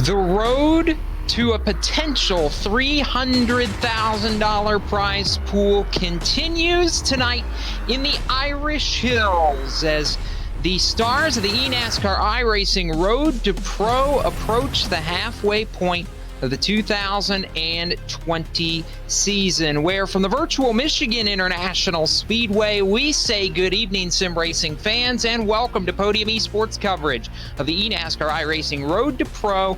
The road to a potential $300,000 prize pool continues tonight in the Irish Hills as the stars of the eNASCAR iRacing Road to Pro approach the halfway point of the 2020 season, where from the virtual Michigan International Speedway, we say good evening, sim racing fans, and welcome to Podium Esports coverage of the eNASCAR iRacing Road to Pro.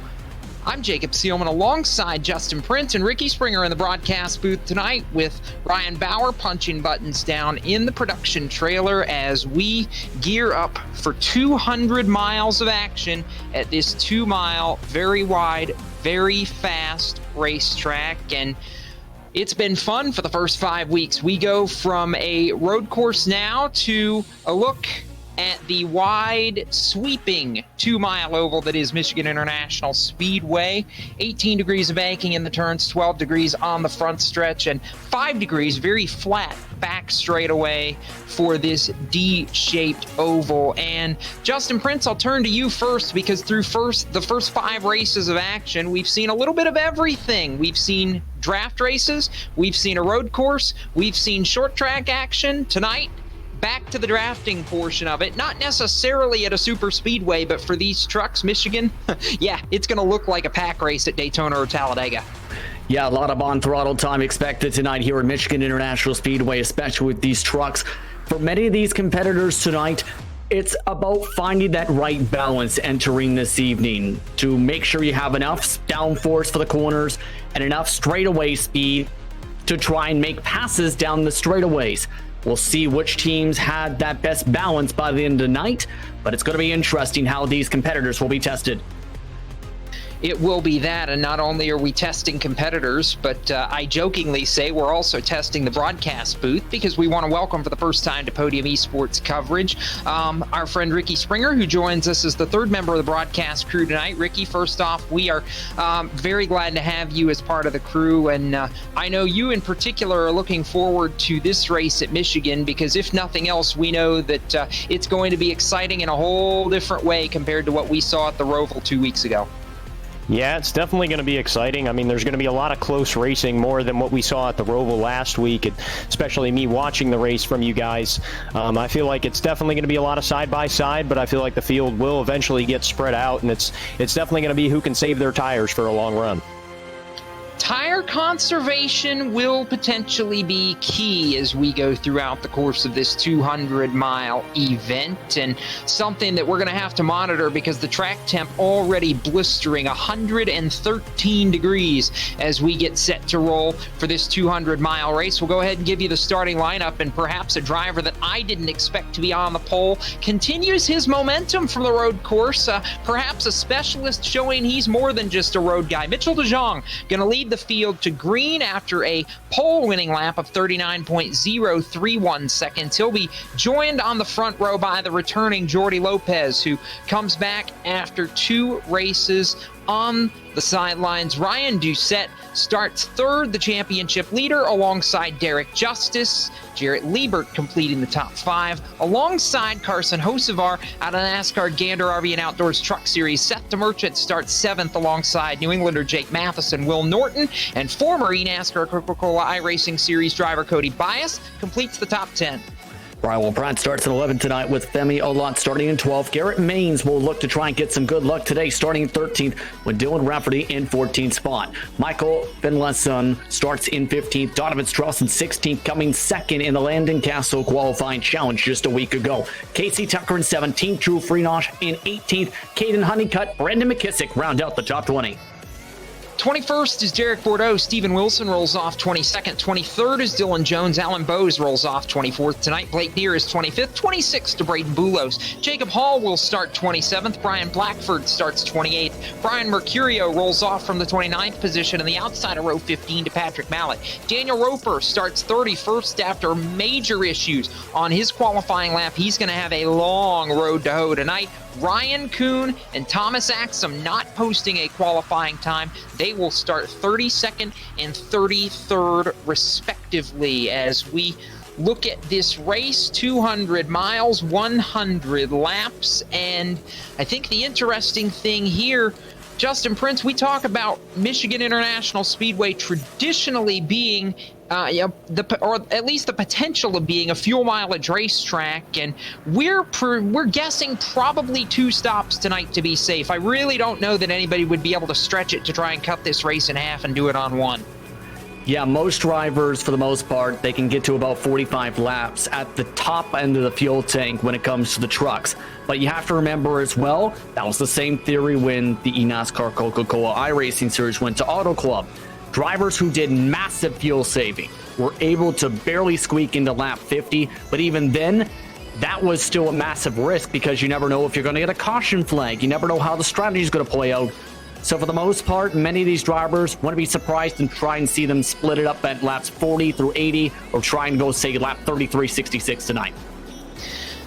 I'm Jacob Seelman alongside Justin Prince and Ricky Springer in the broadcast booth tonight, with Ryan Bauer punching buttons down in the production trailer as we gear up for 200 miles of action at this 2-mile, very wide, very fast racetrack. And it's been fun for the first 5 weeks. We go from a road course now to a look at the wide, sweeping 2-mile oval that is Michigan International Speedway. 18 degrees of banking in the turns, 12 degrees on the front stretch, and 5 degrees very flat back straightaway for this D-shaped oval. And Justin Prince, I'll turn to you first, because through the first 5 races of action, we've seen a little bit of everything. We've seen draft races, we've seen a road course, we've seen short track action. Tonight, back to the drafting portion of it, not necessarily at a super speedway, but for these trucks, Michigan, yeah, it's going to look like a pack race at Daytona or Talladega. Yeah, a lot of on-throttle time expected tonight here at Michigan International Speedway, especially with these trucks. For many of these competitors tonight, it's about finding that right balance entering this evening to make sure you have enough downforce for the corners and enough straightaway speed to try and make passes down the straightaways. We'll see which teams had that best balance by the end of the night, but it's going to be interesting how these competitors will be tested. It will be that, and not only are we testing competitors, but I jokingly say we're also testing the broadcast booth, because we want to welcome for the first time to Podium Esports coverage our friend Ricky Springer, who joins us as the third member of the broadcast crew tonight. Ricky, first off, we are very glad to have you as part of the crew, and I know you in particular are looking forward to this race at Michigan, because if nothing else, we know that it's going to be exciting in a whole different way compared to what we saw at the Roval 2 weeks ago. Yeah, it's definitely going to be exciting. I mean, there's going to be a lot of close racing, more than what we saw at the Roval last week, and especially me watching the race from you guys. I feel like it's definitely going to be a lot of side-by-side, but I feel like the field will eventually get spread out, and it's definitely going to be who can save their tires for a long run. Tire conservation will potentially be key as we go throughout the course of this 200-mile event, and something that we're going to have to monitor, because the track temp already blistering 113 degrees as we get set to roll for this 200-mile race. We'll go ahead and give you the starting lineup, and perhaps a driver that I didn't expect to be on the pole continues his momentum from the road course, perhaps a specialist showing he's more than just a road guy. Mitchell DeJong going to lead the field to green after a pole-winning lap of 39.031 seconds. He'll be joined on the front row by the returning Jordi Lopez, who comes back after 2 races on the sidelines. Ryan Doucette starts third, the championship leader, alongside Derek Justice. Jarrett Liebert completing the top 5, alongside Carson Hocevar out of NASCAR Gander RV and Outdoors Truck Series. Seth DeMerchant starts 7th alongside New Englander Jake Matheson. Will Norton and former eNASCAR Coca-Cola iRacing Series driver Cody Bias completes the top 10. Brian Pratt starts at 11 tonight, with Femi Olot starting in 12th. Garrett Maines will look to try and get some good luck today, starting in 13th, with Dylan Rafferty in 14th spot. Michael Finlayson starts in 15th. Donovan Strauss in 16th, coming second in the Landon Castle qualifying challenge just a week ago. Casey Tucker in 17th, Drew Freenosh in 18th. Caden Honeycutt, Brendan McKissick round out the top 20. 21st is Derek Bordeaux. Stephen Wilson rolls off 22nd. 23rd is Dylan Jones. Alan Bowes rolls off 24th tonight. Blake Deere is 25th. 26th to Braden Boulos. Jacob Hall will start 27th. Brian Blackford starts 28th. Brian Mercurio rolls off from the 29th position in the outside of row 15 to Patrick Mallett. Daniel Roper starts 31st after major issues on his qualifying lap. He's going to have a long road to hoe tonight. Ryan Kuhn and Thomas Axum not posting a qualifying time. They will start 32nd and 33rd respectively as we look at this race. 200 miles, 100 laps, and I think the interesting thing here, Justin Prince, we talk about Michigan International Speedway traditionally being or at least the potential of being a fuel mileage racetrack, and we're guessing probably 2 stops tonight to be safe. I really don't know that anybody would be able to stretch it to try and cut this race in half and do it on 1. Yeah, most drivers, for the most part, they can get to about 45 laps at the top end of the fuel tank when it comes to the trucks. But you have to remember as well, that was the same theory when the eNASCAR Coca-Cola iRacing Series went to Auto Club. Drivers who did massive fuel saving were able to barely squeak into lap 50, but even then, that was still a massive risk because you never know if you're going to get a caution flag. You never know how the strategy is going to play out. So for the most part, many of these drivers want to be surprised and try and see them split it up at laps 40 through 80 or try and go, say, lap 33.66 tonight.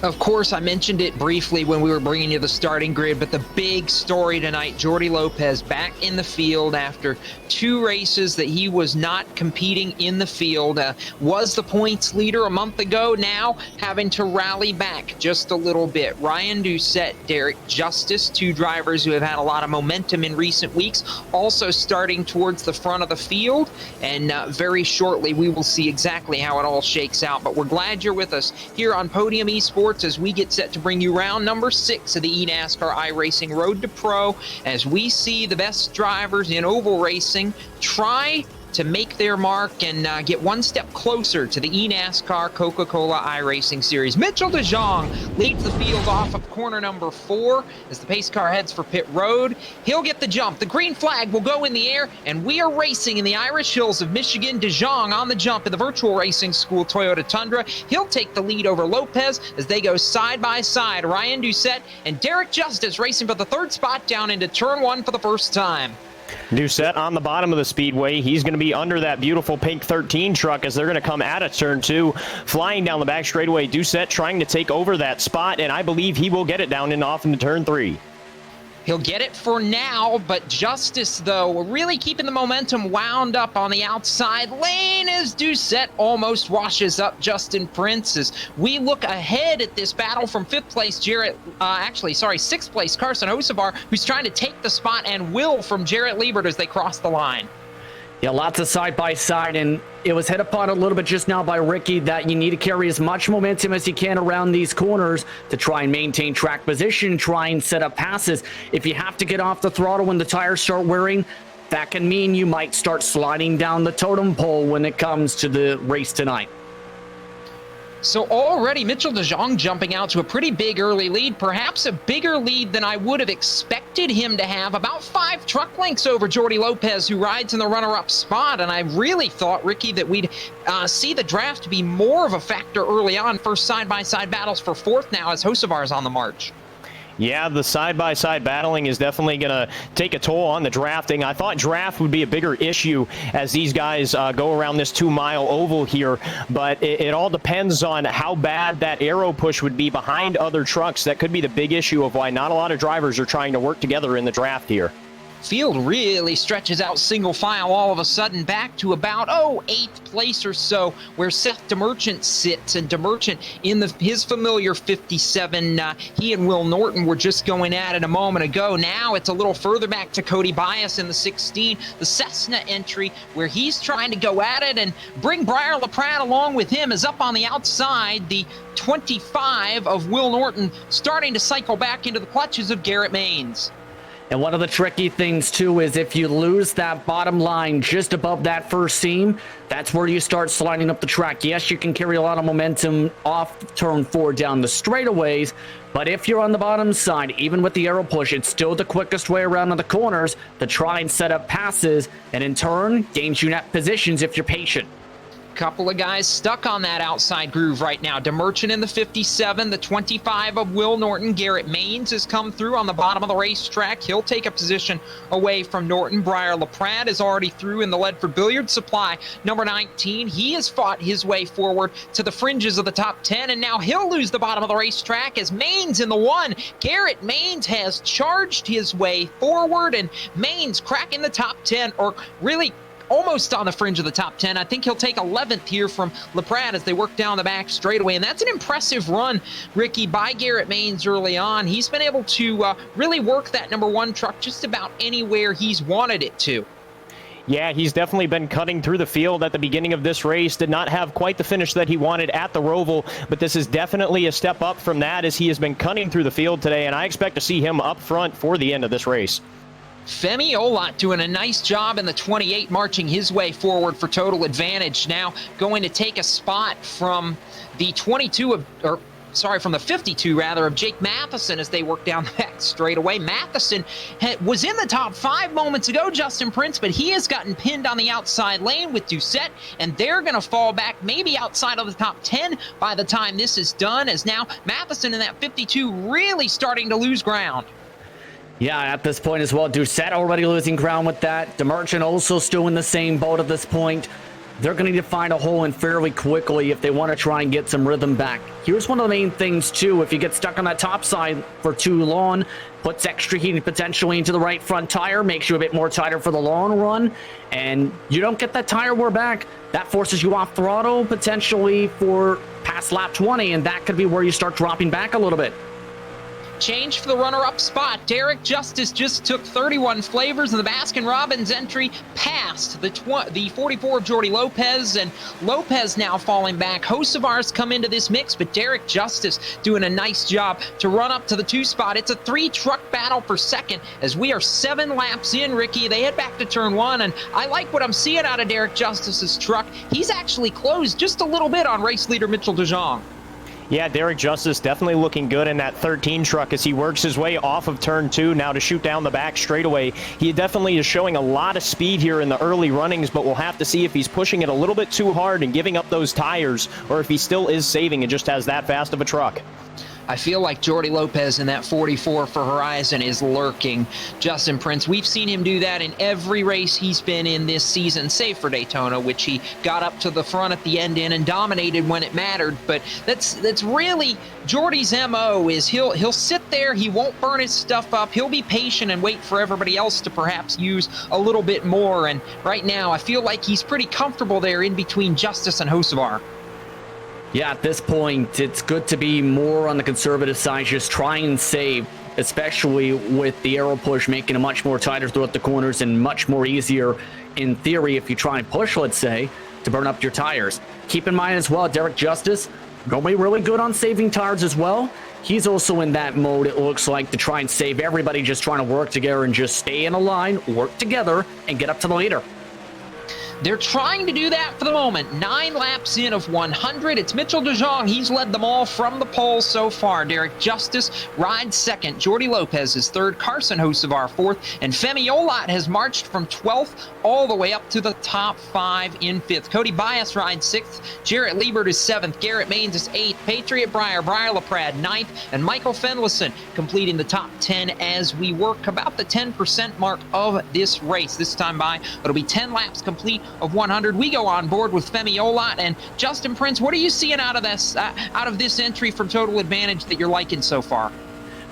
Of course, I mentioned it briefly when we were bringing you the starting grid, but the big story tonight, Jordi Lopez back in the field after 2 races that he was not competing in the field, was the points leader a month ago, now having to rally back just a little bit. Ryan Doucette, Derek Justice, 2 drivers who have had a lot of momentum in recent weeks, also starting towards the front of the field, and very shortly we will see exactly how it all shakes out. But we're glad you're with us here on Podium Esports as we get set to bring you round number 6 of the eNASCAR iRacing Road to Pro, as we see the best drivers in oval racing try to make their mark and get one step closer to the eNASCAR Coca-Cola iRacing Series. Mitchell DeJong leads the field off of corner number 4 as the pace car heads for pit road. He'll get the jump. The green flag will go in the air, and we are racing in the Irish Hills of Michigan. DeJong on the jump in the Virtual Racing School Toyota Tundra. He'll take the lead over Lopez as they go side by side. Ryan Doucette and Derek Justice racing for the 3rd spot down into turn 1 for the first time. Doucette on the bottom of the speedway. He's going to be under that beautiful pink 13 truck as they're going to come out of turn 2, flying down the back straightaway. Doucette trying to take over that spot, and I believe he will get it down and off into turn 3. He'll get it for now, but Justice, though, really keeping the momentum wound up on the outside lane as Doucette almost washes up Justin Prince. As we look ahead at this battle from 5th place, 6th place, Carson Osabar, who's trying to take the spot and will from Jarrett Liebert as they cross the line. Yeah, lots of side-by-side, and it was hit upon a little bit just now by Ricky that you need to carry as much momentum as you can around these corners to try and maintain track position, try and set up passes. If you have to get off the throttle when the tires start wearing, that can mean you might start sliding down the totem pole when it comes to the race tonight. So already Mitchell DeJong jumping out to a pretty big early lead, perhaps a bigger lead than I would have expected him to have, about 5 truck lengths over Jordi Lopez, who rides in the runner-up spot. And I really thought, Ricky, that we'd see the draft be more of a factor early on. First side-by-side battles for 4th now as Hocevar is on the march. Yeah, the side-by-side battling is definitely going to take a toll on the drafting. I thought draft would be a bigger issue as these guys go around this 2-mile oval here, but it all depends on how bad that aero push would be behind other trucks. That could be the big issue of why not a lot of drivers are trying to work together in the draft here. Field really stretches out single file all of a sudden back to about 8th place or so, where Seth DeMerchant sits, and DeMerchant in his familiar 57. He and Will Norton were just going at it a moment ago. Now it's a little further back to Cody Bias in the 16, the Cessna entry, where he's trying to go at it and bring Briar LaPrade along with him, is up on the outside. The 25 of Will Norton starting to cycle back into the clutches of Garrett Maines. And one of the tricky things, too, is if you lose that bottom line just above that first seam, that's where you start sliding up the track. Yes, you can carry a lot of momentum off turn 4 down the straightaways, but if you're on the bottom side, even with the aero push, it's still the quickest way around on the corners to try and set up passes, and in turn, gains you net positions if you're patient. Couple of guys stuck on that outside groove right now. DeMerchant in the 57, the 25 of Will Norton. Garrett Maines has come through on the bottom of the racetrack. He'll take a position away from Norton. Briar LaPrade is already through in the Ledford Billiard Supply. Number 19, he has fought his way forward to the fringes of the top 10, and now he'll lose the bottom of the racetrack as Maines in the 1. Garrett Maines has charged his way forward, and Maines cracking the top 10, or really almost on the fringe of the top 10. I think he'll take 11th here from LaPrade as they work down the back straightaway. And that's an impressive run, Ricky, by Garrett Maines early on. He's been able to really work that number 1 truck just about anywhere he's wanted it to. Yeah, he's definitely been cutting through the field at the beginning of this race. Did not have quite the finish that he wanted at the Roval, but this is definitely a step up from that as he has been cutting through the field today, and I expect to see him up front for the end of this race. Femi Olot doing a nice job in the 28, marching his way forward for total advantage. Now going to take a spot from the 22 of, from the 52, rather, of Jake Matheson as they work down the back straightaway. Matheson was in the top 5 moments ago, Justin Prince, but he has gotten pinned on the outside lane with Doucette, and they're going to fall back maybe outside of the top 10 by the time this is done, as now Matheson in that 52 really starting to lose ground. Yeah, at this point as well, Doucette already losing ground with that. DeMerchant also still in the same boat at this point. They're going to need to find a hole in fairly quickly if they want to try and get some rhythm back. Here's one of the main things, too. If you get stuck on that top side for too long, puts extra heat potentially into the right front tire, makes you a bit more tighter for the long run, and you don't get that tire wear back. That forces you off throttle potentially for past lap 20, and that could be where you start dropping back a little bit. Change for the runner-up spot. Derek Justice just took 31 flavors, and the Baskin-Robbins entry passed the 44 of Jordy Lopez, and Lopez now falling back. Hocevar's come into this mix, but Derek Justice doing a nice job to run up to the 2 spot. It's a 3-truck battle for second as we are 7 laps in, Ricky. They head back to turn 1, and I like what I'm seeing out of Derek Justice's truck. He's actually closed just a little bit on race leader Mitchell DeJong. Yeah, Derek Justice definitely looking good in that 13 truck as he works his way off of turn 2 now to shoot down the back straightaway. He definitely is showing a lot of speed here in the early runnings, but we'll have to see if he's pushing it a little bit too hard and giving up those tires, or if he still is saving and just has that fast of a truck. I feel like Jordy Lopez in that 44 for Horizon is lurking. Justin Prince, we've seen him do that in every race he's been in this season, save for Daytona, which he got up to the front at the end in and dominated when it mattered. But that's really Jordy's MO is he'll sit there, he won't burn his stuff up, he'll be patient and wait for everybody else to perhaps use a little bit more. And right now, I feel like he's pretty comfortable there in between Justice and Hocevar. Yeah, at this point, it's good to be more on the conservative side, just try and save, especially with the aero push making it much more tighter throughout the corners and much more easier, in theory, if you try and push, let's say, to burn up your tires. Keep in mind as well, Derek Justice, going to be really good on saving tires as well. He's also in that mode, it looks like, to try and save everybody, just trying to work together and just stay in a line, work together, and get up to the leader. They're trying to do that for the moment. 9 laps in of 100. It's Mitchell DeJong. He's led them all from the pole so far. Derek Justice rides second. Jordy Lopez is third. Carson Hocevar fourth. And Femi Olot has marched from 12th all the way up to the top 5 in 5th. Cody Bias rides 6th. Jarrett Liebert is 7th. Garrett Maines is 8th. Patriot Briar LaPrade 9th. And Michael Fenlison completing the top 10 as we work about the 10% mark of this race. This time by, it'll be 10 laps complete of 100. We go on board with Femi Olot and Justin Prince. What are you seeing out of this entry from Total Advantage that you're liking so far?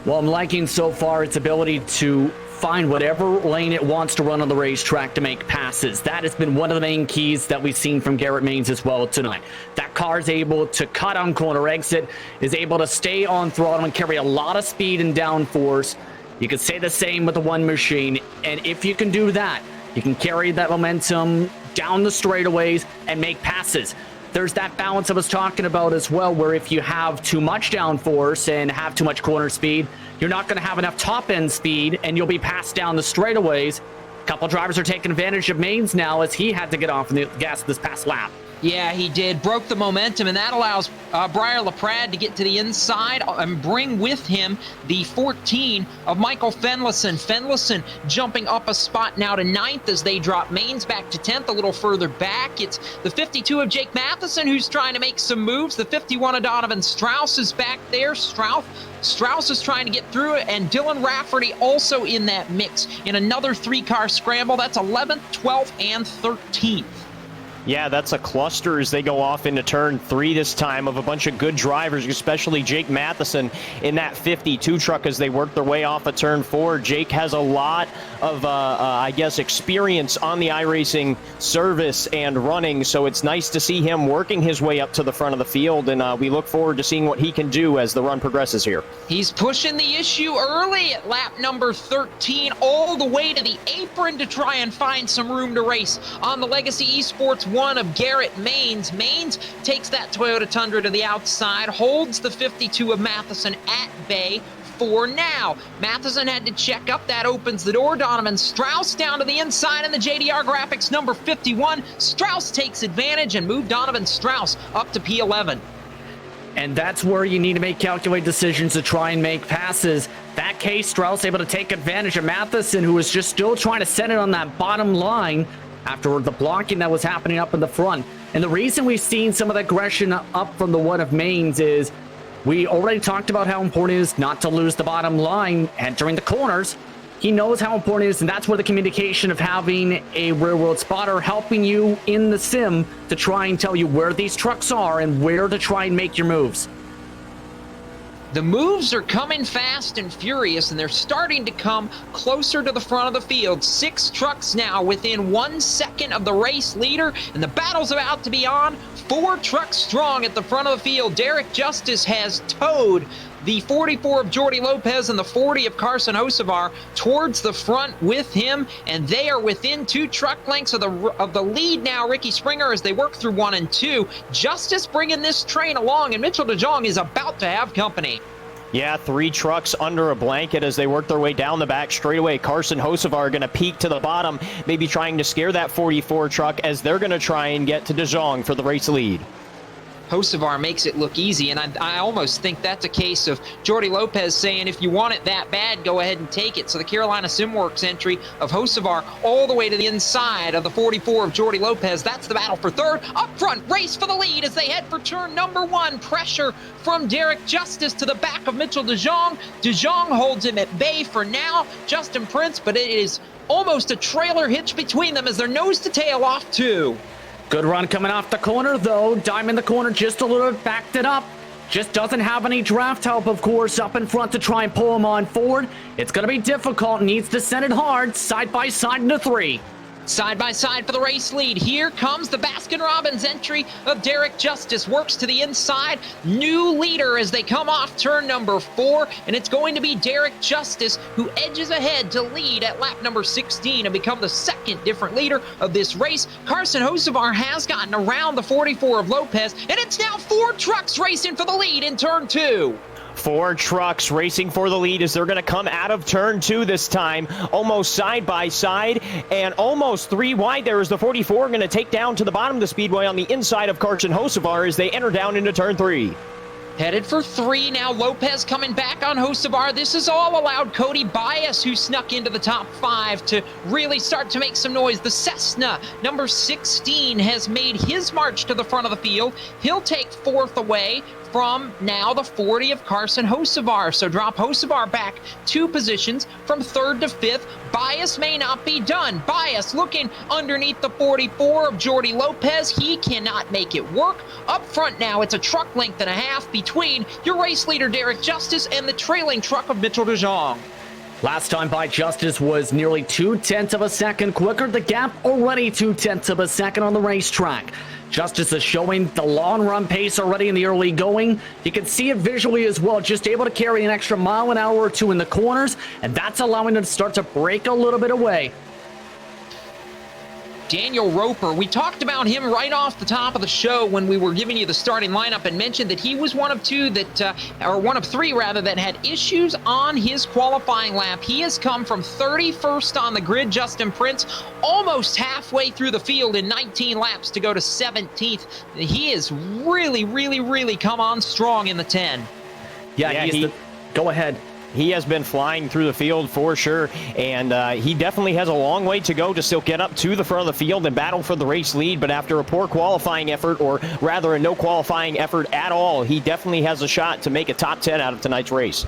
Well, I'm liking so far its ability to find whatever lane it wants to run on the racetrack to make passes. That has been one of the main keys that we've seen from Garrett Maines as well tonight. That car is able to cut on corner exit, is able to stay on throttle and carry a lot of speed and downforce. You could say the same with the one machine, and if you can do that, you can carry that momentum down the straightaways and make passes. There's that balance I was talking about as well, where if you have too much downforce and have too much corner speed, you're not going to have enough top-end speed, and you'll be passed down the straightaways. A couple drivers are taking advantage of Maines now as he had to get off in the gas this past lap. Yeah, he did. Broke the momentum, and that allows Briar LaPrade to get to the inside and bring with him the 14 of Michael Fenlison. Fenlison jumping up a spot now to 9th as they drop Maines back to 10th a little further back. It's the 52 of Jake Matheson who's trying to make some moves. The 51 of Donovan Strauss is back there. Strauss is trying to get through it, and Dylan Rafferty also in that mix in another 3-car scramble. That's 11th, 12th, and 13th. Yeah, that's a cluster as they go off into turn 3 this time of a bunch of good drivers, especially Jake Matheson in that 52 truck as they work their way off of turn 4. Jake has a lot of, I guess, experience on the iRacing service and running, so it's nice to see him working his way up to the front of the field, and we look forward to seeing what he can do as the run progresses here. He's pushing the issue early at lap number 13 all the way to the apron to try and find some room to race on the Legacy Esports 1 of Garrett Maines. Maines takes that Toyota Tundra to the outside, holds the 52 of Matheson at bay for now. Matheson had to check up. That opens the door. Donovan Strauss down to the inside in the JDR Graphics number 51. Strauss takes advantage and moved Donovan Strauss up to P11. And that's where you need to make calculated decisions to try and make passes. That case, Strauss able to take advantage of Matheson, who was just still trying to set it on that bottom line after the blocking that was happening up in the front. And the reason we've seen some of the aggression up from the one of Maines is we already talked about how important it is not to lose the bottom line entering the corners. He knows how important it is, and that's where the communication of having a real-world spotter helping you in the sim to try and tell you where these trucks are and where to try and make your moves. The moves are coming fast and furious, and they're starting to come closer to the front of the field. 6 trucks now within 1 second of the race leader, and the battle's about to be on. 4 trucks strong at the front of the field. Derek Justice has towed the 44 of Jordy Lopez and the 40 of Carson Hocevar towards the front with him, and they are within 2 truck lengths of the lead now. Ricky Springer as they work through 1 and 2. Justice bringing this train along, and Mitchell DeJong is about to have company. Yeah, 3 trucks under a blanket as they work their way down the back straightaway. Carson Hocevar going to peek to the bottom, maybe trying to scare that 44 truck as they're going to try and get to DeJong for the race lead. Hocevar makes it look easy, and I almost think that's a case of Jordy Lopez saying, if you want it that bad, go ahead and take it. So the Carolina Simworks entry of Hocevar all the way to the inside of the 44 of Jordy Lopez. That's the battle for third. Up front, race for the lead as they head for turn number 1. Pressure from Derek Justice to the back of Mitchell DeJong. DeJong holds him at bay for now. Justin Prince, but it is almost a trailer hitch between them as they're nose to tail off 2. Good run coming off the corner, though. Dime in the corner just a little bit, backed it up. Just doesn't have any draft help, of course, up in front to try and pull him on forward. It's going to be difficult. Needs to send it hard, side by side into 3. Side by side for the race lead. Here comes the Baskin-Robbins entry of Derek Justice. Works to the inside. New leader as they come off turn number 4. And it's going to be Derek Justice who edges ahead to lead at lap number 16 and become the second different leader of this race. Carson Hocevar has gotten around the 44 of Lopez. And it's now 4 trucks racing for the lead in turn 2. 4 trucks racing for the lead as they're going to come out of turn 2 this time, almost side by side and almost 3 wide. There is the 44 going to take down to the bottom of the speedway on the inside of Carson Hocevar as they enter down into turn 3. Headed for 3 now. Lopez coming back on Hocevar. This has all allowed Cody Bias, who snuck into the top 5, to really start to make some noise. The Cessna, number 16, has made his march to the front of the field. He'll take 4th away from now the 40 of Carson Hocevar. So drop Hocevar back 2 positions from 3rd to 5th. Bias may not be done. Bias looking underneath the 44 of Jordy Lopez. He cannot make it work. Up front now, it's a truck length and a half between your race leader Derek Justice and the trailing truck of Mitchell DeJong. Last time by Justice was nearly 0.2 of a second quicker. The gap already 0.2 of a second on the racetrack. Justice is showing the long run pace already in the early going. You can see it visually as well, just able to carry an extra mile an hour or 2 in the corners, and that's allowing them to start to break a little bit away. Daniel Roper, we talked about him right off the top of the show when we were giving you the starting lineup and mentioned that he was one of 3 that had issues on his qualifying lap. He has come from 31st on the grid, Justin Prince, almost halfway through the field in 19 laps to go to 17th. He has really come on strong in the 10. Go ahead. He has been flying through the field for sure, and he definitely has a long way to go to still get up to the front of the field and battle for the race lead. But after a poor qualifying effort, or rather a no qualifying effort at all, he definitely has a shot to make a top 10 out of tonight's race.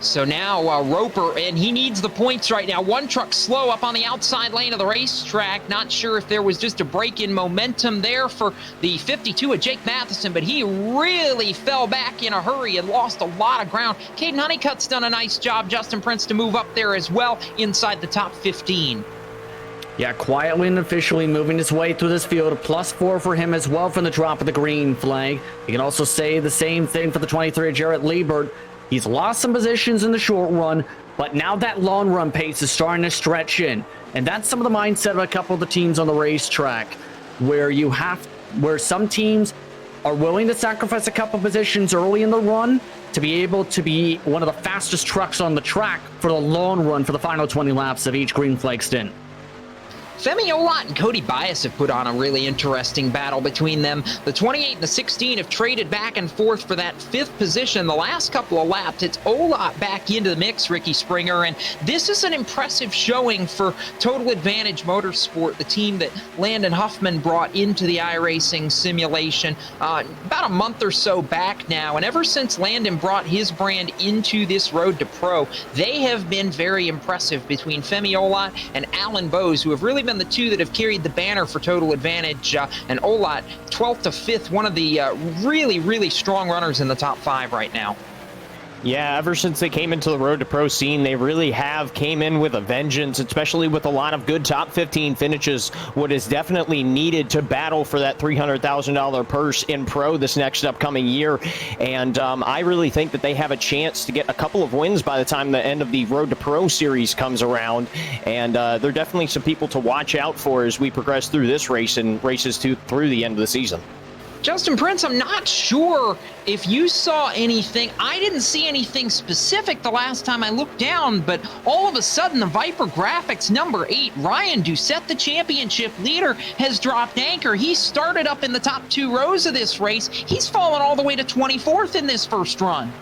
So now Roper, and he needs the points right now. One truck slow up on the outside lane of the racetrack. Not sure if there was just a break in momentum there for the 52 of Jake Matheson, but he really fell back in a hurry and lost a lot of ground. Caden Honeycutt's done a nice job, Justin Prince, to move up there as well inside the top 15. Yeah, quietly and officially moving his way through this field. A +4 for him as well from the drop of the green flag. You can also say the same thing for the 23 Jarrett Liebert. He's lost some positions in the short run, but now that long run pace is starting to stretch in. And that's some of the mindset of a couple of the teams on the racetrack, where some teams are willing to sacrifice a couple positions early in the run to be able to be one of the fastest trucks on the track for the long run for the final 20 laps of each green flag stint. Femi Olot and Cody Bias have put on a really interesting battle between them. The 28 and the 16 have traded back and forth for that 5th position the last couple of laps. It's Olot back into the mix, Ricky Springer, and this is an impressive showing for Total Advantage Motorsport, the team that Landon Huffman brought into the iRacing simulation about a month or so back now. And ever since Landon brought his brand into this Road to Pro, they have been very impressive between Femi Olot and Alan Bowes, who have really been the two that have carried the banner for Total Advantage, and Olot 12th to 5th, one of the really strong runners in the top 5 right now. Yeah, ever since they came into the Road to Pro scene, they really have came in with a vengeance, especially with a lot of good top 15 finishes, what is definitely needed to battle for that $300,000 purse in Pro this next upcoming year. And I really think that they have a chance to get a couple of wins by the time the end of the Road to Pro series comes around. And they're definitely some people to watch out for as we progress through this race and races through the end of the season. Justin Prince, I'm not sure if you saw anything. I didn't see anything specific the last time I looked down, but all of a sudden the Viper Graphics number 8, Ryan Doucette, the championship leader, has dropped anchor. He started up in the top 2 rows of this race. He's fallen all the way to 24th in this first run.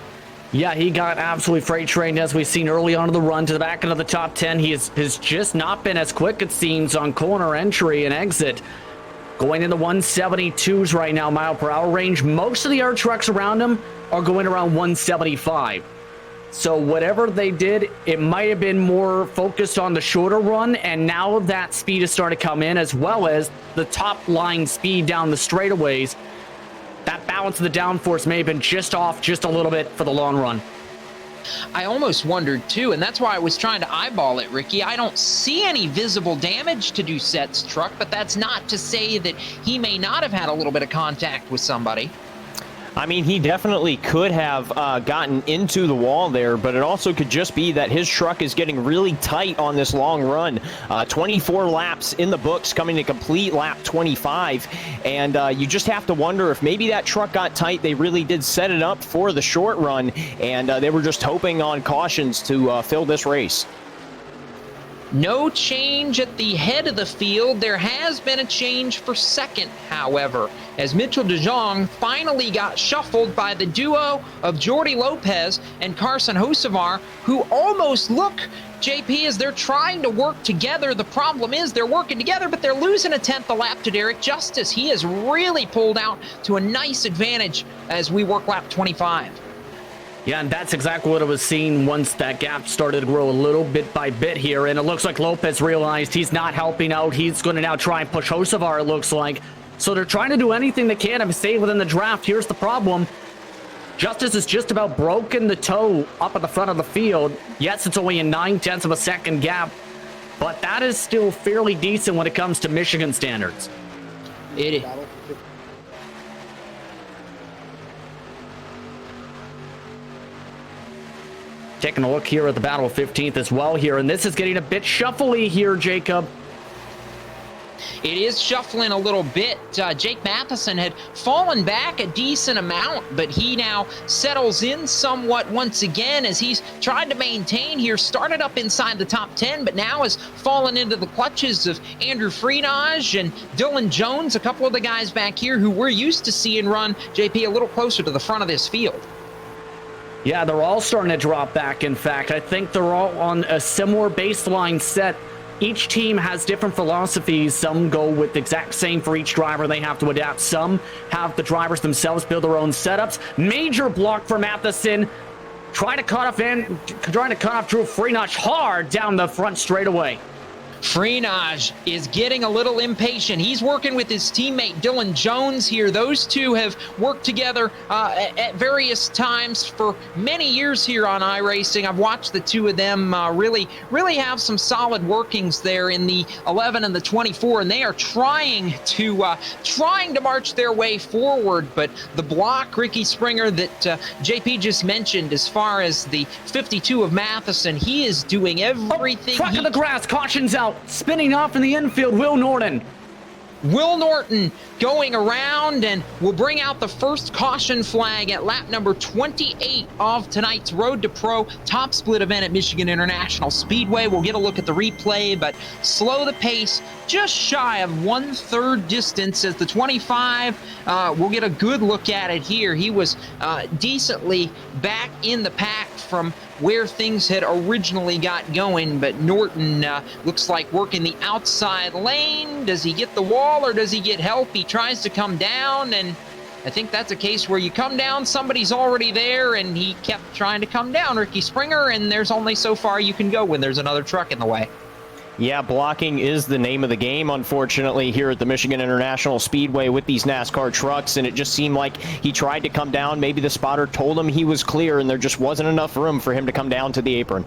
Yeah, he got absolutely freight trained, as we've seen early on in the run, to the back end of the top 10. He has just not been as quick, it seems, on corner entry and exit. Going in the 172s right now, mile per hour range. Most of the other trucks around him are going around 175. So whatever they did, it might have been more focused on the shorter run, and now that speed is starting to come in, as well as the top line speed down the straightaways. That balance of the downforce may have been just off just a little bit for the long run. I almost wondered too, and that's why I was trying to eyeball it, Ricky. I don't see any visible damage to Doucette's truck, but that's not to say that he may not have had a little bit of contact with somebody. I mean, he definitely could have gotten into the wall there, but it also could just be that his truck is getting really tight on this long run. 24 laps in the books, coming to complete lap 25, and you just have to wonder if maybe that truck got tight. They really did set it up for the short run, and they were just hoping on cautions to fill this race. No change at the head of the field. There has been a change for second, however, as Mitchell DeJong finally got shuffled by the duo of Jordi Lopez and Carson Hocevar, who almost look, JP, as they're trying to work together. The problem is they're working together, but they're losing a tenth a lap to Derek Justice. He has really pulled out to a nice advantage as we work lap 25. Yeah, and that's exactly what I was seeing once that gap started to grow a little bit by bit here. And it looks like Lopez realized he's not helping out. He's going to now try and push Hocevar, it looks like. So they're trying to do anything they can to stay within the draft. Here's the problem. Justice has just about broken the toe up at the front of the field. Yes, it's only a 9/10 of a second gap, but that is still fairly decent when it comes to Michigan standards. It is. Taking a look here at the Battle of 15th as well here, and this is getting a bit shuffly here, Jacob. It is shuffling a little bit. Jake Matheson had fallen back a decent amount, but he now settles in somewhat once again as he's tried to maintain here. Started up inside the top 10, but now has fallen into the clutches of Andrew Freenage and Dylan Jones, a couple of the guys back here who we're used to seeing run, JP, a little closer to the front of this field. Yeah, they're all starting to drop back, in fact. I think they're all on a similar baseline set. Each team has different philosophies. Some go with the exact same for each driver. They have to adapt. Some have the drivers themselves build their own setups. Major block for Matheson. trying to cut off Drew Freenach hard down the front straightaway. Freenach is getting a little impatient. He's working with his teammate Dylan Jones here. Those two have worked together at various times for many years here on iRacing. I've watched the two of them really have some solid workings there in the 11 and the 24, and they are trying to march their way forward. But the block, Ricky Springer, that JP just mentioned, as far as the 52 of Matheson, he is doing everything. Truck in the grass, caution's out. Spinning off in the infield, Will Norton. Will Norton going around and will bring out the first caution flag at lap number 28 of tonight's Road to Pro top split event at Michigan International Speedway. We'll get a look at the replay, but slow the pace just shy of 1/3 distance as the 25. We'll get a good look at it here. He was decently back in the pack from where things had originally got going, but Norton looks like working the outside lane. Does he get the wall or does he get help? He tries to come down, and I think that's a case where you come down, somebody's already there, and he kept trying to come down, Ricky Springer, and there's only so far you can go when there's another truck in the way. Yeah, blocking is the name of the game, unfortunately, here at the Michigan International Speedway with these NASCAR trucks, and it just seemed like he tried to come down. Maybe the spotter told him he was clear, and there just wasn't enough room for him to come down to the apron.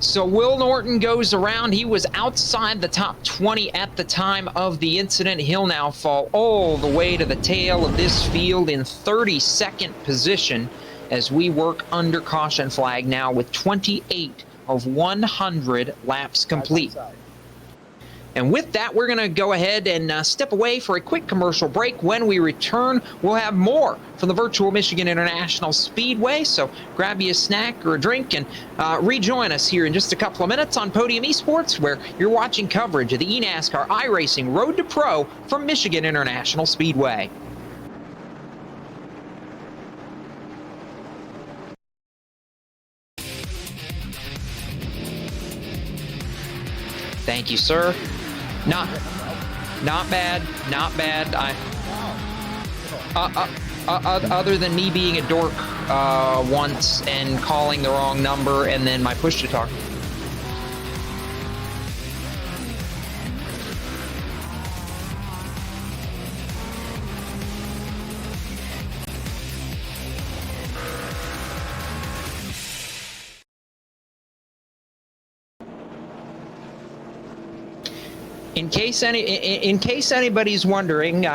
So Will Norton goes around. He was outside the top 20 at the time of the incident. He'll now fall all the way to the tail of this field in 32nd position as we work under caution flag now with 28 of 100 laps complete. And with that, we're going to go ahead and step away for a quick commercial break. When we return, we'll have more from the virtual Michigan International Speedway. So grab you a snack or a drink and rejoin us here in just a couple of minutes on Podium Esports, where you're watching coverage of the eNASCAR iRacing Road to Pro from Michigan International Speedway. Thank you, sir. Not bad. Other than me being a dork once and calling the wrong number and then my push to talk. In case anybody's wondering,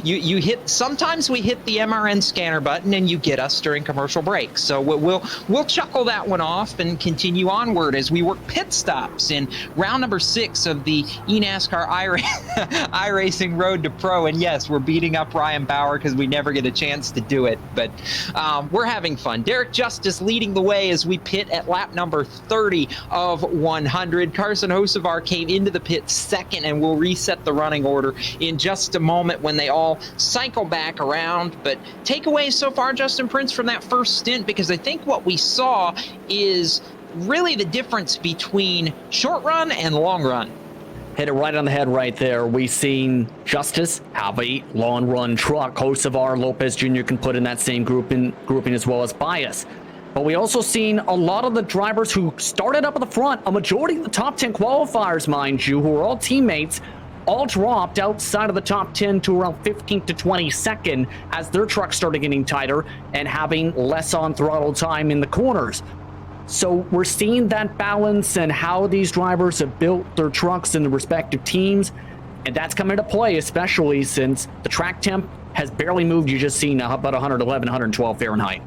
you hit. Sometimes we hit the MRN scanner button and you get us during commercial breaks. So we'll chuckle that one off and continue onward as we work pit stops in round number 6 of the eNASCAR iRacing Road to Pro. And yes, we're beating up Ryan Bauer because we never get a chance to do it, but we're having fun. Derek Justice leading the way as we pit at lap number 30 of 100. Carson Hocevar came into the pit second, and we'll reset the running order in just a moment when they all cycle back around. But takeaways so far, Justin Prince, from that first stint, because I think what we saw is really the difference between short run and long run. Hit it right on the head right there. We've seen Justice have a long run truck. Hocevar, Lopez Jr. can put in that same grouping as well as Bias. But we also seen a lot of the drivers who started up at the front, a majority of the top 10 qualifiers, mind you, who are all teammates, all dropped outside of the top 10 to around 15th to 22nd as their trucks started getting tighter and having less on throttle time in the corners. So we're seeing that balance and how these drivers have built their trucks in the respective teams. And that's come into play, especially since the track temp has barely moved. You just seen about 111, 112 Fahrenheit.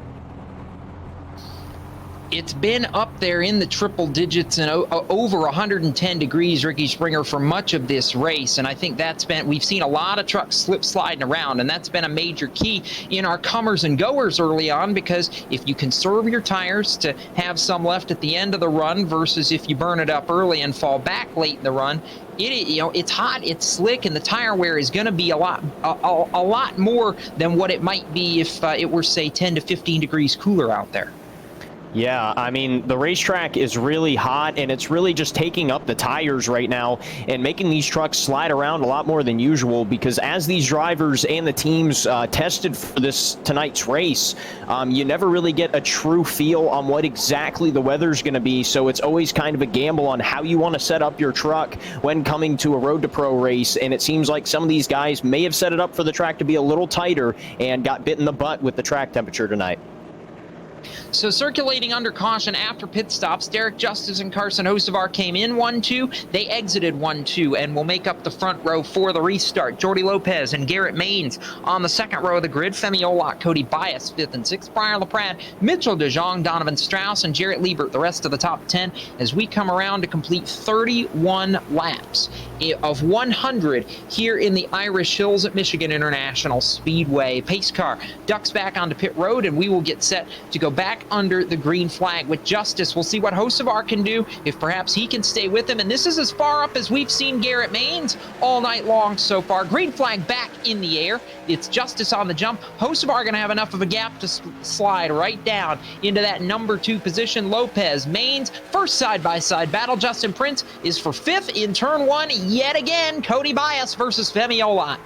It's been up there in the triple digits and over 110 degrees, Ricky Springer, for much of this race. And I think we've seen a lot of trucks slip sliding around, and that's been a major key in our comers and goers early on, because if you conserve your tires to have some left at the end of the run versus if you burn it up early and fall back late in the run, it's hot, it's slick, and the tire wear is going to be a lot more than what it might be if it were, say, 10 to 15 degrees cooler out there. Yeah, I mean, the racetrack is really hot, and it's really just taking up the tires right now and making these trucks slide around a lot more than usual, because as these drivers and the teams tested for tonight's race, you never really get a true feel on what exactly the weather's going to be, so it's always kind of a gamble on how you want to set up your truck when coming to a Road to Pro race, and it seems like some of these guys may have set it up for the track to be a little tighter and got bit in the butt with the track temperature tonight. So circulating under caution after pit stops, Derek Justice and Carson Hocevar came in 1-2. They exited 1-2 and will make up the front row for the restart. Jordy Lopez and Garrett Maines on the second row of the grid. Femi Olak, Cody Bias, 5th and 6th. Brian LaPrade, Mitchell DeJong, Donovan Strauss, and Jarrett Liebert, the rest of the top 10, as we come around to complete 31 laps of 100 here in the Irish Hills at Michigan International Speedway. Pace car ducks back onto pit road, and we will get set to go back under the green flag with Justice. We'll see what Hocevar can do, if perhaps he can stay with him. And this is as far up as we've seen Garrett Maines all night long so far. Green flag back in the air. It's Justice on the jump. Hocevar going to have enough of a gap to slide right down into that number 2 position. Lopez, Maines, first side-by-side battle. Justin Prince is for 5th in turn 1 yet again. Cody Bias versus Femi Olak.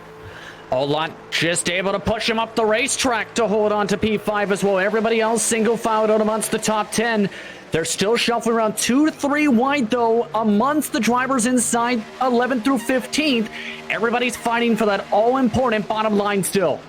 Olak just able to push him up the racetrack to hold on to P5 as well. Everybody else single filed out amongst the top 10. They're still shuffling around 2 to 3 wide, though, amongst the drivers inside 11th through 15th. Everybody's fighting for that all-important bottom line still.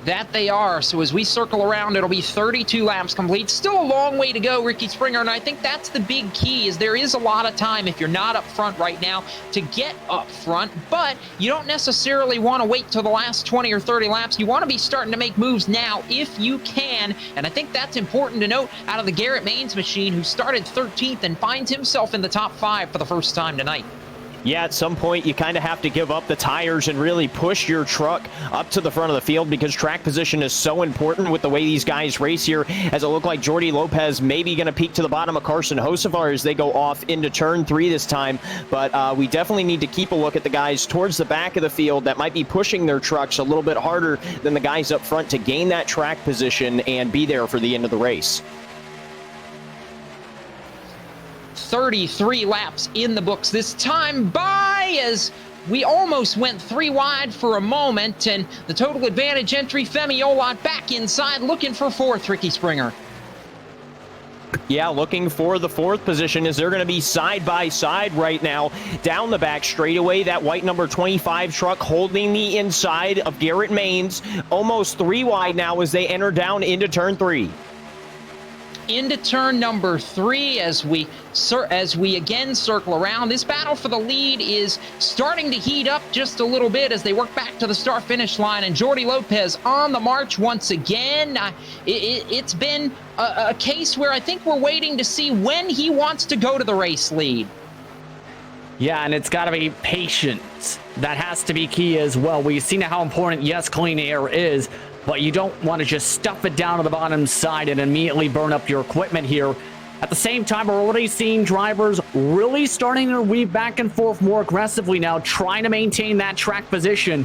That they are. So as we circle around, it'll be 32 laps complete. Still a long way to go, Ricky Springer, and I think that's the big key, is there is a lot of time, if you're not up front right now, to get up front, but you don't necessarily want to wait till the last 20 or 30 laps. You want to be starting to make moves now if you can, and I think that's important to note out of the Garrett Maines machine, who started 13th and finds himself in the top 5 for the first time tonight. Yeah, at some point you kind of have to give up the tires and really push your truck up to the front of the field, because track position is so important with the way these guys race here, as it looked like Jordy Lopez maybe going to peek to the bottom of Carson Hocevar as they go off into turn 3 this time. But we definitely need to keep a look at the guys towards the back of the field that might be pushing their trucks a little bit harder than the guys up front to gain that track position and be there for the end of the race. 33 laps in the books this time by, as we almost went 3 wide for a moment, and the total advantage entry, Femi Olak back inside looking for 4th, Ricky Springer. Yeah, looking for the 4th position, as they're going to be side by side right now down the back straightaway. That white number 25 truck holding the inside of Garrett Maines, almost 3 wide now as they enter down into turn 3. Into turn number 3 as we again circle around. This battle for the lead is starting to heat up just a little bit as they work back to the start-finish line, and Jordy Lopez on the march once again. It's been a case where I think we're waiting to see when he wants to go to the race lead. Yeah, and it's got to be patience. That has to be key as well. We've seen how important, yes, clean air is, but you don't want to just stuff it down to the bottom side and immediately burn up your equipment here. At the same time, we're already seeing drivers really starting to weave back and forth more aggressively now, trying to maintain that track position.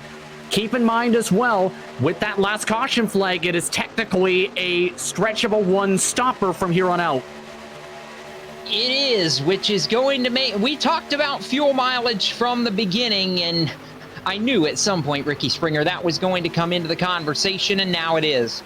Keep in mind as well, with that last caution flag, it is technically a stretch of a 1-stopper from here on out. It is, which is going to make... We talked about fuel mileage from the beginning, and I knew at some point, Ricky Springer, that was going to come into the conversation, and now it is.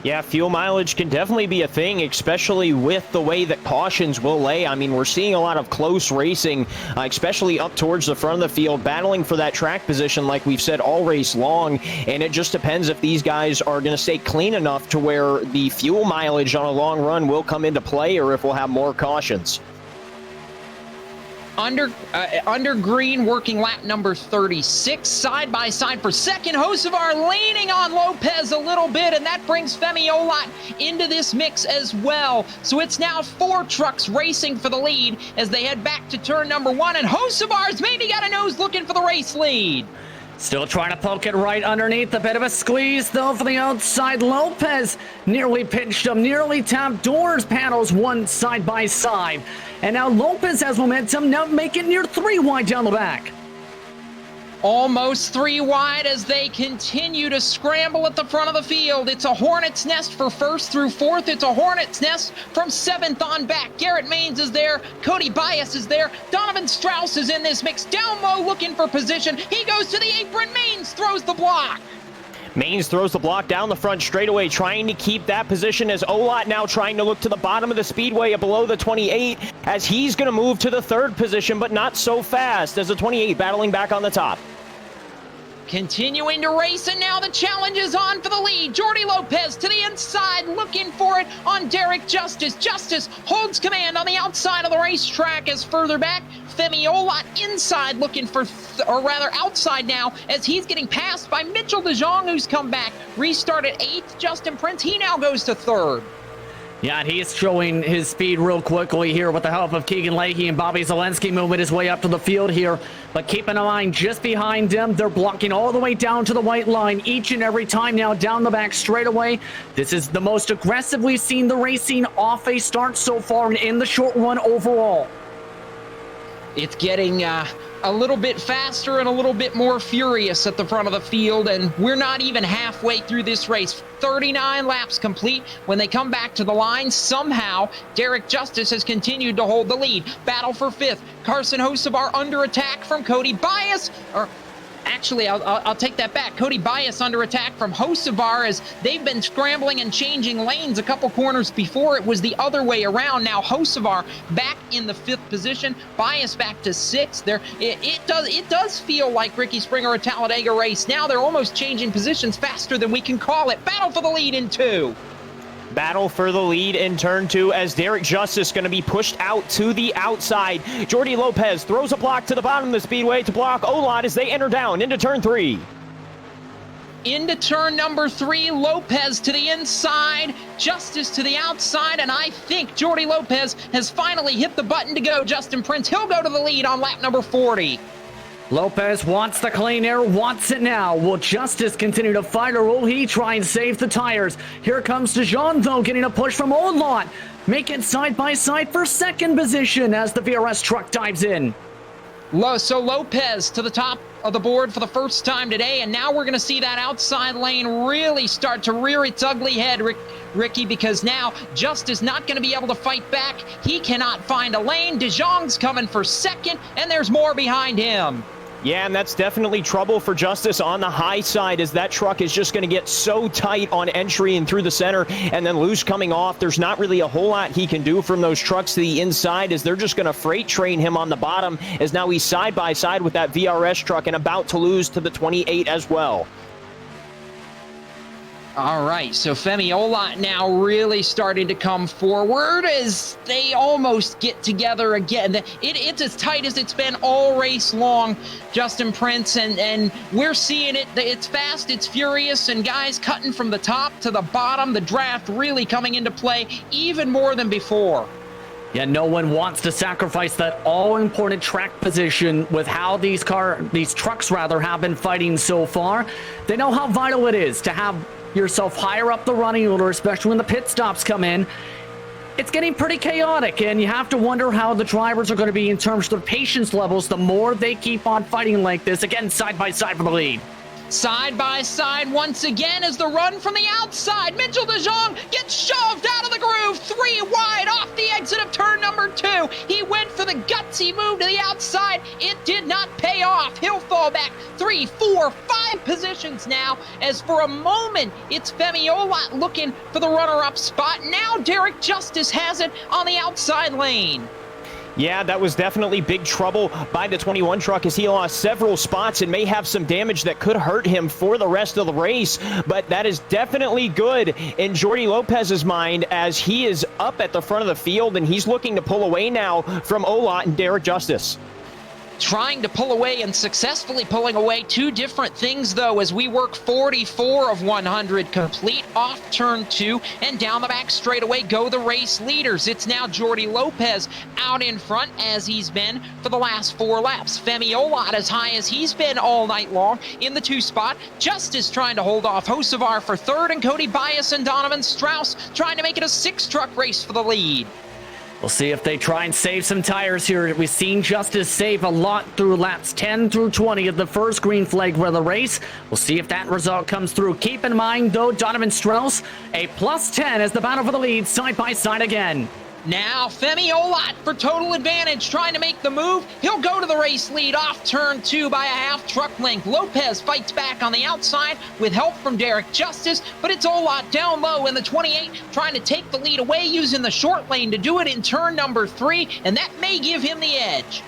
Yeah, fuel mileage can definitely be a thing, especially with the way that cautions will lay. I mean, we're seeing a lot of close racing, especially up towards the front of the field, battling for that track position, like we've said, all race long. And it just depends if these guys are going to stay clean enough to where the fuel mileage on a long run will come into play, or if we'll have more cautions. Under green, working lap number 36, side by side for second. Hocevar leaning on Lopez a little bit, and that brings Femi Olak into this mix as well. So it's now 4 trucks racing for the lead as they head back to turn number 1, and Hocevar's maybe got a nose looking for the race lead. Still trying to poke it right underneath. A bit of a squeeze, though, for the outside. Lopez nearly pinched him, nearly tapped doors panels one side by side. And now Lopez has momentum, now making near 3 wide down the back. Almost 3 wide as they continue to scramble at the front of the field. It's a hornet's nest for first through fourth. It's a hornet's nest from seventh on back. Garrett Maines is there. Cody Bias is there. Donovan Strauss is in this mix. Down low looking for position. He goes to the apron. Maines throws the block. Maines throws the block down the front straightaway, trying to keep that position as Olot now trying to look to the bottom of the speedway below the 28 as he's going to move to the third position, but not so fast as the 28 battling back on the top. Continuing to race, and now the challenge is on for the lead. Jordy Lopez to the inside, looking for it on Derek Justice. Justice holds command on the outside of the racetrack as further back. Femi Olot inside looking for, or rather outside now, as he's getting passed by Mitchell DeJong, who's come back. Restarted 8th, Justin Prince, he now goes to 3rd. Yeah, and he's showing his speed real quickly here with the help of Keegan Leahy and Bobby Zelensky moving his way up to the field here. But keep in mind, just behind them, they're blocking all the way down to the white line each and every time now down the back straightaway. This is the most aggressive we've seen the racing off a start so far in the short run overall. It's getting a little bit faster and a little bit more furious at the front of the field, and we're not even halfway through this race. 39 laps complete. When they come back to the line, somehow Derek Justice has continued to hold the lead. Battle for 5th. Carson Hocevar under attack from Cody Bias, actually, I'll take that back. Cody Bias under attack from Hocevar as they've been scrambling and changing lanes a couple corners before. It was the other way around. Now Hocevar back in the 5th position. Bias back to 6th. There, it does feel like Ricky Springer a Talladega race. Now they're almost changing positions faster than we can call it. Battle for the lead in 2. Battle for the lead in turn 2 as Derek Justice going to be pushed out to the outside. Jordy Lopez throws a block to the bottom of the speedway to block Olot as they enter down into turn 3. Into turn number 3, Lopez to the inside, Justice to the outside, and I think Jordy Lopez has finally hit the button to go. Justin Prince, he'll go to the lead on lap number 40. Lopez wants the clean air, wants it now. Will Justice continue to fight, or will he try and save the tires? Here comes DeJong, though, getting a push from Olot. Make it side by side for 2nd position as the VRS truck dives in. So Lopez to the top of the board for the first time today, and now we're going to see that outside lane really start to rear its ugly head, Ricky, because now Justice not going to be able to fight back. He cannot find a lane. DeJong's coming for 2nd, and there's more behind him. Yeah, and that's definitely trouble for Justice on the high side as that truck is just going to get so tight on entry and through the center and then loose coming off. There's not really a whole lot he can do from those trucks to the inside as they're just going to freight train him on the bottom as now he's side by side with that VRS truck and about to lose to the 28 as well. All right, so Femi Olot now really starting to come forward as they almost get together again. It's as tight as it's been all race long, Justin Prince, and we're seeing it. It's fast, it's furious, and guys cutting from the top to the bottom. The draft really coming into play even more than before. Yeah, no one wants to sacrifice that all-important track position with how these trucks have been fighting so far. They know how vital it is to have yourself higher up the running order, especially when the pit stops come in. It's getting pretty chaotic, and you have to wonder how the drivers are going to be in terms of their patience levels the more they keep on fighting like this. Again, side by side for the lead. Side by side once again as the run from the outside. Mitchell DeJong gets shoved out of the groove. 3 wide off the exit of turn number 2. He went for the gutsy move to the outside. It did not pay off. He'll fall back 3, 4, 5 positions now as for a moment it's Femi Olot looking for the runner-up spot. Now Derek Justice has it on the outside lane. Yeah, that was definitely big trouble by the 21 truck as he lost several spots and may have some damage that could hurt him for the rest of the race. But that is definitely good in Jordy Lopez's mind as he is up at the front of the field and he's looking to pull away now from Olot and Derek Justice. Trying to pull away and successfully pulling away. 2 different things, though, as we work 44 of 100 complete off turn 2 and down the back straightaway go the race leaders. It's now Jordy Lopez out in front as he's been for the last 4 laps. Femi Olot as high as he's been all night long in the 2 spot. Justice trying to hold off Hocevar for 3rd, and Cody Bias and Donovan Strauss trying to make it a 6 truck race for the lead. We'll see if they try and save some tires here. We've seen Justice save a lot through laps 10 through 20 of the first green flag for the race. We'll see if that result comes through. Keep in mind, though, Donovan Strauss, a +10 as the battle for the lead side by side again. Now, Femi Olat for total advantage, trying to make the move. He'll go to the race lead off turn 2 by a half truck length. Lopez fights back on the outside with help from Derek Justice, but it's Olat down low in the 28, trying to take the lead away using the short lane to do it in turn number 3, and that may give him the edge.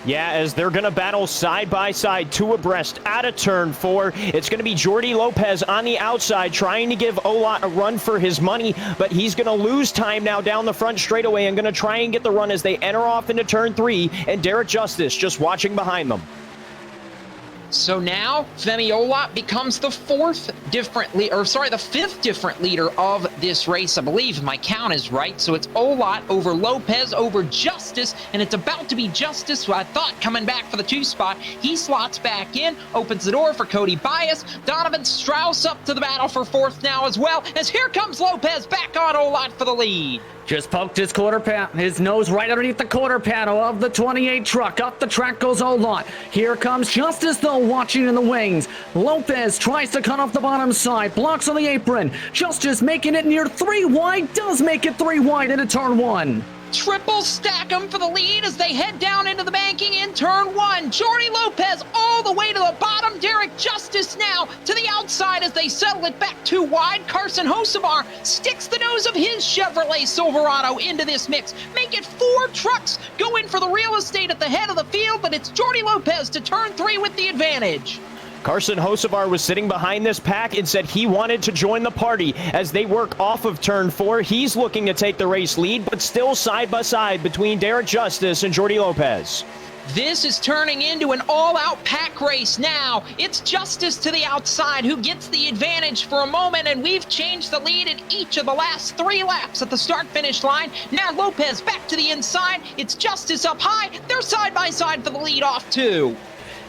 Yeah, as they're going to battle side by side, 2 abreast out of turn 4. It's going to be Jordi Lopez on the outside trying to give Olat a run for his money, but he's going to lose time now down the front straightaway and going to try and get the run as they enter off into turn 3, and Derek Justice just watching behind them. So now, Femi Olat becomes the fifth different leader of this race, I believe, if my count is right. So it's Olat over Lopez over Justice, and it's about to be Justice, who I thought coming back for the 2 spot. He slots back in, opens the door for Cody Bias. Donovan Strauss up to the battle for 4th now as well, as here comes Lopez back on Olat for the lead. Just poked his nose right underneath the quarter panel of the 28 truck. Up the track goes Olat. Here comes Justice, though, watching in the wings. Lopez tries to cut off the bottom side. Blocks on the apron. Justice making it near 3 wide. Does make it 3 wide into turn 1. Triple stack them for the lead as they head down into the banking in turn 1. Jordi Lopez all the way to the bottom. Derek Justice now to the outside as they settle it back 2 wide. Carson Hocevar sticks the nose of his Chevrolet Silverado into this mix. Make it 4 trucks going for the real estate at the head of the field, but it's Jordi Lopez to turn 3 with the advantage. Carson Hocevar was sitting behind this pack and said he wanted to join the party as they work off of turn 4. He's looking to take the race lead, but still side by side between Derek Justice and Jordi Lopez. This is turning into an all-out pack race now. It's Justice to the outside who gets the advantage for a moment, and we've changed the lead in each of the last 3 laps at the start-finish line. Now Lopez back to the inside. It's Justice up high. They're side by side for the lead off 2.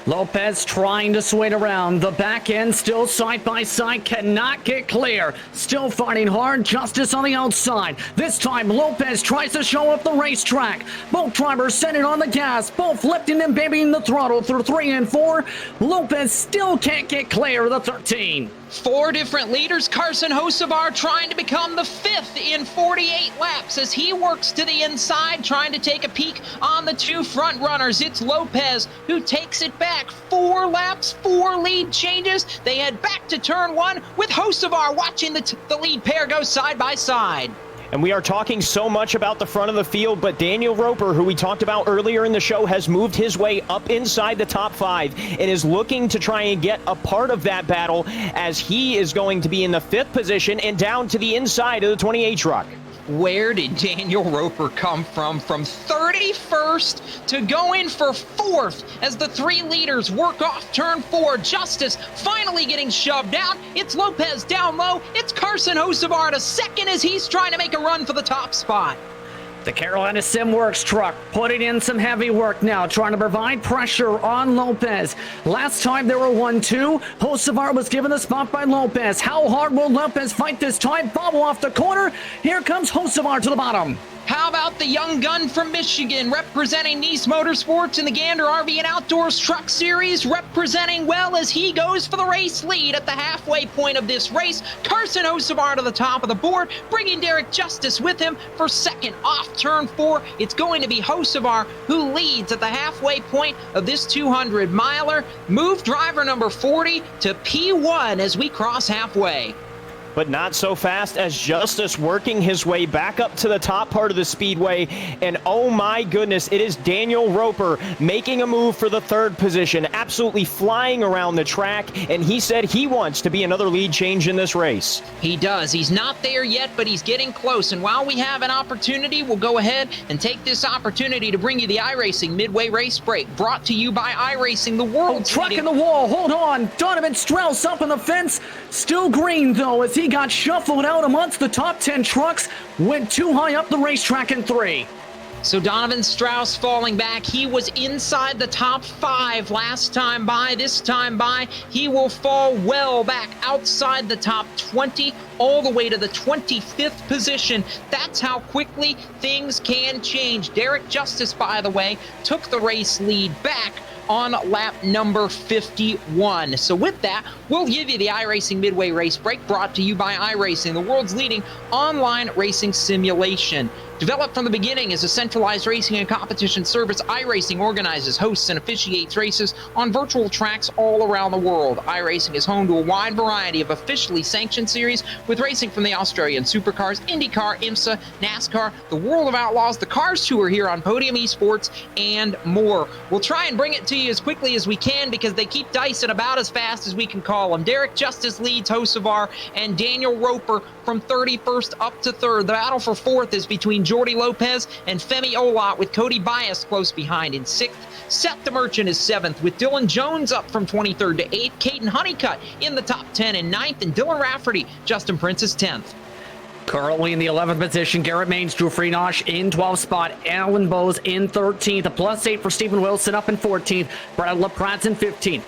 Lopez trying to swing around. The back end still side by side, cannot get clear. Still fighting hard. Justice on the outside. This time Lopez tries to show up the racetrack. Both drivers send it on the gas, both lifting and babying the throttle through 3 and 4. Lopez still can't get clear of the 13. 4 different leaders. Carson Hocevar trying to become the 5th in 48 laps as he works to the inside, trying to take a peek on the 2 front runners. It's Lopez who takes it back. 4 laps, 4 lead changes. They head back to turn 1 with Hocevar watching the lead pair go side by side. And we are talking so much about the front of the field, but Daniel Roper, who we talked about earlier in the show, has moved his way up inside the top 5 and is looking to try and get a part of that battle as he is going to be in the 5th position and down to the inside of the 28 truck. Where did Daniel Roper come from? From 31st to going for 4th as the 3 leaders work off turn 4. Justice finally getting shoved out. It's Lopez down low. It's Carson Hocevar to 2nd as he's trying to make a run for the top spot. The Carolina Simworks truck putting in some heavy work now, trying to provide pressure on Lopez. Last time there were 1-2. Hocevar was given the spot by Lopez. How hard will Lopez fight this time? Bobble off the corner. Here comes Hocevar to the bottom. How about the young gun from Michigan representing Nice Motorsports in the Gander RV and Outdoors Truck Series, representing well as he goes for the race lead at the halfway point of this race. Carson Hocevar to the top of the board, bringing Derek Justice with him for 2nd off turn 4. It's going to be Hocevar who leads at the halfway point of this 200-miler. Move driver number 40 to P1 as we cross halfway. But not so fast as Justice working his way back up to the top part of the speedway. And oh my goodness, it is Daniel Roper making a move for the 3rd position, absolutely flying around the track. And he said he wants to be another lead change in this race. He does. He's not there yet, but he's getting close. And while we have an opportunity, we'll go ahead and take this opportunity to bring you the iRacing Midway Race Break, brought to you by iRacing, the world's truck in the wall. Hold on. Donovan Strauss up on the fence. Still green, though, as he got shuffled out amongst the top 10 trucks. Went too high up the racetrack in 3. So Donovan Strauss falling back. He was inside the top 5 last time by. This time by, he will fall well back outside the top 20, all the way to the 25th position. That's how quickly things can change. Derek Justice, by the way, took the race lead back on lap number 51. So with that, we'll give you the iRacing Midway Race Break, brought to you by iRacing, the world's leading online racing simulation. Developed from the beginning as a centralized racing and competition service, iRacing organizes, hosts, and officiates races on virtual tracks all around the world. iRacing is home to a wide variety of officially sanctioned series, with racing from the Australian Supercars, IndyCar, IMSA, NASCAR, the World of Outlaws, the Cars Tour here on Podium Esports, and more. We'll try and bring it to you as quickly as we can, because they keep dicing about as fast as we can call them. Derek Justice leads Hocevar, and Daniel Roper from 31st up to 3rd. The battle for 4th is between Jordy Lopez and Femi Olot, with Cody Bias close behind in 6th. Seth the Merchant is 7th, with Dylan Jones up from 23rd to 8th. Caden Honeycutt in the top 10 in 9th, and Dylan Rafferty, Justin Prince is 10th. Currently in the 11th position, Garrett Maines, Drew Freenosh in 12th spot, Alan Bowes in 13th, a +8 for Stephen Wilson up in 14th, Brad LaPrat's in 15th.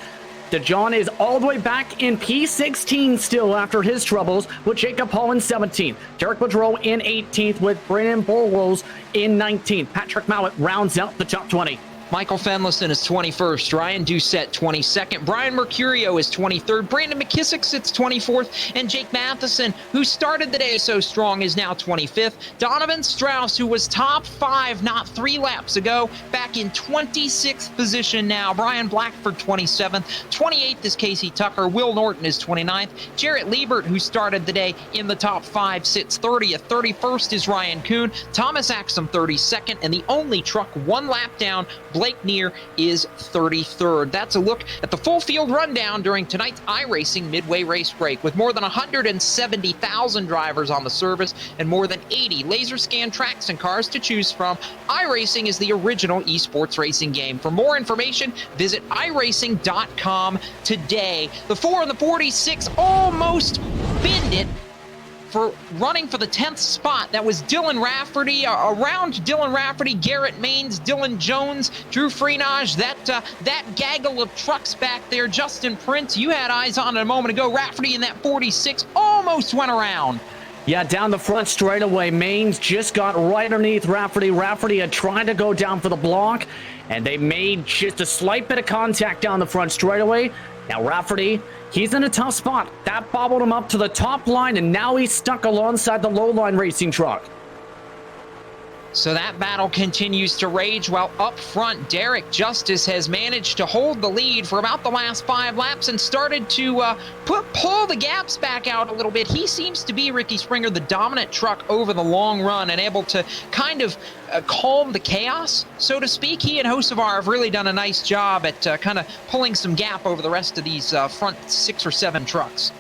DeJohn is all the way back in P16 still after his troubles, with Jacob Hall in 17th. Derek Boudreau in 18th, with Brandon Borlos in 19th. Patrick Mowat rounds out the top 20. Michael Fenlison is 21st, Ryan Doucette 22nd, Brian Mercurio is 23rd, Brandon McKissick sits 24th, and Jake Matheson, who started the day so strong, is now 25th. Donovan Strauss, who was top 5 not 3 laps ago, back in 26th position now. Brian Blackford 27th, 28th is Casey Tucker, Will Norton is 29th, Jarrett Liebert, who started the day in the top 5, sits 30th, 31st is Ryan Kuhn, Thomas Axum 32nd, and the only truck 1 lap down, Blake Neer, is 33rd. That's a look at the full field rundown during tonight's iRacing Midway Race Break. With more than 170,000 drivers on the service and more than 80 laser scan tracks and cars to choose from, iRacing is the original esports racing game. For more information, visit iRacing.com today. The 4 and the 46 almost binned it for running for the 10th spot. That was Dylan Rafferty. Around Dylan Rafferty, Garrett Maines, Dylan Jones, Drew Freenage, that gaggle of trucks back there. Justin Prince, you had eyes on it a moment ago. Rafferty in that 46 almost went around. Yeah, down the front straightaway, Maines just got right underneath Rafferty. Rafferty had tried to go down for the block, and they made just a slight bit of contact down the front straightaway. Now Rafferty, he's in a tough spot. That bobbled him up to the top line, and now he's stuck alongside the low-line racing truck. So that battle continues to rage, while up front, Derek Justice has managed to hold the lead for about the last 5 laps and started to pull the gaps back out a little bit. He seems to be, Ricky Springer, the dominant truck over the long run, and able to kind of calm the chaos, so to speak. He and Hocevar have really done a nice job at kind of pulling some gap over the rest of these front 6 or 7 trucks.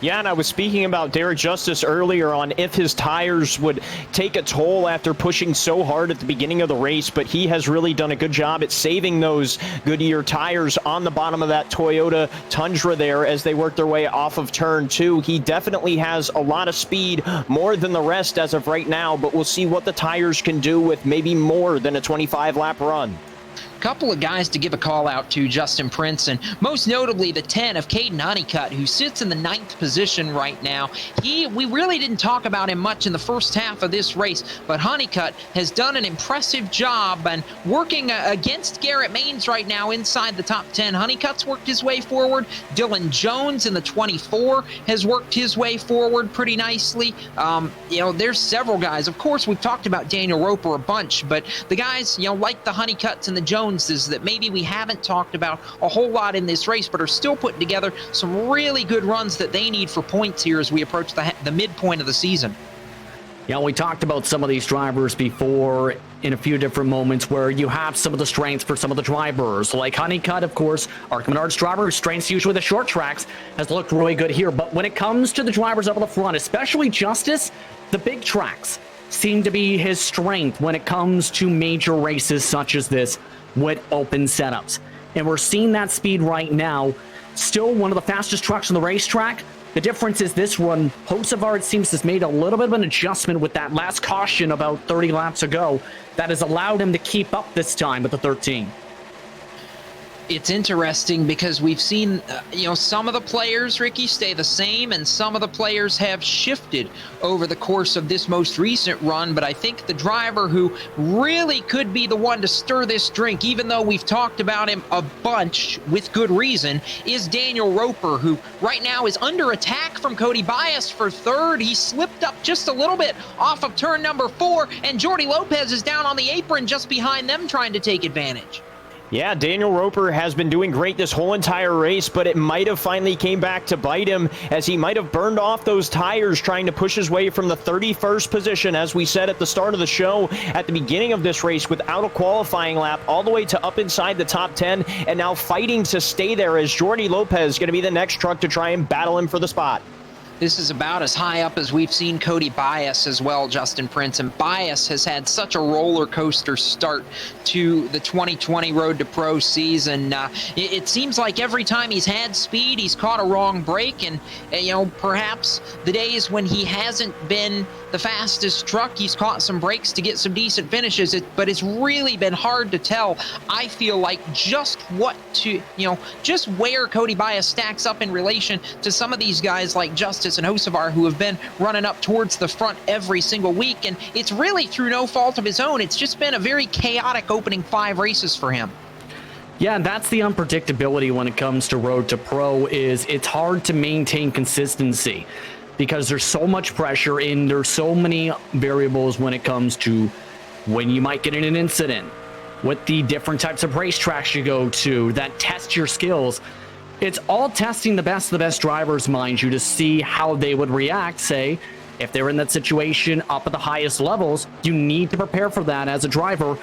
Yeah, and I was speaking about Derek Justice earlier on if his tires would take a toll after pushing so hard at the beginning of the race, but he has really done a good job at saving those Goodyear tires on the bottom of that Toyota Tundra there as they work their way off of turn 2. He definitely has a lot of speed, more than the rest as of right now, but we'll see what the tires can do with maybe more than a 25-lap run. Couple of guys to give a call out to, Justin Prince, and most notably the 10 of Caden Honeycutt, who sits in the 9th position right now. We really didn't talk about him much in the first half of this race, but Honeycutt has done an impressive job and working against Garrett Maines right now inside the top 10. Honeycutt's worked his way forward. Dylan Jones in the 24 has worked his way forward pretty nicely. There's several guys. Of course, we've talked about Daniel Roper a bunch, but the guys, like the Honeycutts and the Joneses that maybe we haven't talked about a whole lot in this race, but are still putting together some really good runs that they need for points here as we approach the midpoint of the season. Yeah, we talked about some of these drivers before in a few different moments where you have some of the strengths for some of the drivers. Like Honeycutt, of course, Arc Menard's driver, whose strengths usually the short tracks, has looked really good here. But when it comes to the drivers up at the front, especially Justice, the big tracks seem to be his strength when it comes to major races such as this with open setups. And we're seeing that speed right now. Still one of the fastest trucks on the racetrack, The difference is this run, Hocevar, it seems, has made a little bit of an adjustment with that last caution about 30 laps ago that has allowed him to keep up this time with the 13. It's interesting because we've seen, some of the players, Ricky, stay the same, and some of the players have shifted over the course of this most recent run. But I think the driver who really could be the one to stir this drink, even though we've talked about him a bunch with good reason, is Daniel Roper, who right now is under attack from Cody Bias for third. He slipped up just a little bit off of turn number 4, and Jordy Lopez is down on the apron just behind them trying to take advantage. Yeah, Daniel Roper has been doing great this whole entire race, but it might have finally came back to bite him as he might have burned off those tires trying to push his way from the 31st position, as we said at the start of the show, at the beginning of this race without a qualifying lap, all the way to up inside the top 10, and now fighting to stay there as Jordy Lopez is going to be the next truck to try and battle him for the spot. This is about as high up as we've seen Cody Bias as well, Justin Prince. And Bias has had such a roller coaster start to the 2020 Road to Pro season. It seems like every time he's had speed, he's caught a wrong break. And perhaps the days when he hasn't been the fastest truck, he's caught some breaks to get some decent finishes. But it's really been hard to tell, I feel like, just where Cody Bias stacks up in relation to some of these guys like Justice and Hocevar, who have been running up towards the front every single week. And it's really through no fault of his own. It's just been a very chaotic opening 5 races for him. Yeah, and that's the unpredictability when it comes to Road to Pro, is it's hard to maintain consistency because there's so much pressure and there's so many variables when it comes to when you might get in an incident, what the different types of racetracks you go to that test your skills. It's all testing the best of the best drivers, mind you, to see how they would react, say, if they're in that situation up at the highest levels. You need to prepare for that as a driver.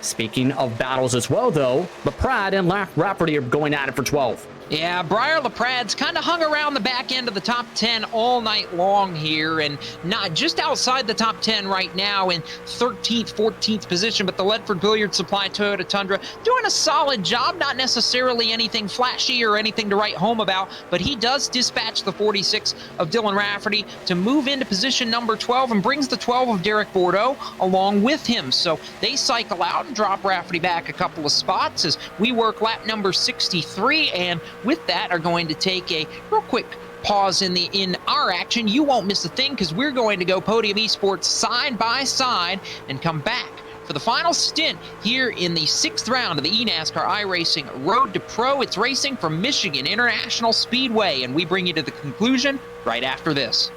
Speaking of battles as well, though, LaPrade and Rafferty are going at it for 12. Yeah, Briar LaPrade's kind of hung around the back end of the top 10 all night long here, and not just outside the top 10 right now in 13th, 14th position, but the Ledford Billiard Supply Toyota Tundra doing a solid job, not necessarily anything flashy or anything to write home about, but he does dispatch the 46 of Dylan Rafferty to move into position number 12 and brings the 12 of Derek Bordeaux along with him. So they cycle out and drop Rafferty back a couple of spots as we work lap number 63, and with that are going to take a real quick pause in our action. You won't miss a thing because we're going to go Podium Esports side by side and come back for the final stint here in the 6th round of the eNASCAR iRacing Road to Pro. It's racing from Michigan International Speedway, and we bring you to the conclusion right after this.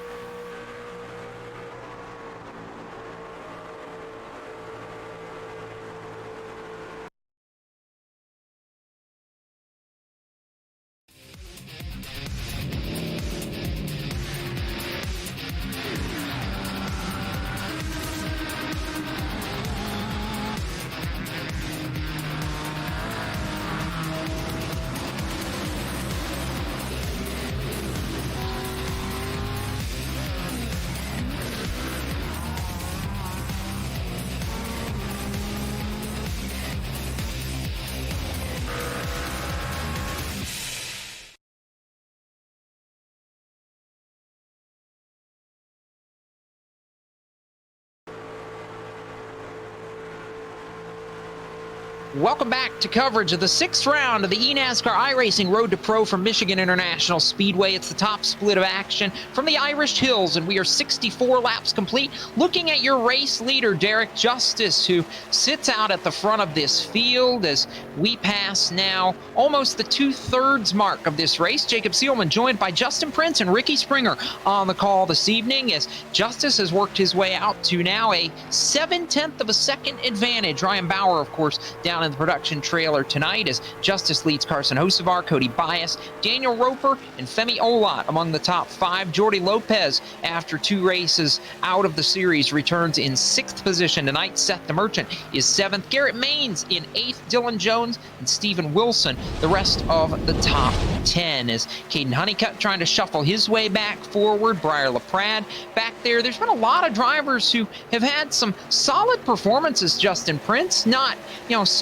Welcome back to coverage of the 6th round of the eNASCAR iRacing Road to Pro from Michigan International Speedway. It's the top split of action from the Irish Hills, and we are 64 laps complete. Looking at your race leader, Derek Justice, who sits out at the front of this field as we pass now almost the 2/3 mark of this race. Jacob Seelman joined by Justin Prince and Ricky Springer on the call this evening as Justice has worked his way out to now a 7/10 of a second advantage. Ryan Bauer, of course, down in the production trailer tonight as Justice leads Carson Hocevar, Cody Bias, Daniel Roper, and Femi Olot among the top 5. Jordy Lopez, after 2 races out of the series, returns in 6th position tonight. Seth the Merchant is 7th. Garrett Maines in 8th. Dylan Jones and Stephen Wilson, the rest of the top 10 as Caden Honeycutt trying to shuffle his way back forward. Briar LaPrade back there. There's been a lot of drivers who have had some solid performances, Justin Prince. Not,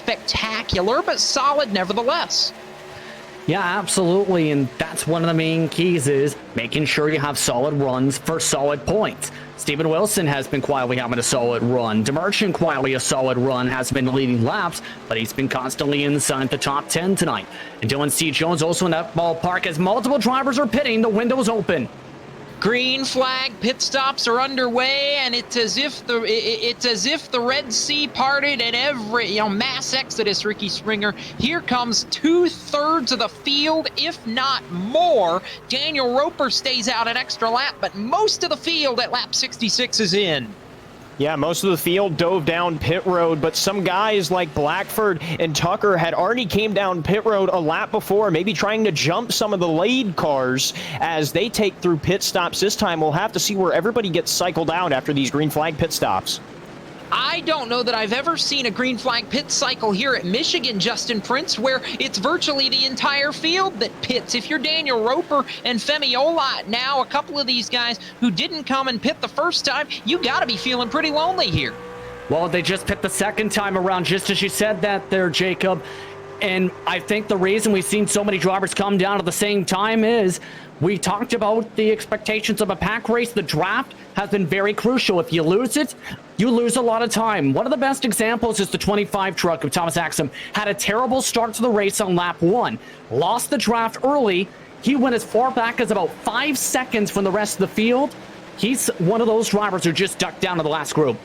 spectacular, but solid nevertheless. Yeah, absolutely. And that's one of the main keys is making sure you have solid runs for solid points. Steven Wilson has been quietly having a solid run. DeMarchand quietly a solid run, has been leading laps, but he's been constantly inside the top 10 tonight. And Dylan C. Jones also in that ballpark as multiple drivers are pitting. The window's open. Green flag pit stops are underway, and it's as if the Red Sea parted and every mass exodus. Ricky Springer, here comes 2/3 of the field, if not more. Daniel Roper stays out an extra lap, but most of the field at lap 66 is in. Yeah, most of the field dove down pit road, but some guys like Blackford and Tucker had already came down pit road a lap before, maybe trying to jump some of the lead cars as they take through pit stops this time. We'll have to see where everybody gets cycled out after these green flag pit stops. I don't know that I've ever seen a green flag pit cycle here at Michigan, Justin Prince, where it's virtually the entire field that pits. If you're Daniel Roper and Femi Olat, now a couple of these guys who didn't come and pit the first time, you got to be feeling pretty lonely here. Well, they just pit the second time around, just as you said that there, Jacob. And I think the reason we've seen so many drivers come down at the same time is we talked about the expectations of a pack race. The draft has been very crucial. If you lose it, you lose a lot of time. One of the best examples is the 25 truck of Thomas Axum. Had a terrible start to the race on lap 1. Lost the draft early. He went as far back as about 5 seconds from the rest of the field. He's one of those drivers who just ducked down to the last group.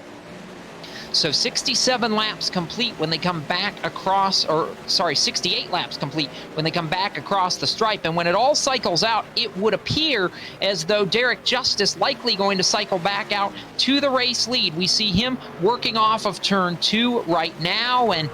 So 67 laps complete when they come back across, 68 laps complete when they come back across the stripe. And when it all cycles out, it would appear as though Derek Justice likely going to cycle back out to the race lead. We see him working off of turn 2 right now, and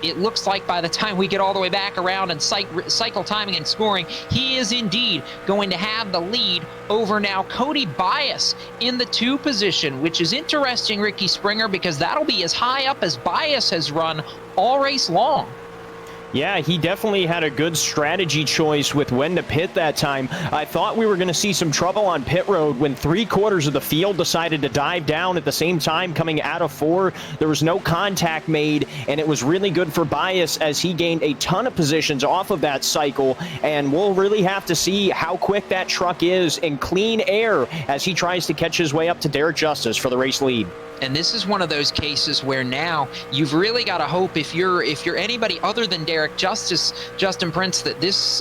it looks like by the time we get all the way back around and cycle timing and scoring, he is indeed going to have the lead over now Cody Bias in the 2 position, which is interesting, Ricky Springer, because that'll be as high up as Bias has run all race long. Yeah, he definitely had a good strategy choice with when to pit that time. I thought we were going to see some trouble on pit road when 3/4 of the field decided to dive down at the same time coming out of 4. There was no contact made, and it was really good for Bias as he gained a ton of positions off of that cycle, and we'll really have to see how quick that truck is in clean air as he tries to catch his way up to Derek Justice for the race lead. And this is one of those cases where now you've really got to hope, if you're anybody other than Derek Justice, Justin Prince, that this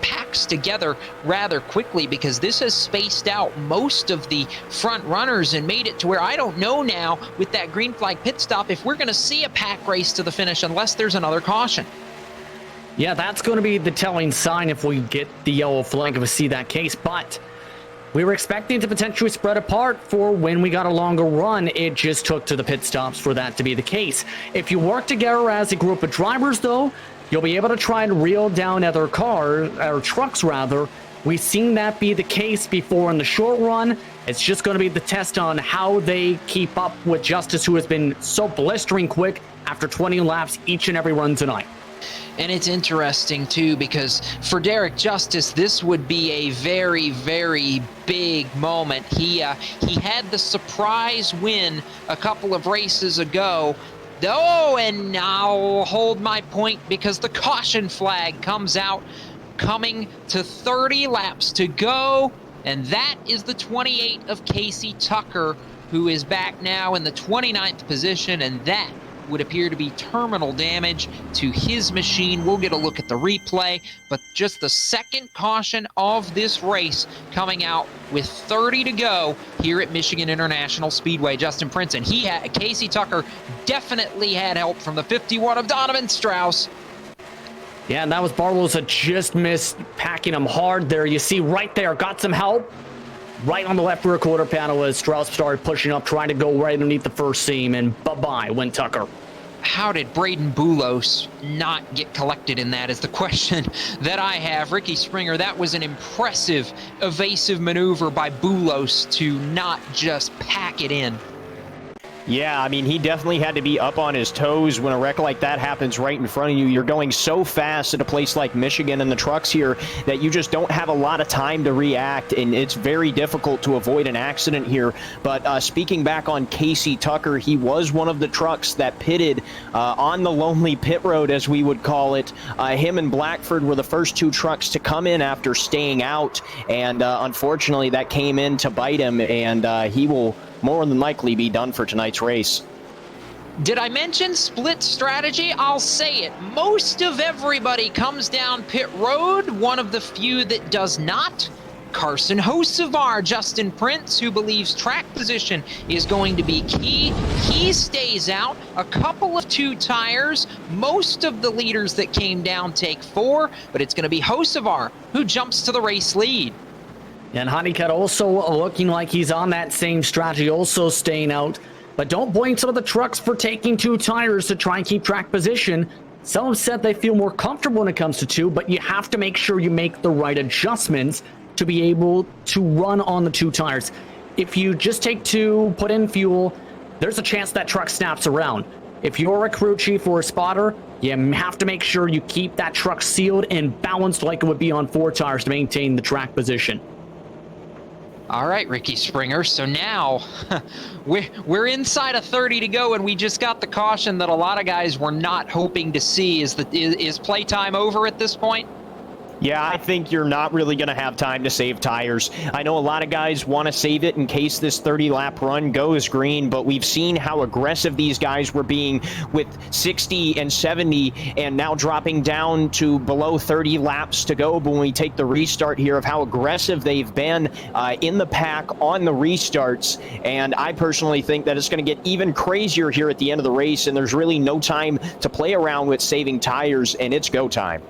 packs together rather quickly, because this has spaced out most of the front runners and made it to where I don't know now with that green flag pit stop if we're going to see a pack race to the finish unless there's another caution. Yeah, that's going to be the telling sign if we get the yellow flag if we see that case. But we were expecting to potentially spread apart for when we got a longer run. It just took to the pit stops for that to be the case. If you work together as a group of drivers, though, you'll be able to try and reel down other cars, or trucks rather. We've seen that be the case before in the short run. It's just going to be the test on how they keep up with Justice, who has been so blistering quick after 20 laps each and every run tonight. And it's interesting, too, because for Derek Justice, this would be a very, very big moment. He had the surprise win a couple of races ago. Oh, and I'll hold my point because the caution flag comes out, coming to 30 laps to go. And that is the 28 of Casey Tucker, who is back now in the 29th position, and that would appear to be terminal damage to his machine. We'll get a look at the replay, but just the second caution of this race coming out with 30 to go here at Michigan International Speedway. Justin Prince, and Casey Tucker definitely had help from the 51 of Donovan Strauss. Yeah, and that was Barlow's that just missed packing him hard there. You see right there, got some help. Right on the left rear quarter panel as Strauss started pushing up, trying to go right underneath the first seam, and bye-bye went Tucker. How did Braden Boulos not get collected in that is the question that I have. Ricky Springer, that was an impressive evasive maneuver by Boulos to not just pack it in. Yeah, I mean, he definitely had to be up on his toes when a wreck like that happens right in front of you. You're going so fast at a place like Michigan and the trucks here that you just don't have a lot of time to react, and it's very difficult to avoid an accident here. But speaking back on Casey Tucker, he was one of the trucks that pitted on the lonely pit road, as we would call it. Him and Blackford were the first two trucks to come in after staying out, and unfortunately that came in to bite him, and he will more than likely be done for tonight's race. Did I mention split strategy? I'll say it. Most of everybody comes down pit road. One of the few that does not. Carson Hocevar, Justin Prince, who believes track position is going to be key. He stays out. A couple of 2 tires. Most of the leaders that came down take 4, but it's going to be Hocevar who jumps to the race lead. And Honeycutt also looking like he's on that same strategy, also staying out. But don't blame some of the trucks for taking 2 tires to try and keep track position. Some have said they feel more comfortable when it comes to 2, but you have to make sure you make the right adjustments to be able to run on the 2 tires. If you just take 2, put in fuel, there's a chance that truck snaps around. If you're a crew chief or a spotter, you have to make sure you keep that truck sealed and balanced like it would be on 4 tires to maintain the track position. All right, Ricky Springer. So now we're inside of 30 to go, and we just got the caution that a lot of guys were not hoping to see. Is playtime over at this point? Yeah, I think you're not really going to have time to save tires. I know a lot of guys want to save it in case this 30-lap run goes green, but we've seen how aggressive these guys were being with 60 and 70 and now dropping down to below 30 laps to go. But when we take the restart here of how aggressive they've been in the pack on the restarts, and I personally think that it's going to get even crazier here at the end of the race, and there's really no time to play around with saving tires, and it's go time.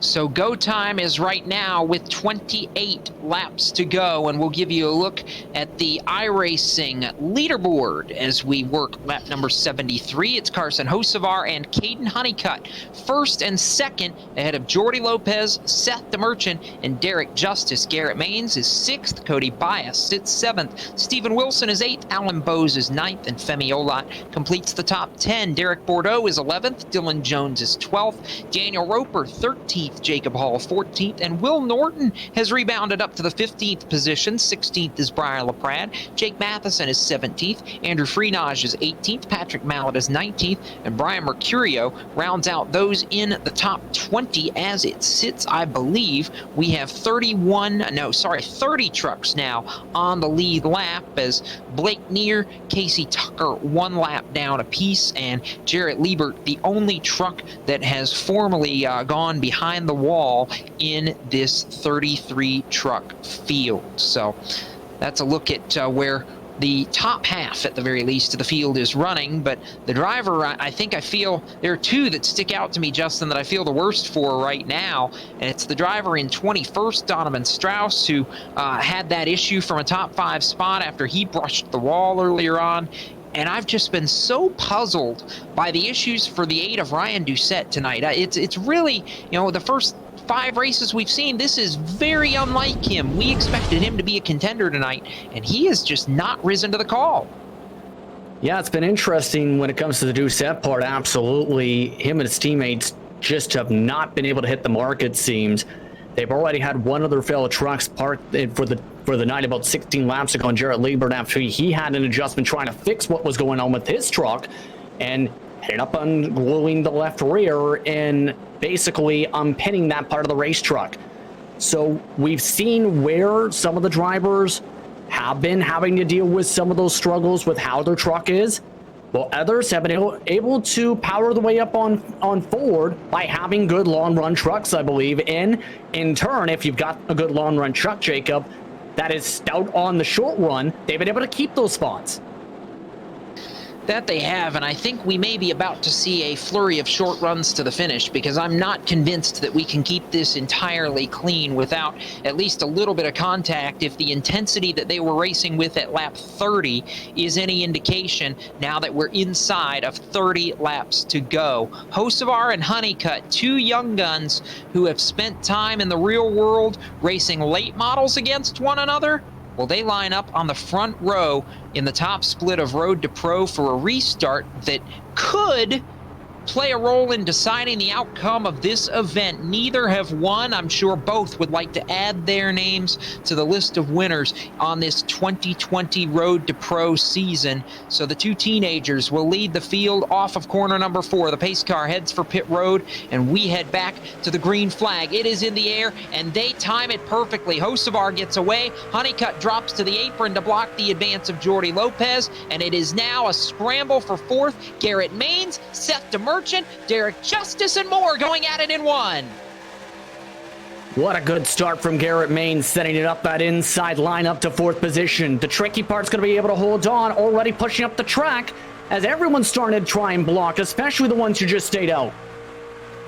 So go time is right now with 28 laps to go, and we'll give you a look at the iRacing leaderboard as we work lap number 73. It's Carson Hocevar and Caden Honeycutt first and second ahead of Jordy Lopez, Seth DeMerchant, and Derek Justice. Garrett Maines is 6th, Cody Bias sits 7th, Stephen Wilson is 8th, Alan Bowes is 9th, and Femi Olot completes the top 10. Derek Bordeaux is 11th, Dylan Jones is 12th, Daniel Roper 13th, Jacob Hall 14th, and Will Norton has rebounded up to the 15th position. 16th is Brian LaPrade. Jake Matheson is 17th. Andrew Freenage is 18th. Patrick Mallet is 19th. And Brian Mercurio rounds out those in the top 20 as it sits. I believe we have 30 trucks now on the lead lap as Blake Neer, Casey Tucker 1 lap down apiece, and Jarrett Liebert the only truck that has formally gone behind the wall in this 33 truck field. So that's a look at where the top half, at the very least, of the field is running. But the driver, I feel there are 2 that stick out to me, Justin, that I feel the worst for right now. And it's the driver in 21st, Donovan Strauss, who had that issue from a top 5 spot after he brushed the wall earlier on. And I've just been so puzzled by the issues for the 8 of Ryan Doucette tonight. It's really, the first 5 races we've seen, this is very unlike him. We expected him to be a contender tonight, and he has just not risen to the call. Yeah, it's been interesting when it comes to the Doucette part. Absolutely. Him and his teammates just have not been able to hit the mark, it seems. They've already had one of their fellow trucks parked for the night about 16 laps ago, and Jarrett Liebert, after he had an adjustment trying to fix what was going on with his truck, and ended up ungluing the left rear and basically unpinning that part of the race truck. So we've seen where some of the drivers have been having to deal with some of those struggles with how their truck is. Well, others have been able to power the way up on forward by having good long-run trucks, I believe. And in turn, if you've got a good long-run truck, Jacob, that is stout on the short run, they've been able to keep those spots. That they have, and I think we may be about to see a flurry of short runs to the finish, because I'm not convinced that we can keep this entirely clean without at least a little bit of contact. If the intensity that they were racing with at lap 30 is any indication, now that we're inside of 30 laps to go. Hocevar and Honeycutt, 2 young guns who have spent time in the real world racing late models against one another. Well, they line up on the front row in the top split of Road to Pro for a restart that could play a role in deciding the outcome of this event. Neither have won. I'm sure both would like to add their names to the list of winners on this 2020 Road to Pro season. So the two teenagers will lead the field off of corner number 4. The pace car heads for pit road, and we head back to the green flag. It is in the air, and they time it perfectly. Hocevar gets away. Honeycutt drops to the apron to block the advance of Jordy Lopez, and it is now a scramble for 4th. Garrett Maines, Seth DeMerchant, Derek Justice, and more going at it in 1. What a good start from Garrett Maines, setting it up that inside line up to 4th position. The tricky part's going to be able to hold on, already pushing up the track as everyone started to try and block, especially the ones who just stayed out.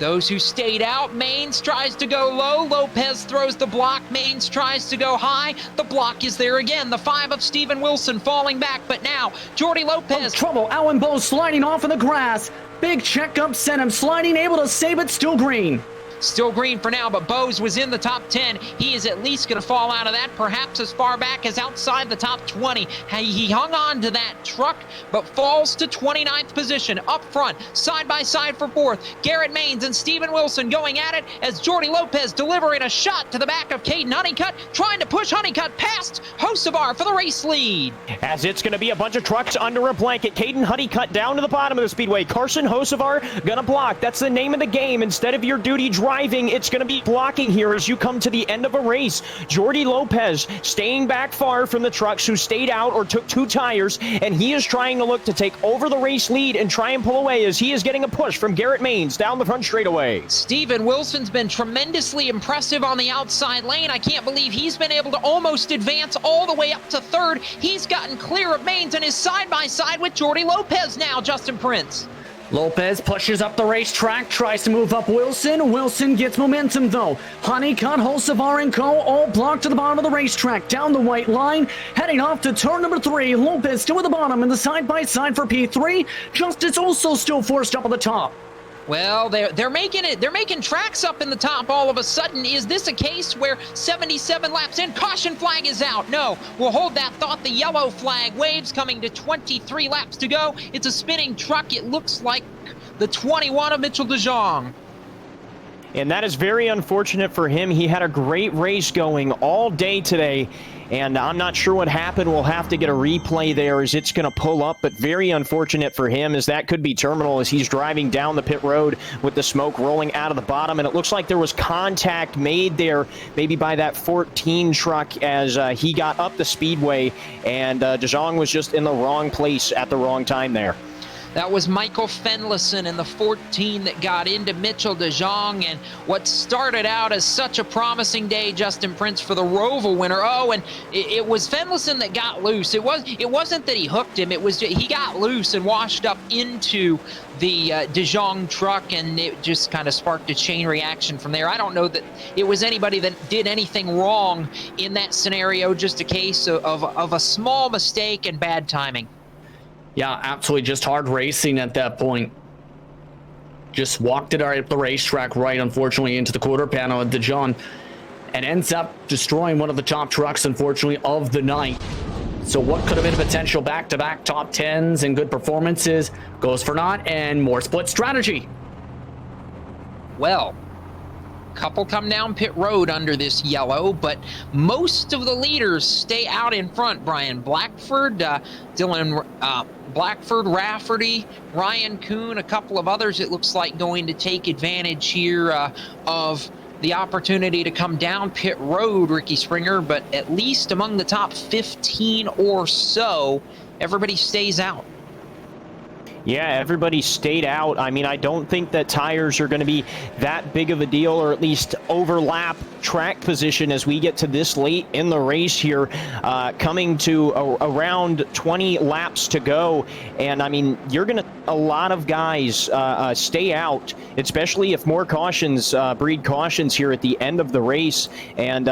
Those who stayed out, Maines tries to go low. Lopez throws the block. Maines tries to go high. The block is there again. The 5 of Steven Wilson falling back, but now Jordy Lopez. Trouble. Alan Bowe sliding off in the grass. Big checkup sent him sliding, able to save it, still green. Still green for now, but Bose was in the top 10. He is at least going to fall out of that, perhaps as far back as outside the top 20. He hung on to that truck, but falls to 29th position. Up front, side by side for 4th. Garrett Maines and Steven Wilson going at it as Jordy Lopez delivering a shot to the back of Caden Honeycutt, trying to push Honeycutt past Hocevar for the race lead. As it's going to be a bunch of trucks under a blanket. Caden Honeycutt down to the bottom of the speedway. Carson Hocevar going to block. That's the name of the game. Instead of your duty driving, it's going to be blocking here as you come to the end of a race. Jordy Lopez staying back far from the trucks who stayed out or took 2 tires, and he is trying to look to take over the race lead and try and pull away as he is getting a push from Garrett Maines down the front straightaway. Steven Wilson's been tremendously impressive on the outside lane. I can't believe he's been able to almost advance all the way up to 3rd. He's gotten clear of Maines and is side by side with Jordy Lopez now, Justin Prince. Lopez pushes up the racetrack, tries to move up Wilson. Wilson gets momentum though. Honeycutt, Hocevar and co. all blocked to the bottom of the racetrack. Down the white line, heading off to turn number 3. Lopez still at the bottom in the side-by-side for P3. Justice also still forced up at the top. Well, they're making it. They're making tracks up in the top all of a sudden. Is this a case where 77 laps in, caution flag is out? No, we'll hold that thought. The yellow flag waves coming to 23 laps to go. It's a spinning truck. It looks like the 21 of Mitchell DeJong. And that is very unfortunate for him. He had a great race going all day today, and I'm not sure what happened. We'll have to get a replay there as it's going to pull up, but very unfortunate for him as that could be terminal as he's driving down the pit road with the smoke rolling out of the bottom, and it looks like there was contact made there maybe by that 14 truck as he got up the speedway, and DeJong was just in the wrong place at the wrong time there. That was Michael Fenlison in the 14 that got into Mitchell DeJong, and what started out as such a promising day, Justin Prince, for the Roval winner. Oh, and it was Fenlison that got loose. It wasn't that he hooked him. It was he got loose and washed up into the DeJong truck, and it just kind of sparked a chain reaction from there. I don't know that it was anybody that did anything wrong in that scenario, just a case of a small mistake and bad timing. Yeah, absolutely just hard racing at that point. Just walked it up the racetrack right, unfortunately, into the quarter panel at DeJong, and ends up destroying one of the top trucks, unfortunately, of the night. So what could have been a potential back-to-back top 10s and good performances goes for naught, and more split strategy. Well, couple come down pit road under this yellow, but most of the leaders stay out in front. Brian Blackford, Dylan Blackford, Rafferty, Ryan Kuhn, a couple of others, it looks like, going to take advantage here of the opportunity to come down pit road, Ricky Springer, but at least among the top 15 or so, everybody stays out. Yeah, everybody stayed out. I mean, I don't think that tires are going to be that big of a deal, or at least overlap track position as we get to this late in the race here, coming to around 20 laps to go. And I mean, you're going to, a lot of guys stay out, especially if more cautions breed cautions here at the end of the race. And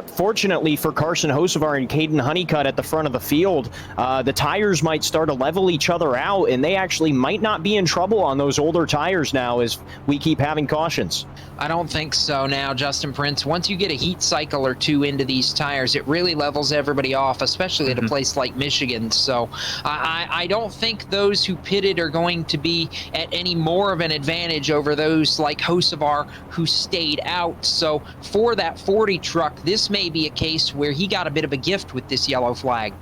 fortunately for Carson Hocevar and Caden Honeycutt at the front of the field, the tires might start to level each other out, and they actually might not be in trouble on those older tires now as we keep having cautions. I don't think so now, Justin Prince. points. Once you get a heat cycle or two into these tires, it really levels everybody off, especially at a place like Michigan. So I don't think those who pitted are going to be at any more of an advantage over those like Hocevar who stayed out. So for that 40 truck, this may be a case where he got a bit of a gift with this yellow flag.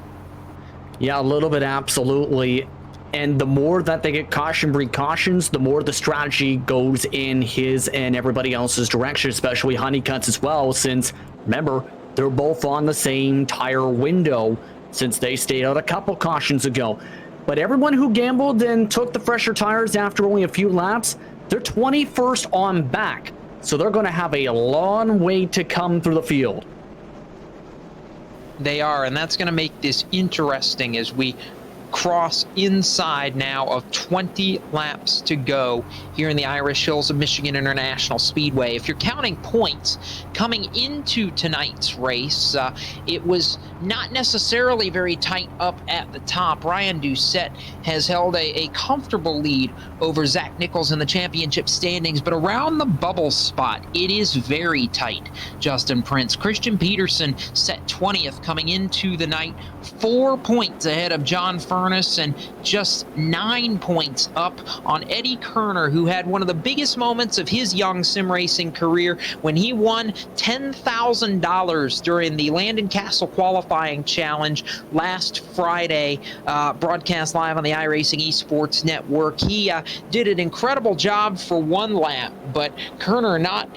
Yeah, a little bit, absolutely. And the more that they get caution precautions, the more the strategy goes in his and everybody else's direction, especially Honeycutt's as well, since, remember, they're both on the same tire window since they stayed out a couple cautions ago. But everyone who gambled and took the fresher tires after only a few laps, they're 21st on back. So they're going to have a long way to come through the field. They are, and that's going to make this interesting as we cross inside now of 20 laps to go here in the Irish Hills of Michigan International Speedway. If you're counting points coming into tonight's race, it was not necessarily very tight up at the top. Ryan Doucette has held a comfortable lead over Zach Nichols in the championship standings, but around the bubble spot, it is very tight. Justin Prince, Christian Peterson set 20th coming into the night, 4 points ahead of John Furness and just 9 points up on Eddie Kerner, who had one of the biggest moments of his young sim racing career when he won $10,000 during the Landon Castle qualifying challenge last Friday, broadcast live on the iRacing Esports Network. He did an incredible job for one lap, but Kerner not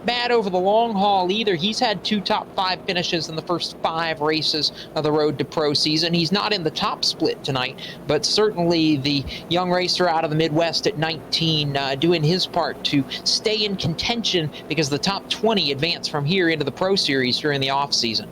bad over the long haul either. He's had 2 top 5 finishes in the first 5 races of the Road to Pro season. He's not in the top split tonight, but certainly the young racer out of the Midwest at 19 doing his part to stay in contention because the top 20 advance from here into the Pro Series during the off season.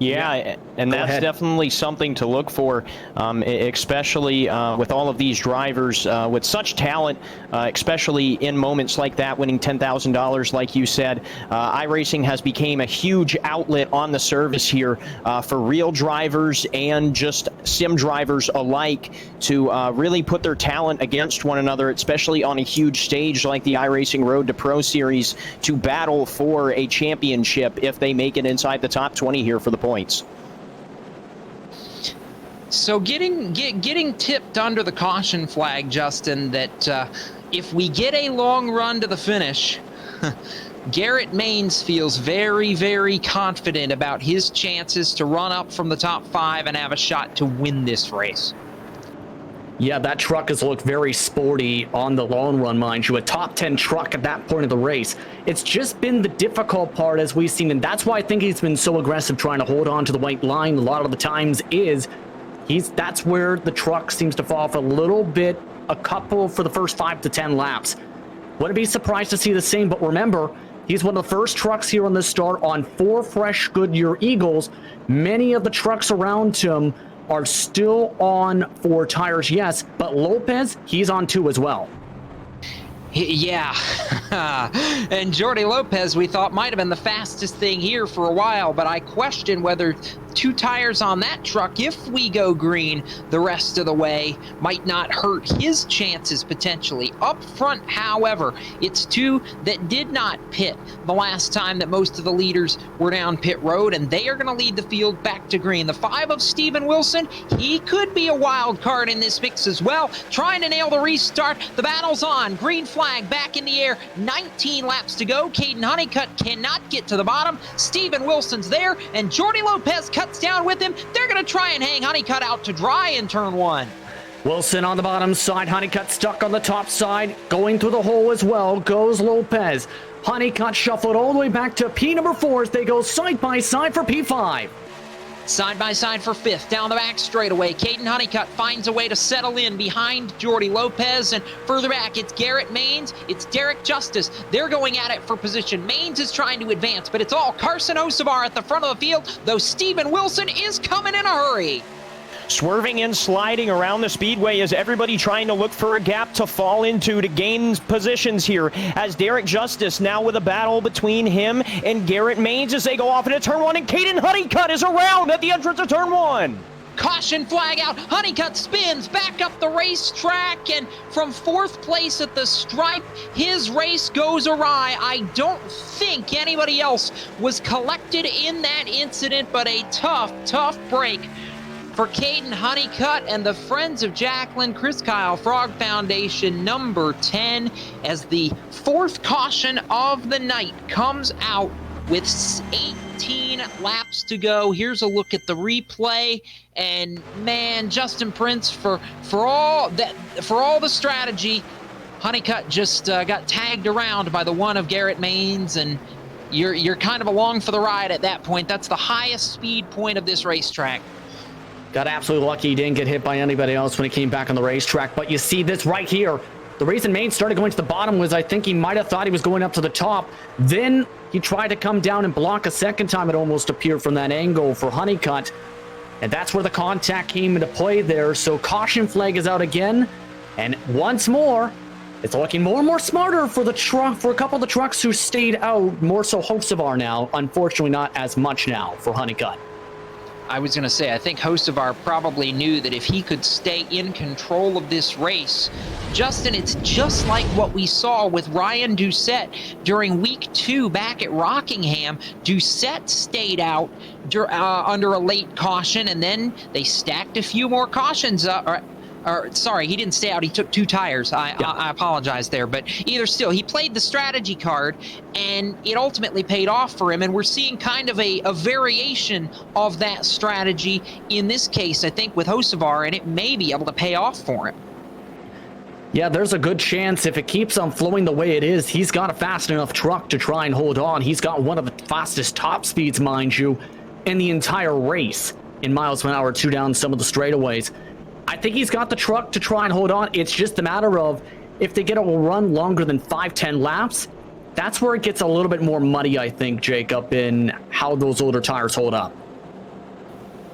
Yeah, and that's definitely something to look for, especially with all of these drivers with such talent, especially in moments like that, winning $10,000, like you said. iRacing has become a huge outlet on the service here for real drivers and just sim drivers alike to really put their talent against one another, especially on a huge stage like the iRacing Road to Pro Series, to battle for a championship if they make it inside the top 20 here for the points. So getting tipped under the caution flag, Justin, that if we get a long run to the finish, Garrett Maines feels very, very confident about his chances to run up from the top 5 and have a shot to win this race. Yeah, that truck has looked very sporty on the long run, mind you. A top 10 truck at that point of the race. It's just been the difficult part as we've seen, and that's why I think he's been so aggressive trying to hold on to the white line a lot of the times that's where the truck seems to fall off a little bit, a couple for the first 5 to 10 laps. Wouldn't be surprised to see the same, but remember, he's one of the first trucks here on the start on 4 fresh Goodyear Eagles. Many of the trucks around him are still on 4 tires, yes, but Lopez, he's on 2 as well. Yeah, and Jordi Lopez we thought might have been the fastest thing here for a while, but I question whether 2 tires on that truck, if we go green the rest of the way, might not hurt his chances potentially. Up front, however, it's 2 that did not pit the last time that most of the leaders were down pit road, and they are going to lead the field back to green. The 5 of Steven Wilson, he could be a wild card in this mix as well, trying to nail the restart. The battle's on. Green flag back in the air. 19 laps to go. Caden Honeycutt cannot get to the bottom. Steven Wilson's there, and Jordi Lopez cuts down with him. They're going to try and hang Honeycutt out to dry in turn 1. Wilson on the bottom side. Honeycutt stuck on the top side. Going through the hole as well goes Lopez. Honeycutt shuffled all the way back to P number 4 as they go side by side for P5. Side by side for 5th, down the back straightaway. Caden Honeycutt finds a way to settle in behind Jordi Lopez, and further back, it's Garrett Maines, it's Derek Justice. They're going at it for position. Maines is trying to advance, but it's all Carson Hocevar at the front of the field, though Steven Wilson is coming in a hurry. Swerving and sliding around the speedway as everybody trying to look for a gap to fall into to gain positions here, as Derek Justice now with a battle between him and Garrett Maines as they go off into turn 1, and Caden Honeycutt is around at the entrance of turn 1. Caution flag out. Honeycutt spins back up the racetrack, and from 4th place at the stripe, his race goes awry. I don't think anybody else was collected in that incident, but a tough break for Caden Honeycutt and the Friends of Jacqueline Chris Kyle Frog Foundation number 10, as the 4th caution of the night comes out with 18 laps to go. Here's a look at the replay, and man, Justin Prince, for all the strategy, Honeycutt just got tagged around by the one of Garrett Maines, and you're kind of along for the ride at that point. That's the highest speed point of this racetrack. Got absolutely lucky he didn't get hit by anybody else when he came back on the racetrack. But you see this right here. The reason Maine started going to the bottom was I think he might have thought he was going up to the top. Then he tried to come down and block a second time. It almost appeared from that angle for Honeycutt. And that's where the contact came into play there. So caution flag is out again. And once more, it's looking more and more smarter for the truck, for a couple of the trucks who stayed out. More so Hocevar now. Unfortunately, not as much now for Honeycutt. I was going to say, I think Hocevar probably knew that if he could stay in control of this race, Justin, it's just like what we saw with Ryan Doucette during week 2 back at Rockingham. Doucette stayed out under a late caution, and then they stacked a few more cautions up. Sorry, he didn't stay out. He took 2 tires. I apologize there. But either still, he played the strategy card, and it ultimately paid off for him. And we're seeing kind of a variation of that strategy in this case, I think, with Hocevar, and it may be able to pay off for him. Yeah, there's a good chance if it keeps on flowing the way it is, he's got a fast enough truck to try and hold on. He's got one of the fastest top speeds, mind you, in the entire race in miles per hour, 2 down some of the straightaways. I think he's got the truck to try and hold on. It's just a matter of if they get a run longer than 5-10 laps, that's where it gets a little bit more muddy, I think, Jacob, in how those older tires hold up.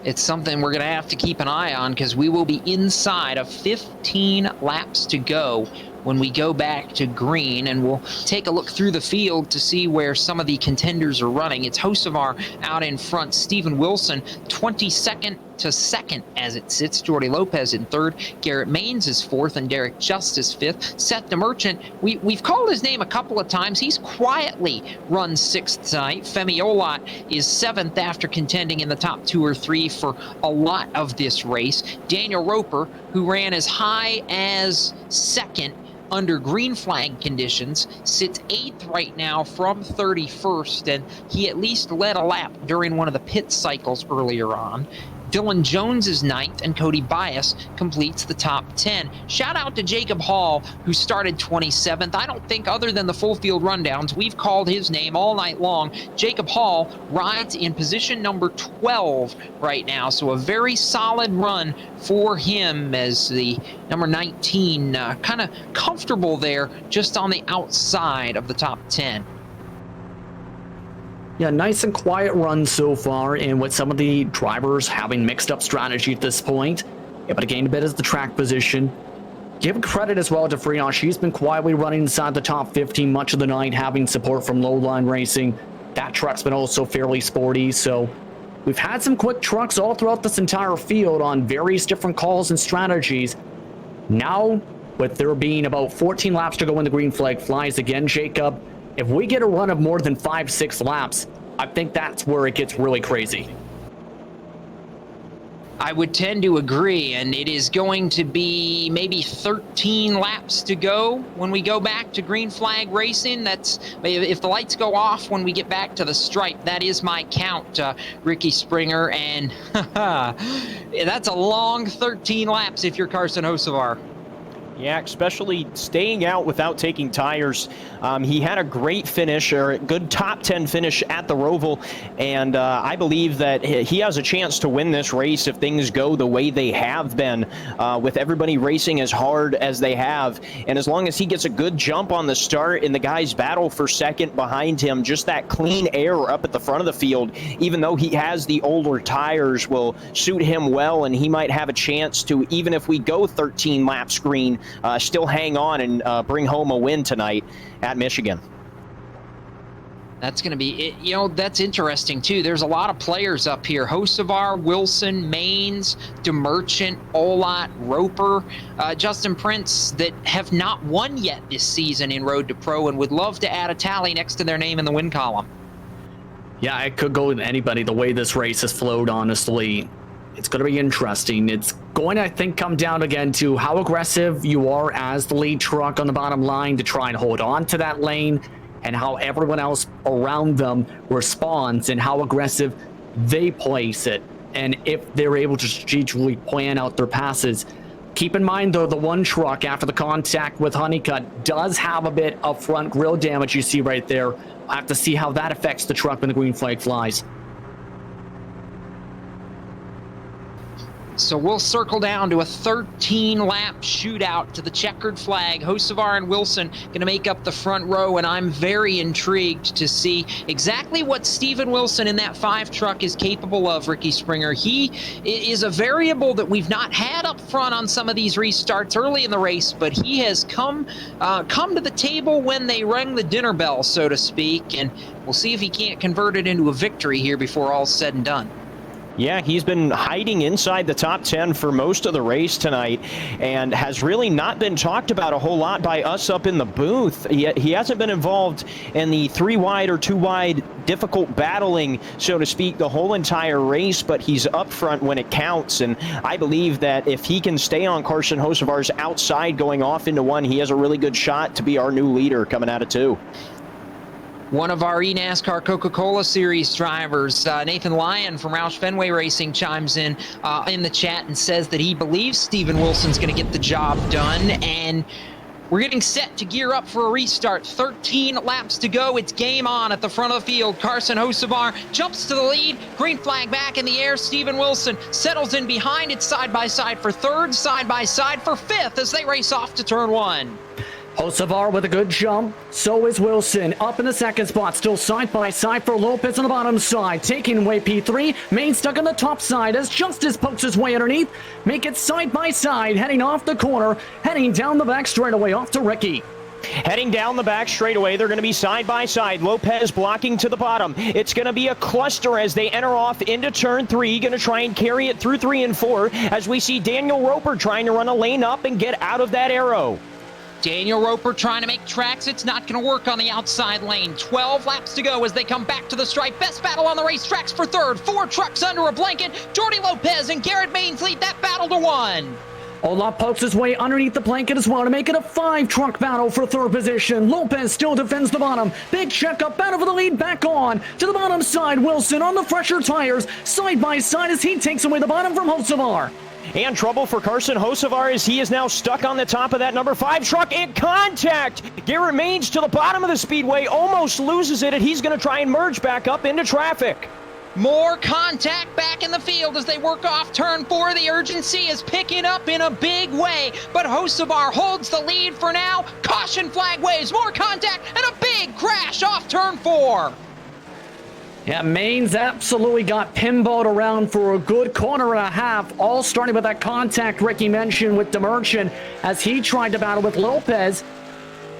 It's something we're going to have to keep an eye on, because we will be inside of 15 laps to go when we go back to green, and we'll take a look through the field to see where some of the contenders are running. It's Hocevar out in front, Stephen Wilson 22nd to 2nd as it sits, Jordy Lopez in 3rd, Garrett Maines is 4th, and Derek Justice 5th. Seth DeMerchant, we've called his name a couple of times. He's quietly run 6th tonight. Femi Olot is 7th after contending in the top 2 or 3 for a lot of this race. Daniel Roper, who ran as high as 2nd under green flag conditions, sits 8th right now from 31st, and he at least led a lap during one of the pit cycles earlier on. Dylan Jones is 9th, and Cody Bias completes the top 10. Shout out to Jacob Hall, who started 27th. I don't think, other than the full field rundowns, we've called his name all night long. Jacob Hall rides in position number 12 right now, so a very solid run for him as the number 19, kind of comfortable there just on the outside of the top 10. Yeah, nice and quiet run so far, and with some of the drivers having mixed up strategy at this point, able to gain a bit as the track position. Give credit as well to Freon. She's been quietly running inside the top 15 much of the night, having support from Lowline Racing. That truck's been also fairly sporty, so we've had some quick trucks all throughout this entire field on various different calls and strategies. Now, with there being about 14 laps to go when the green flag flies again, Jacob, if we get a run of more than 5-6 laps, I think that's where it gets really crazy. I would tend to agree, and it is going to be maybe 13 laps to go when we go back to green flag racing. That's if the lights go off when we get back to the stripe. That is my count, Ricky Springer, and that's a long 13 laps if you're Carson Hocevar. Yeah, especially staying out without taking tires. He had a great finish, or a good top 10 finish at the Roval, and I believe that he has a chance to win this race if things go the way they have been, with everybody racing as hard as they have. And as long as he gets a good jump on the start and the guys battle for second behind him, just that clean air up at the front of the field, even though he has the older tires, will suit him well, and he might have a chance to, even if we go 13 laps green, still hang on and bring home a win tonight at Michigan. That's going to be it. That's interesting too. There's a lot of players up here: Hocevar, Wilson, Maines, DeMerchant, Olot, Roper, Justin Prince, that have not won yet this season in Road to Pro and would love to add a tally next to their name in the win column. Yeah, it could go with anybody the way this race has flowed, honestly. It's going to be interesting. It's going to, I think, come down again to how aggressive you are as the lead truck on the bottom line to try and hold on to that lane, and how everyone else around them responds and how aggressive they place it, and if they're able to strategically plan out their passes. Keep in mind, though, the one truck after the contact with Honeycutt does have a bit of front grille damage you see right there. We'll have to see how that affects the truck when the green flag flies. So we'll circle down to a 13-lap shootout to the checkered flag. Hocevar and Wilson going to make up the front row, and I'm very intrigued to see exactly what Steven Wilson in that 5 truck is capable of, Ricky Springer. He is a variable that we've not had up front on some of these restarts early in the race, but he has come to the table when they rang the dinner bell, so to speak, and we'll see if he can't convert it into a victory here before all's said and done. Yeah, he's been hiding inside the top 10 for most of the race tonight and has really not been talked about a whole lot by us up in the booth. He hasn't been involved in the 3 wide or 2 wide difficult battling, so to speak, the whole entire race, but he's up front when it counts. And I believe that if he can stay on Carson Hocevar's outside going off into 1, he has a really good shot to be our new leader coming out of 2. One of our eNASCAR Coca-Cola Series drivers, Nathan Lyon from Roush Fenway Racing, chimes in the chat and says that he believes Steven Wilson's going to get the job done. And we're getting set to gear up for a restart. 13 laps to go. It's game on at the front of the field. Carson Hocevar jumps to the lead. Green flag back in the air. Steven Wilson settles in behind. It's side-by-side for 3rd, side-by-side for 5th as they race off to turn 1. Hocevar with a good jump. So is Wilson. Up in the 2nd spot. Still side by side for Lopez on the bottom side. Taking away P3. Main stuck on the top side as Justice pokes his way underneath. Make it side by side. Heading off the corner. Heading down the back straightaway off to Ricky. Heading down the back straightaway, they're going to be side by side. Lopez blocking to the bottom. It's going to be a cluster as they enter off into turn 3. Going to try and carry it through 3 and 4 as we see Daniel Roper trying to run a lane up and get out of that arrow. Daniel Roper trying to make tracks. It's not going to work on the outside lane. 12 laps to go as they come back to the stripe. Best battle on the racetracks for 3rd. 4 trucks under a blanket. Jordy Lopez and Garrett Maines lead that battle to 1. Olaf pokes his way underneath the blanket as well to make it a 5-truck battle for 3rd position. Lopez still defends the bottom. Big checkup, battle for the lead, back on. To the bottom side, Wilson on the fresher tires. Side by side as he takes away the bottom from Hocevar. And trouble for Carson Hocevar as he is now stuck on the top of that number 5 truck in contact. Garrett Maines to the bottom of the speedway, almost loses it, and he's going to try and merge back up into traffic. More contact back in the field as they work off turn 4. The urgency is picking up in a big way, but Hocevar holds the lead for now. Caution flag waves, more contact, and a big crash off turn 4. Yeah, Maines absolutely got pinballed around for a good corner and a half, all starting with that contact Ricky mentioned with DeMerchant as he tried to battle with Lopez.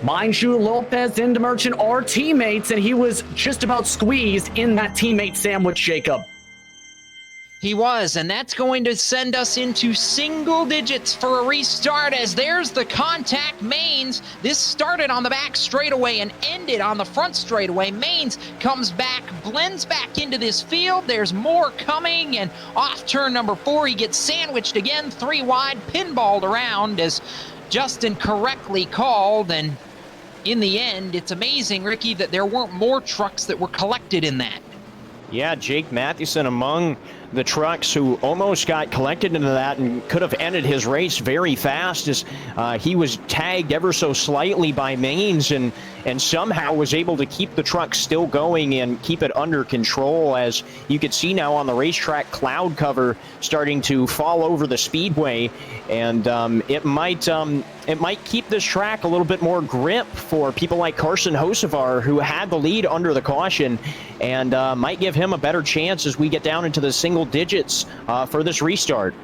Mind you, Lopez and DeMerchant are teammates, and he was just about squeezed in that teammate sandwich, Jacob. He was, and that's going to send us into single digits for a restart as there's the contact Maines. This started on the back straightaway and ended on the front straightaway. Maines comes back, blends back into this field. There's more coming, and off turn number 4, he gets sandwiched again, 3 wide, pinballed around as Justin correctly called, and in the end, it's amazing, Ricky, that there weren't more trucks that were collected in that. Yeah, Jake Matheson among the trucks who almost got collected into that and could have ended his race very fast as he was tagged ever so slightly by Maines and somehow was able to keep the truck still going and keep it under control. As you could see now on the racetrack, cloud cover starting to fall over the speedway, and it might keep this track a little bit more grip for people like Carson Hocevar, who had the lead under the caution, and might give him a better chance as we get down into the single digits for this restart.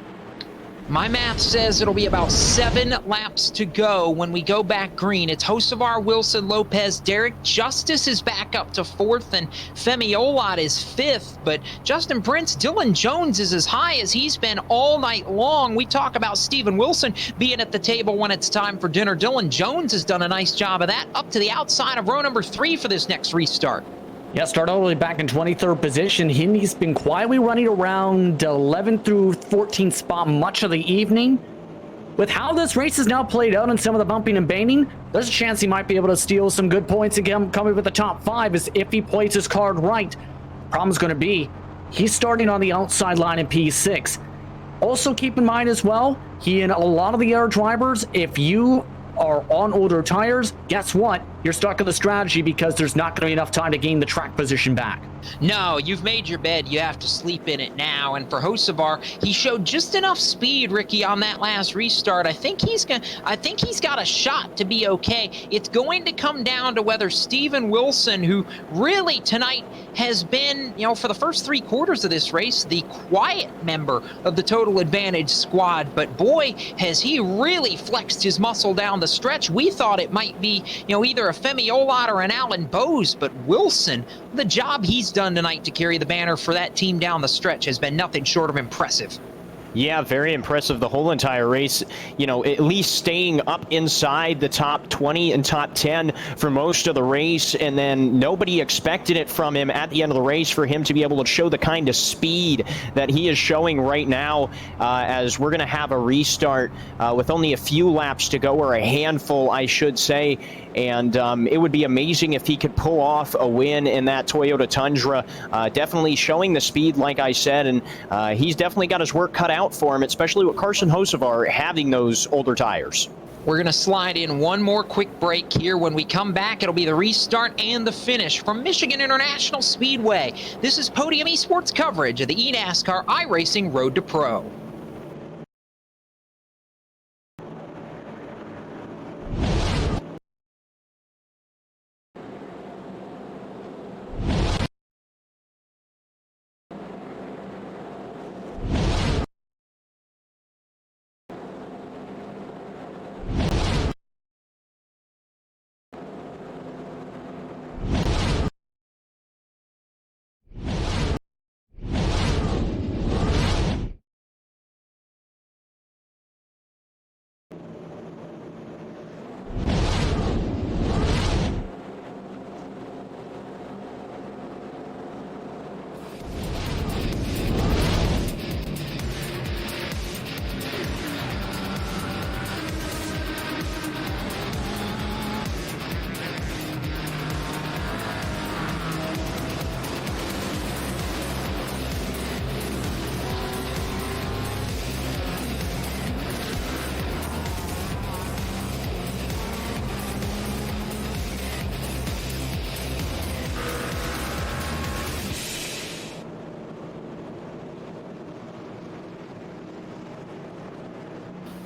My math says it'll be about 7 laps to go when we go back green. It's Hocevar, Wilson, Lopez, Derek Justice is back up to 4th, and Femi Olot is 5th. But Justin Prince, Dylan Jones is as high as he's been all night long. We talk about Steven Wilson being at the table when it's time for dinner. Dylan Jones has done a nice job of that, up to the outside of row number 3 for this next restart. Yeah, started all the way back in 23rd position. He's been quietly running around 11th through 14th spot much of the evening. With how this race is now played out and some of the bumping and banging, there's a chance he might be able to steal some good points and coming with the top 5 is if he plays his card right. Problem's going to be, he's starting on the outside line in P6. Also keep in mind as well, he and a lot of the other drivers, if you are on older tires, guess what? You're stuck in the strategy because there's not going to be enough time to gain the track position back. No, you've made your bed. You have to sleep in it now. And for Hocevar, he showed just enough speed, Ricky, on that last restart. I think he's got a shot to be okay. It's going to come down to whether Steven Wilson, who really tonight has been, for the first 3 quarters of this race, the quiet member of the Total Advantage squad. But boy, has he really flexed his muscle down the stretch. We thought it might be, either a Femi Olot or an Alan Bose, but Wilson, the job he's done tonight to carry the banner for that team down the stretch has been nothing short of impressive. Yeah, very impressive the whole entire race. At least staying up inside the top 20 and top 10 for most of the race, and then nobody expected it from him at the end of the race for him to be able to show the kind of speed that he is showing right now as we're going to have a restart with only a few laps to go, or a handful, I should say. And it would be amazing if he could pull off a win in that Toyota Tundra. Definitely showing the speed, like I said, and he's definitely got his work cut out for him, especially with Carson Hocevar having those older tires. We're going to slide in one more quick break here. When we come back, it'll be the restart and the finish from Michigan International Speedway. This is Podium Esports coverage of the eNASCAR iRacing Road to Pro.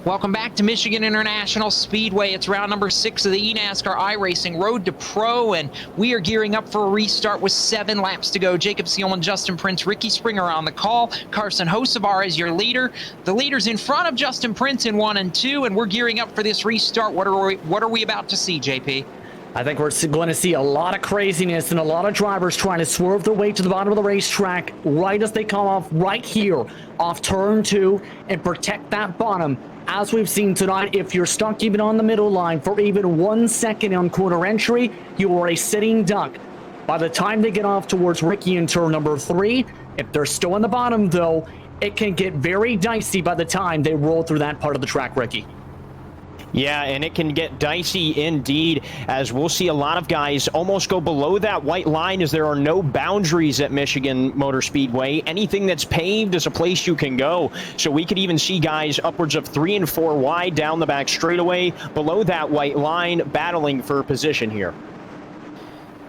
Welcome back to Michigan International Speedway. It's round number 6 of the eNASCAR iRacing Road to Pro, and we are gearing up for a restart with 7 laps to go. Jacob Seelman, Justin Prince, Ricky Springer on the call. Carson Hocevar is your leader. The leader's in front of Justin Prince in 1 and 2, and we're gearing up for this restart. What are we about to see, JP? I think we're going to see a lot of craziness and a lot of drivers trying to swerve their way to the bottom of the racetrack right as they come off right here off turn 2 and protect that bottom. As we've seen tonight, if you're stuck even on the middle line for even 1 second on corner entry, you are a sitting duck. By the time they get off towards Ricky in turn number 3, if they're still on the bottom, though, it can get very dicey by the time they roll through that part of the track, Ricky. Yeah, and it can get dicey indeed, as we'll see a lot of guys almost go below that white line, as there are no boundaries at Michigan Motor Speedway. Anything that's paved is a place you can go. So we could even see guys upwards of 3 and 4 wide down the back straightaway below that white line, battling for position here.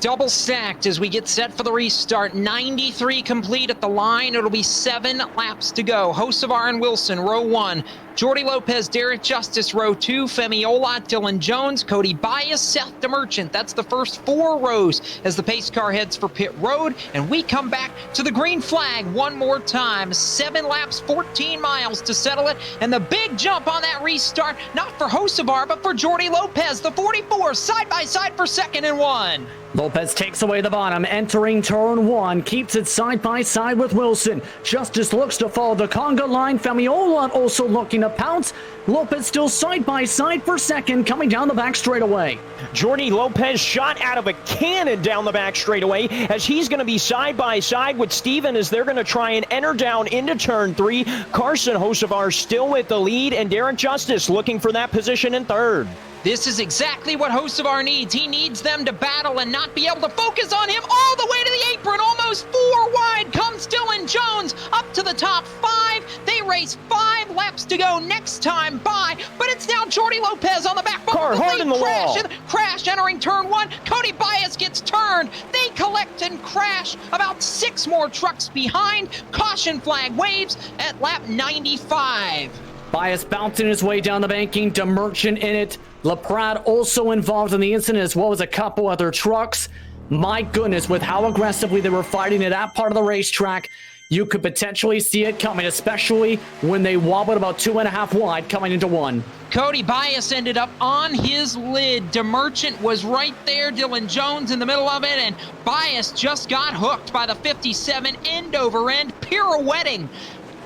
Double stacked as we get set for the restart. 93 complete at the line. It'll be 7 laps to go. Hocevar and Wilson, row 1. Jordy Lopez, Derek Justice, row 2. Femi Olat, Dylan Jones, Cody Bias, Seth DeMerchant. That's the first 4 rows as the pace car heads for pit road. And we come back to the green flag one more time. 7 laps, 14 miles to settle it. And the big jump on that restart, not for Hocevar, but for Jordy Lopez. The 44 side by side for second and 1. Lopez takes away the bottom, entering turn 1, keeps it side by side with Wilson. Justice looks to follow the conga line. Famiola also looking to pounce. Lopez still side by side for second, coming down the back straightaway. Jordy Lopez shot out of a cannon down the back straightaway as he's going to be side by side with Steven as they're going to try and enter down into turn 3. Carson Hocevar still with the lead, and Derek Justice looking for that position in third. This is exactly what Hocevar needs. He needs them to battle and not be able to focus on him all the way to the apron. Almost 4 wide comes Dylan Jones up to the top 5. They race 5 laps to go next time by, but it's now Jordy Lopez on the back. Car hard in the wall. Crash entering turn 1. Cody Bias gets turned. They collect and crash about 6 more trucks behind. Caution flag waves at lap 95. Bias bouncing his way down the banking, DeMerchant in it. LaPrade also involved in the incident, as well as a couple other trucks. My goodness, with how aggressively they were fighting at that part of the racetrack, you could potentially see it coming, especially when they wobbled about 2.5 wide coming into 1. Cody Bias ended up on his lid. DeMerchant was right there. Dylan Jones in the middle of it, and Bias just got hooked by the 57 end over end, pirouetting,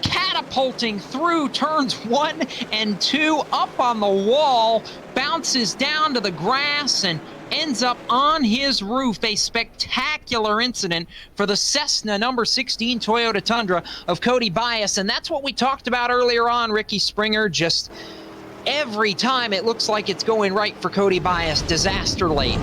catapulting through turns 1 and 2 up on the wall, bounces down to the grass and ends up on his roof. A spectacular incident for the Cessna number 16 Toyota Tundra of Cody Bias, and that's what we talked about earlier on, Ricky Springer. Just every time it looks like it's going right for Cody Bias, disaster late.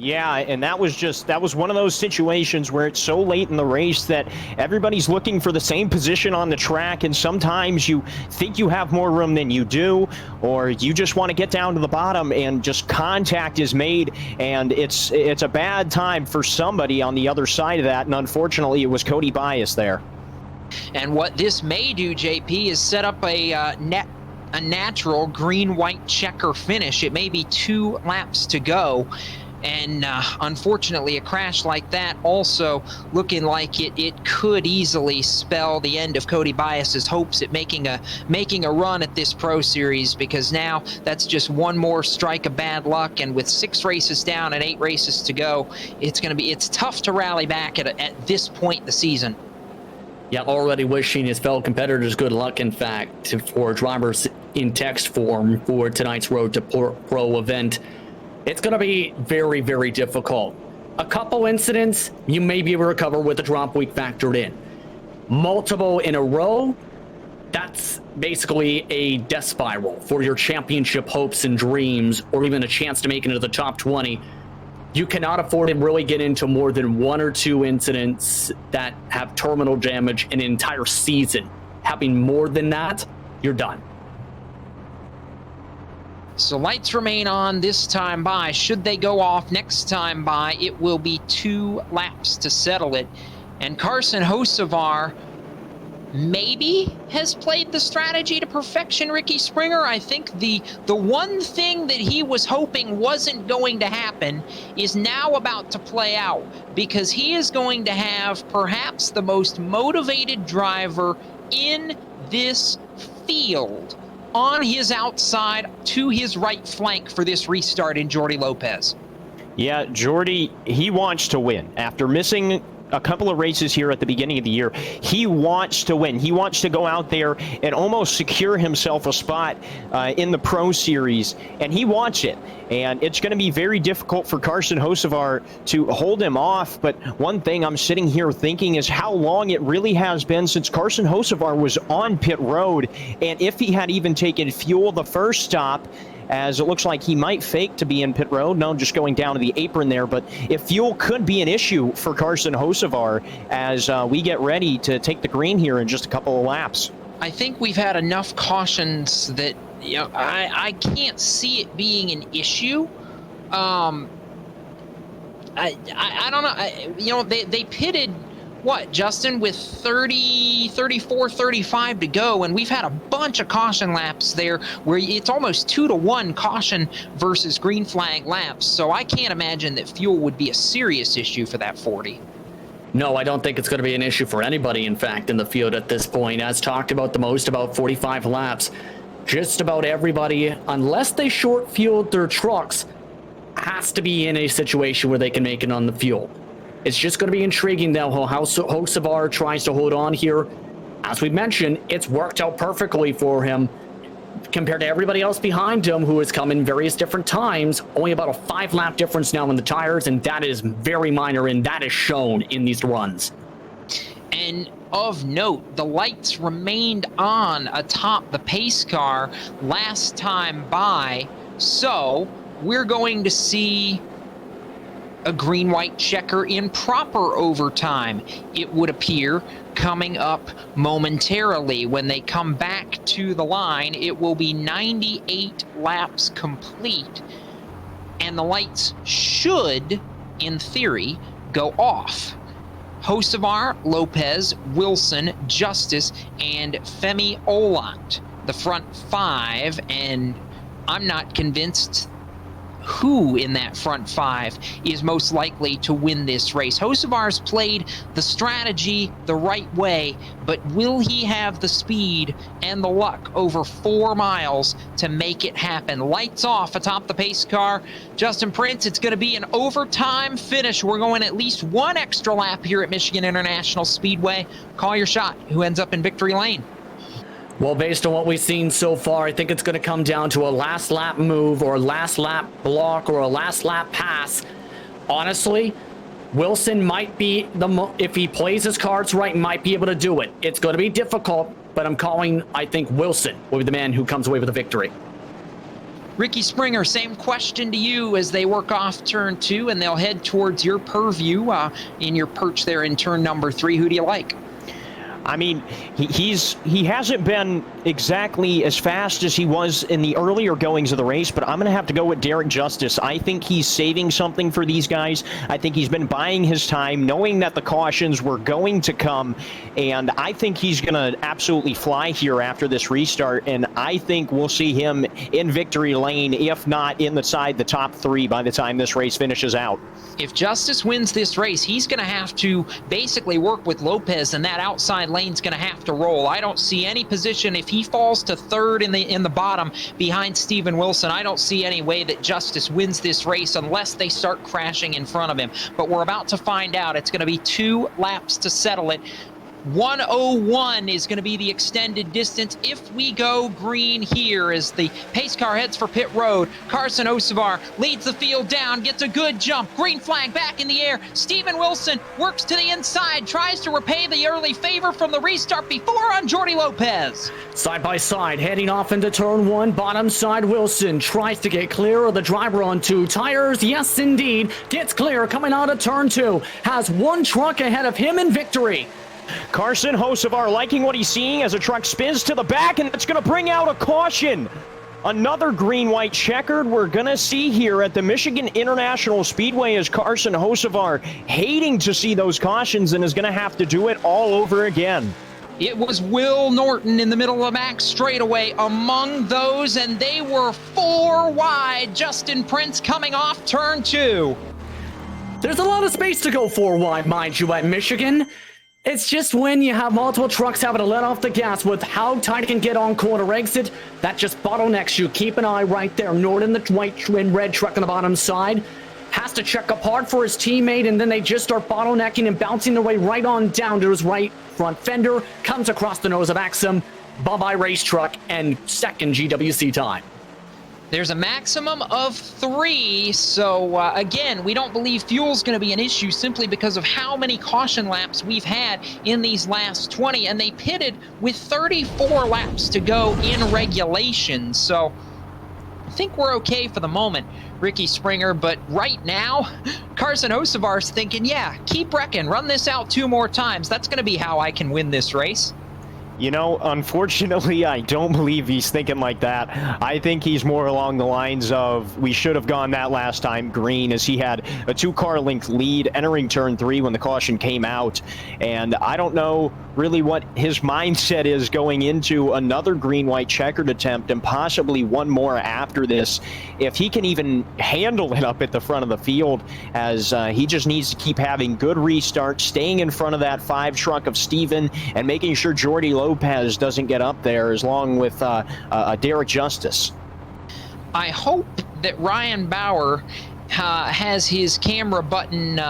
Yeah, and that was one of those situations where it's so late in the race that everybody's looking for the same position on the track, and sometimes you think you have more room than you do, or you just want to get down to the bottom and just contact is made, and it's a bad time for somebody on the other side of that, and unfortunately it was Cody Bias there. And what this may do, JP, is set up a natural green-white checker finish. It may be 2 laps to go. And unfortunately, a crash like that also looking like it could easily spell the end of Cody Bias's hopes at making a run at this Pro Series, because now that's just one more strike of bad luck, and with 6 races down and 8 races to go, it's tough to rally back at this point in the season. Yeah, already wishing his fellow competitors good luck, in fact, for drivers in text form for tonight's Road to Pro event. It's going to be very, very difficult. A couple incidents, you may be able to recover with the drop week factored in. Multiple in a row, that's basically a death spiral for your championship hopes and dreams, or even a chance to make it into the top 20. You cannot afford to really get into more than 1 or 2 incidents that have terminal damage an entire season. Having more than that, you're done. So lights remain on this time by. Should they go off next time by, it will be 2 laps to settle it. And Carson Hocevar maybe has played the strategy to perfection, Ricky Springer. I think the one thing that he was hoping wasn't going to happen is now about to play out, because he is going to have perhaps the most motivated driver in this field on his outside to his right flank for this restart in Jordy Lopez. Yeah, Jordy, he wants to win. After missing a couple of races here at the beginning of the year, he wants to win. He wants to go out there and almost secure himself a spot in the Pro Series, and he wants it. And it's going to be very difficult for Carson Hocevar to hold him off. But one thing I'm sitting here thinking is how long it really has been since Carson Hocevar was on pit road. And if he had even taken fuel the first stop, as it looks like he might fake to be in pit road. No, just going down to the apron there. But if fuel could be an issue for Carson Hocevar as we get ready to take the green here in just a couple of laps. I think we've had enough cautions that, you know, I can't see it being an issue. I don't know. They pitted, what, Justin, with 34, 35 to go, and we've had a bunch of caution laps there where it's almost 2-to-1 caution versus green flag laps. So I can't imagine that fuel would be a serious issue for that 40. No, I don't think it's going to be an issue for anybody, in fact, in the field at this point. As talked about the most, about 45 laps. Just about everybody, unless they short fueled their trucks, has to be in a situation where they can make it on the fuel. It's just going to be intriguing now how Hocevar tries to hold on here. As we mentioned, it's worked out perfectly for him compared to everybody else behind him who has come in various different times. Only about a 5-lap difference now in the tires, and that is very minor, and that is shown in these runs. And of note, the lights remained on atop the pace car last time by, so we're going to see a green-white checker in proper overtime, it would appear, coming up momentarily. When they come back to the line, it will be 98 laps complete, and the lights should, in theory, go off. Hocevar, Lopez, Wilson, Justice, and Femi Olat, the front 5, and I'm not convinced who in that front 5 is most likely to win this race. Hocevar's played the strategy the right way, but will he have the speed and the luck over 4 miles to make it happen? Lights off atop the pace car. Justin Prince, it's going to be an overtime finish. We're going at least 1 extra lap here at Michigan International Speedway. Call your shot. Who ends up in victory lane? Well, based on what we've seen so far, I think it's going to come down to a last lap move or a last lap block or a last lap pass. Honestly, Wilson might be if he plays his cards right, might be able to do it. It's going to be difficult, but I'm calling, I think Wilson will be the man who comes away with the victory. Ricky Springer, same question to you as they work off turn 2 and they'll head towards your purview in your perch there in turn number 3. Who do you like? I mean, he hasn't been exactly as fast as he was in the earlier goings of the race, but I'm going to have to go with Derek Justice. I think he's saving something for these guys. I think he's been buying his time, knowing that the cautions were going to come, and I think he's going to absolutely fly here after this restart, and I think we'll see him in victory lane, if not inside the top 3 by the time this race finishes out. If Justice wins this race, he's going to have to basically work with Lopez, and that outside lane's going to have to roll. I don't see any position. If he falls to 3rd in the bottom behind Steven Wilson, I don't see any way that Justice wins this race unless they start crashing in front of him. But we're about to find out. It's going to be 2 laps to settle it. 101 is going to be the extended distance if we go green here as the pace car heads for pit road. Carson Hocevar leads the field down, gets a good jump. Green flag back in the air. Steven Wilson works to the inside, tries to repay the early favor from the restart before on Jordi Lopez. Side by side, heading off into turn 1, bottom side, Wilson tries to get clear of the driver on 2 tires. Yes, indeed, gets clear coming out of turn 2. Has 1 truck ahead of him in victory. Carson Hocevar liking what he's seeing as a truck spins to the back, and it's going to bring out a caution. Another green-white checkered we're going to see here at the Michigan International Speedway as Carson Hocevar hating to see those cautions and is going to have to do it all over again. It was Will Norton in the middle of the back straightaway among those, and they were 4 wide. Justin Prince coming off turn 2. There's a lot of space to go 4 wide, mind you, at Michigan. It's just when you have multiple trucks having to let off the gas with how tight it can get on corner exit, that just bottlenecks you. Keep an eye right there. Norton, the white and red truck on the bottom side, has to check up hard for his teammate, and then they just start bottlenecking and bouncing their way right on down to his right front fender, comes across the nose of Axum, Bye-bye race truck, and second GWC time. There's a maximum of 3, so again, we don't believe fuel's going to be an issue simply because of how many caution laps we've had in these last 20, and they pitted with 34 laps to go in regulation, so I think we're okay for the moment, Ricky Springer, but right now, Carson Hocevar's thinking, yeah, keep wrecking, run this out 2 more times. That's going to be how I can win this race. You know, unfortunately, I don't believe he's thinking like that. I think he's more along the lines of, we should have gone that last time green, as he had a 2-car length lead entering turn 3 when the caution came out. And I don't know really what his mindset is going into another green-white checkered attempt and possibly one more after this. If he can even handle it up at the front of the field, as he just needs to keep having good restarts, staying in front of that 5 truck of Steven, and making sure Jordy Lopez doesn't get up there, along with Derek Justice. I hope that Ryan Bauer has his camera button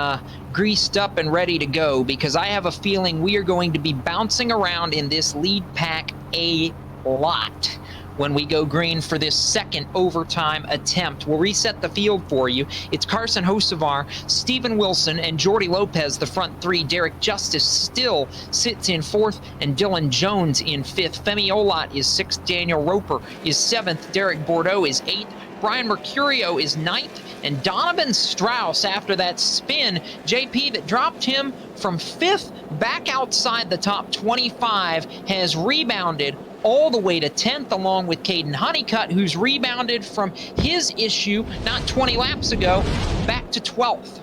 greased up and ready to go, because I have a feeling we are going to be bouncing around in this lead pack a lot when we go green for this second overtime attempt. We'll reset the field for you. It's Carson Hocevar, Steven Wilson, and Jordy Lopez, the front 3. Derek Justice still sits in 4th, and Dylan Jones in 5th. Femi Olot is 6th. Daniel Roper is 7th. Derek Bordeaux is 8th. Brian Mercurio is 9th, and Donovan Strauss, after that spin, JP, that dropped him from 5th back outside the top 25, has rebounded all the way to 10th, along with Caden Honeycutt, who's rebounded from his issue not 20 laps ago back to 12th.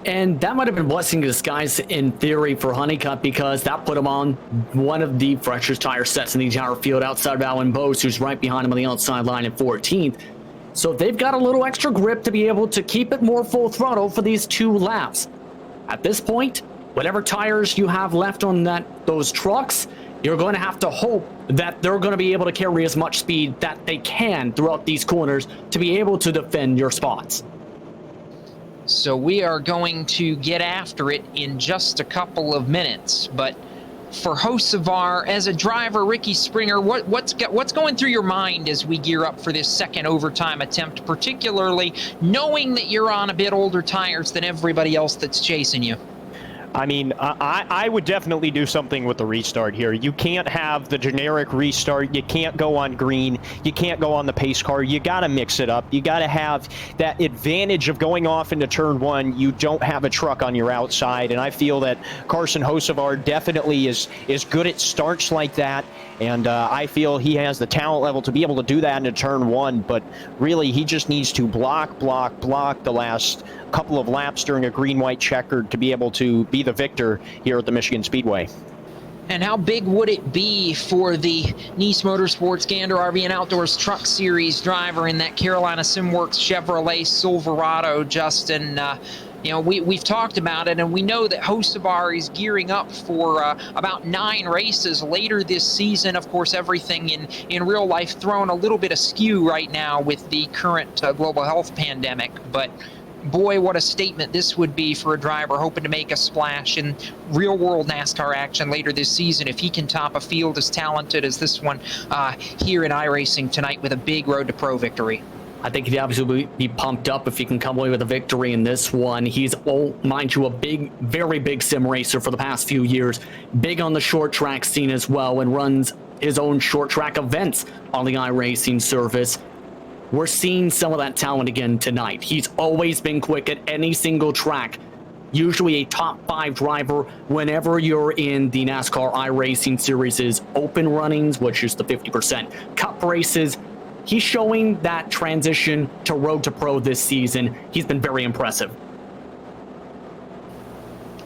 And that might have been blessing in disguise in theory for Honeycutt, because that put him on one of the freshest tire sets in the entire field, outside of Alan Bose, who's right behind him on the outside line at 14th. So they've got a little extra grip to be able to keep it more full throttle for these 2 laps. At this point, whatever tires you have left on those trucks, you're going to have to hope that they're going to be able to carry as much speed that they can throughout these corners to be able to defend your spots. So we are going to get after it in just a couple of minutes. But for Hocevar, as a driver, Ricky Springer, what's going through your mind as we gear up for this second overtime attempt, particularly knowing that you're on a bit older tires than everybody else that's chasing you? I mean, I would definitely do something with the restart here. You can't have the generic restart. You can't go on green. You can't go on the pace car. You got to mix it up. You got to have that advantage of going off into turn 1. You don't have a truck on your outside, and I feel that Carson Hocevar definitely is good at starts like that, and I feel he has the talent level to be able to do that into turn 1, but really he just needs to block the last couple of laps during a green-white checkered to be able to be the victor here at the Michigan Speedway. And how big would it be for the Nice Motorsports Gander RV and Outdoors Truck Series driver in that Carolina SimWorks Chevrolet Silverado, Justin? You know, we've talked about it, and we know that Hocevar is gearing up for about 9 races later this season. Of course, everything in real life thrown a little bit askew right now with the current global health pandemic, but boy, what a statement this would be for a driver hoping to make a splash in real-world NASCAR action later this season if he can top a field as talented as this one here in iRacing tonight with a big Road to Pro victory. I think he'd absolutely be pumped up if he can come away with a victory in this one. He's, mind you, a very big sim racer for the past few years. Big on the short track scene as well, and runs his own short track events on the iRacing service. We're seeing some of that talent again tonight. He's always been quick at any single track. Usually a top 5 driver whenever you're in the NASCAR iRacing Series' open runnings, which is the 50% cup races. He's showing that transition to Road to Pro this season. He's been very impressive.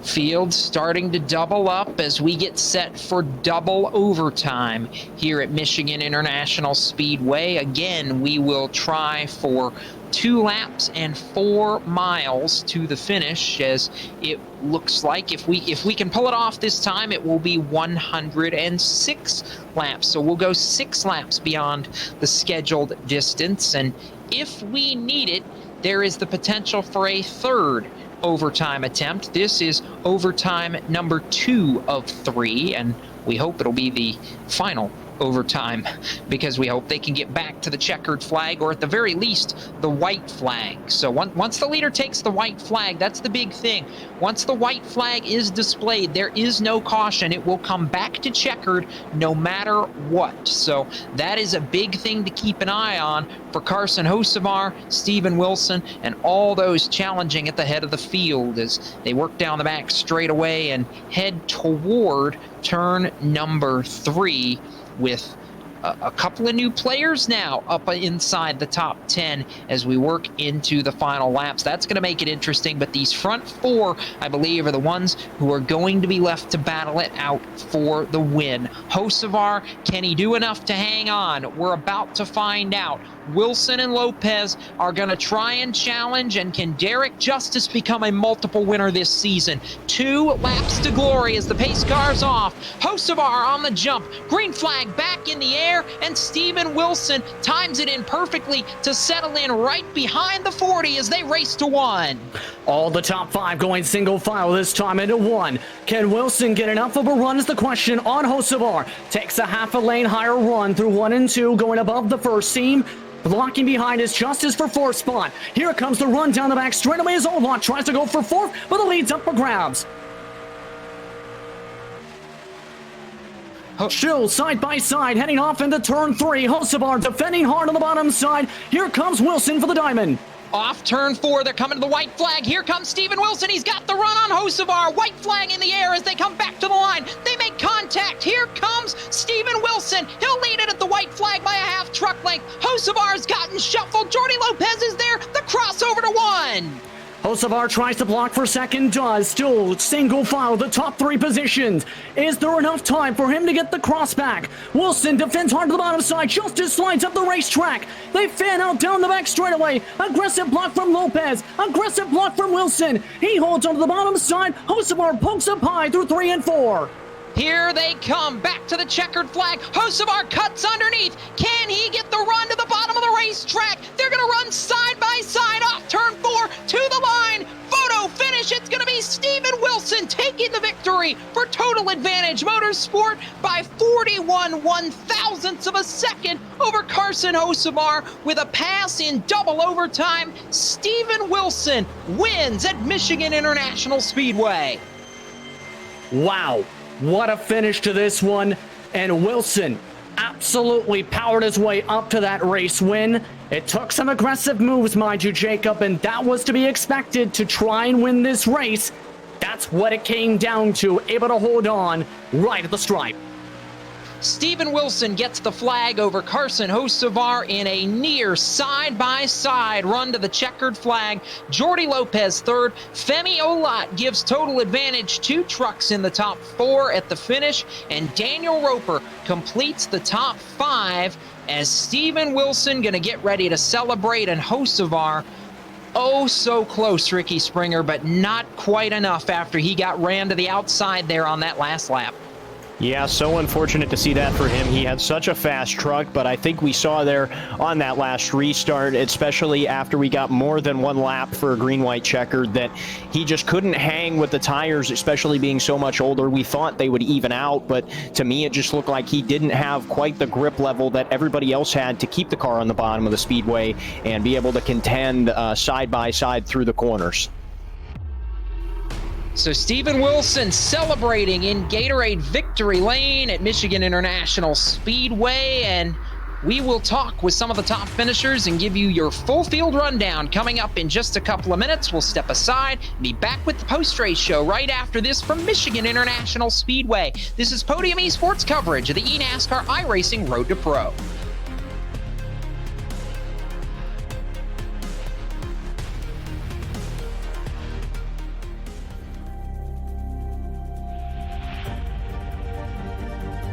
Field starting to double up as we get set for double overtime here at Michigan International Speedway. Again, we will try for 2 laps and 4 miles to the finish, as it looks like if we can pull it off this time, it will be 106 laps. So we'll go 6 laps beyond the scheduled distance, and if we need it, there is the potential for a 3rd overtime attempt. This is overtime number 2 of 3, and we hope it'll be the final overtime, because we hope they can get back to the checkered flag, or at the very least the white flag. So once the leader takes the white flag, that's the big thing. Once the white flag is displayed, there is no caution. It will come back to checkered no matter what. So that is a big thing to keep an eye on for Carson Hocevar, Steven Wilson, and all those challenging at the head of the field as they work down the back straightaway and head toward turn number 3, with a couple of new players now up inside the top 10 as we work into the final laps. That's going to make it interesting, but these front 4, I believe, are the ones who are going to be left to battle it out for the win. Hocevar, can he do enough to hang on? We're about to find out. Wilson and Lopez are going to try and challenge, and can Derek Justice become a multiple winner this season? 2 laps to glory as the pace car's off. Hocevar on the jump. Green flag back in the air, and Steven Wilson times it in perfectly to settle in right behind the 40 as they race to 1. All the top 5 going single file this time into 1. Can Wilson get enough of a run is the question on Hocevar. Takes a half a lane higher run through 1 and 2, going above the first seam. Blocking behind is Justice for 4th spot. Here comes the run down the back straightaway as Olot tries to go for 4th, but the lead's up for grabs. Schill side by side heading off into turn 3. Hocevar defending hard on the bottom side. Here comes Wilson for the diamond. Off turn 4, they're coming to the white flag. Here comes Steven Wilson. He's got the run on Hocevar. White flag in the air as they come back to the line. They make contact. Here comes Steven Wilson. He'll lead it at the white flag by a half truck length. Hocevar's gotten shuffled. Jordy Lopez is there. The crossover to 1. Hocevar tries to block for second, does. Still single file, the top 3 positions. Is there enough time for him to get the cross back? Wilson defends hard to the bottom side. Justice slides up the racetrack. They fan out down the back straightaway. Aggressive block from Lopez. Aggressive block from Wilson. He holds onto the bottom side. Hocevar pokes up high through 3 and 4. Here they come, back to the checkered flag. Hocevar cuts underneath. Can he get the run to the bottom of the racetrack? They're going to run side by side off turn 4 to the line. Photo finish. It's going to be Steven Wilson taking the victory for Total Advantage Motorsport by 41 one-thousandths of a second over Carson Hocevar with a pass in double overtime. Steven Wilson wins at Michigan International Speedway. Wow. What a finish to this one, and Wilson absolutely powered his way up to that race win. It took some aggressive moves, mind you, Jacob, and that was to be expected to try and win this race. That's what it came down to, able to hold on right at the stripe. Steven Wilson gets the flag over Carson Hocevar in a near side-by-side run to the checkered flag. Jordy Lopez 3rd. Femi Olot gives Total Advantage 2 trucks in the top 4 at the finish. And Daniel Roper completes the top 5 as Steven Wilson going to get ready to celebrate, and Hocevar, oh so close, Ricky Springer, but not quite enough after he got ran to the outside there on that last lap. Yeah, so unfortunate to see that for him. He had such a fast truck, but I think we saw there on that last restart, especially after we got more than 1 lap for a green-white checkered, that he just couldn't hang with the tires, especially being so much older. We thought they would even out, but to me it just looked like he didn't have quite the grip level that everybody else had to keep the car on the bottom of the speedway and be able to contend side by side through the corners. So Steven Wilson celebrating in Gatorade Victory Lane at Michigan International Speedway, and we will talk with some of the top finishers and give you your full field rundown coming up in just a couple of minutes. We'll step aside and be back with the post-race show right after this from Michigan International Speedway. This is Podium Esports coverage of the eNASCAR iRacing Road to Pro.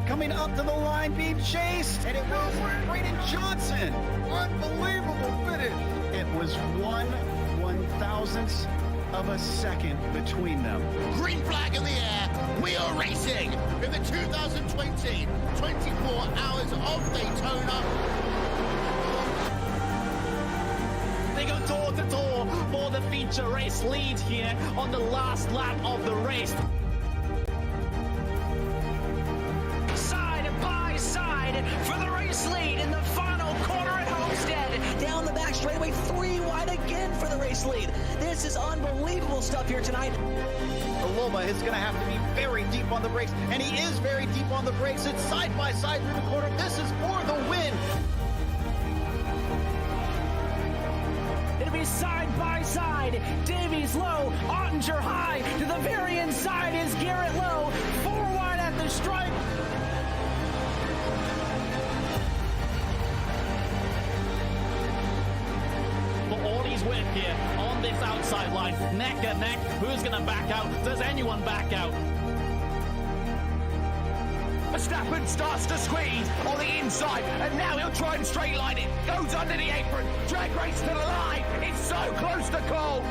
Coming up to the line, being chased, and it was Braden Johnson. Unbelievable finish. It was 1/1000th of a second between them. Green flag in the air. We are racing in the 2020 24 Hours of Daytona. They go door to door for the feature race lead here on the last lap of the race. Side by side This is unbelievable stuff here tonight. Loma is going to have to be very deep on the brakes, and he is very deep on the brakes. It's side by side through the corner. This is for the win. It'll be side by side. Davies low, Ottinger high. To the very inside is Garrett Lowe. 4 wide at the stripe. The Audis win here on this outside line. Neck and neck. Who's going to back out? Does anyone back out? Verstappen starts to squeeze on the inside, and now he'll try and straight line it. Goes under the apron. Drag race to the line. It's so close to call.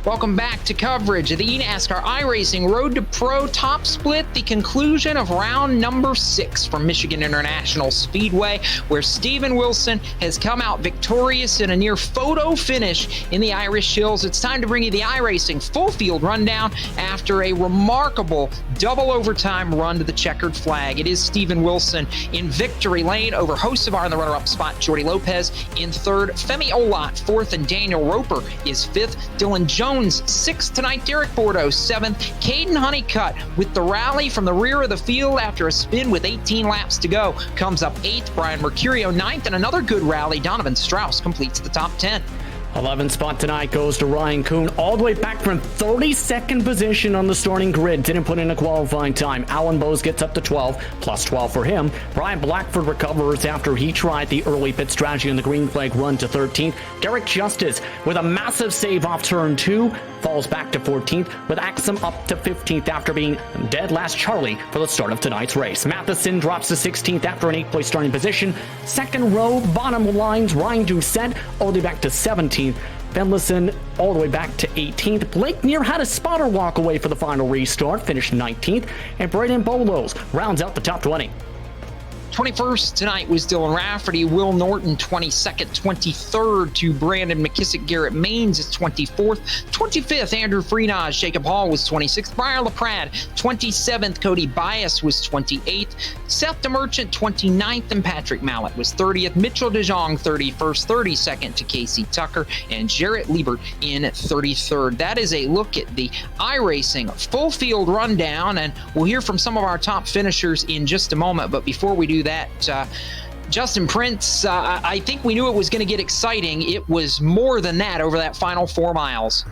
Welcome back to coverage of the eNASCAR iRacing Road to Pro Top Split, the conclusion of round number 6 from Michigan International Speedway, where Steven Wilson has come out victorious in a near photo finish in the Irish Hills. It's time to bring you the iRacing full field rundown after a remarkable double overtime run to the checkered flag. It is Steven Wilson in victory lane over Hocevar in the runner-up spot, Jordi Lopez in 3rd, Femi Olat 4th, and Daniel Roper is 5th. Dylan Jones 6th tonight, Derek Bordeaux 7th, Caden Honeycutt with the rally from the rear of the field after a spin with 18 laps to go comes up 8th, Brian Mercurio 9th, and another good rally, Donovan Strauss completes the top 10. 11th spot tonight goes to Ryan Kuhn, all the way back from 32nd position on the starting grid. Didn't put in a qualifying time. Alan Bowes gets up to 12, plus 12 for him. Brian Blackford recovers after he tried the early pit strategy on the green flag run to 13th. Derek Justice with a massive save off turn 2 falls back to 14th, with Axum up to 15th after being dead last Charlie for the start of tonight's race. Matheson drops to 16th after an 8th place starting position. Second row, bottom lines, Ryan Doucette all the way back to 17th. Fenlison all the way back to 18th. Blake Neer had a spotter walk away for the final restart, finished 19th. And Braden Bolos rounds out the top 20. 21st tonight was Dylan Rafferty, Will Norton 22nd, 23rd to Brandon McKissick, Garrett Maines is 24th, 25th Andrew Freenage, Jacob Hall was 26th, Brian LaPrade 27th, Cody Bias was 28th, Seth DeMerchant 29th, and Patrick Mallett was 30th, Mitchell DeJong 31st, 32nd to Casey Tucker, and Jarrett Liebert in 33rd. That is a look at the iRacing full field rundown, and we'll hear from some of our top finishers in just a moment, but before we do that, Justin Prince, I think we knew it was going to get exciting. It was more than that over that final 4 miles.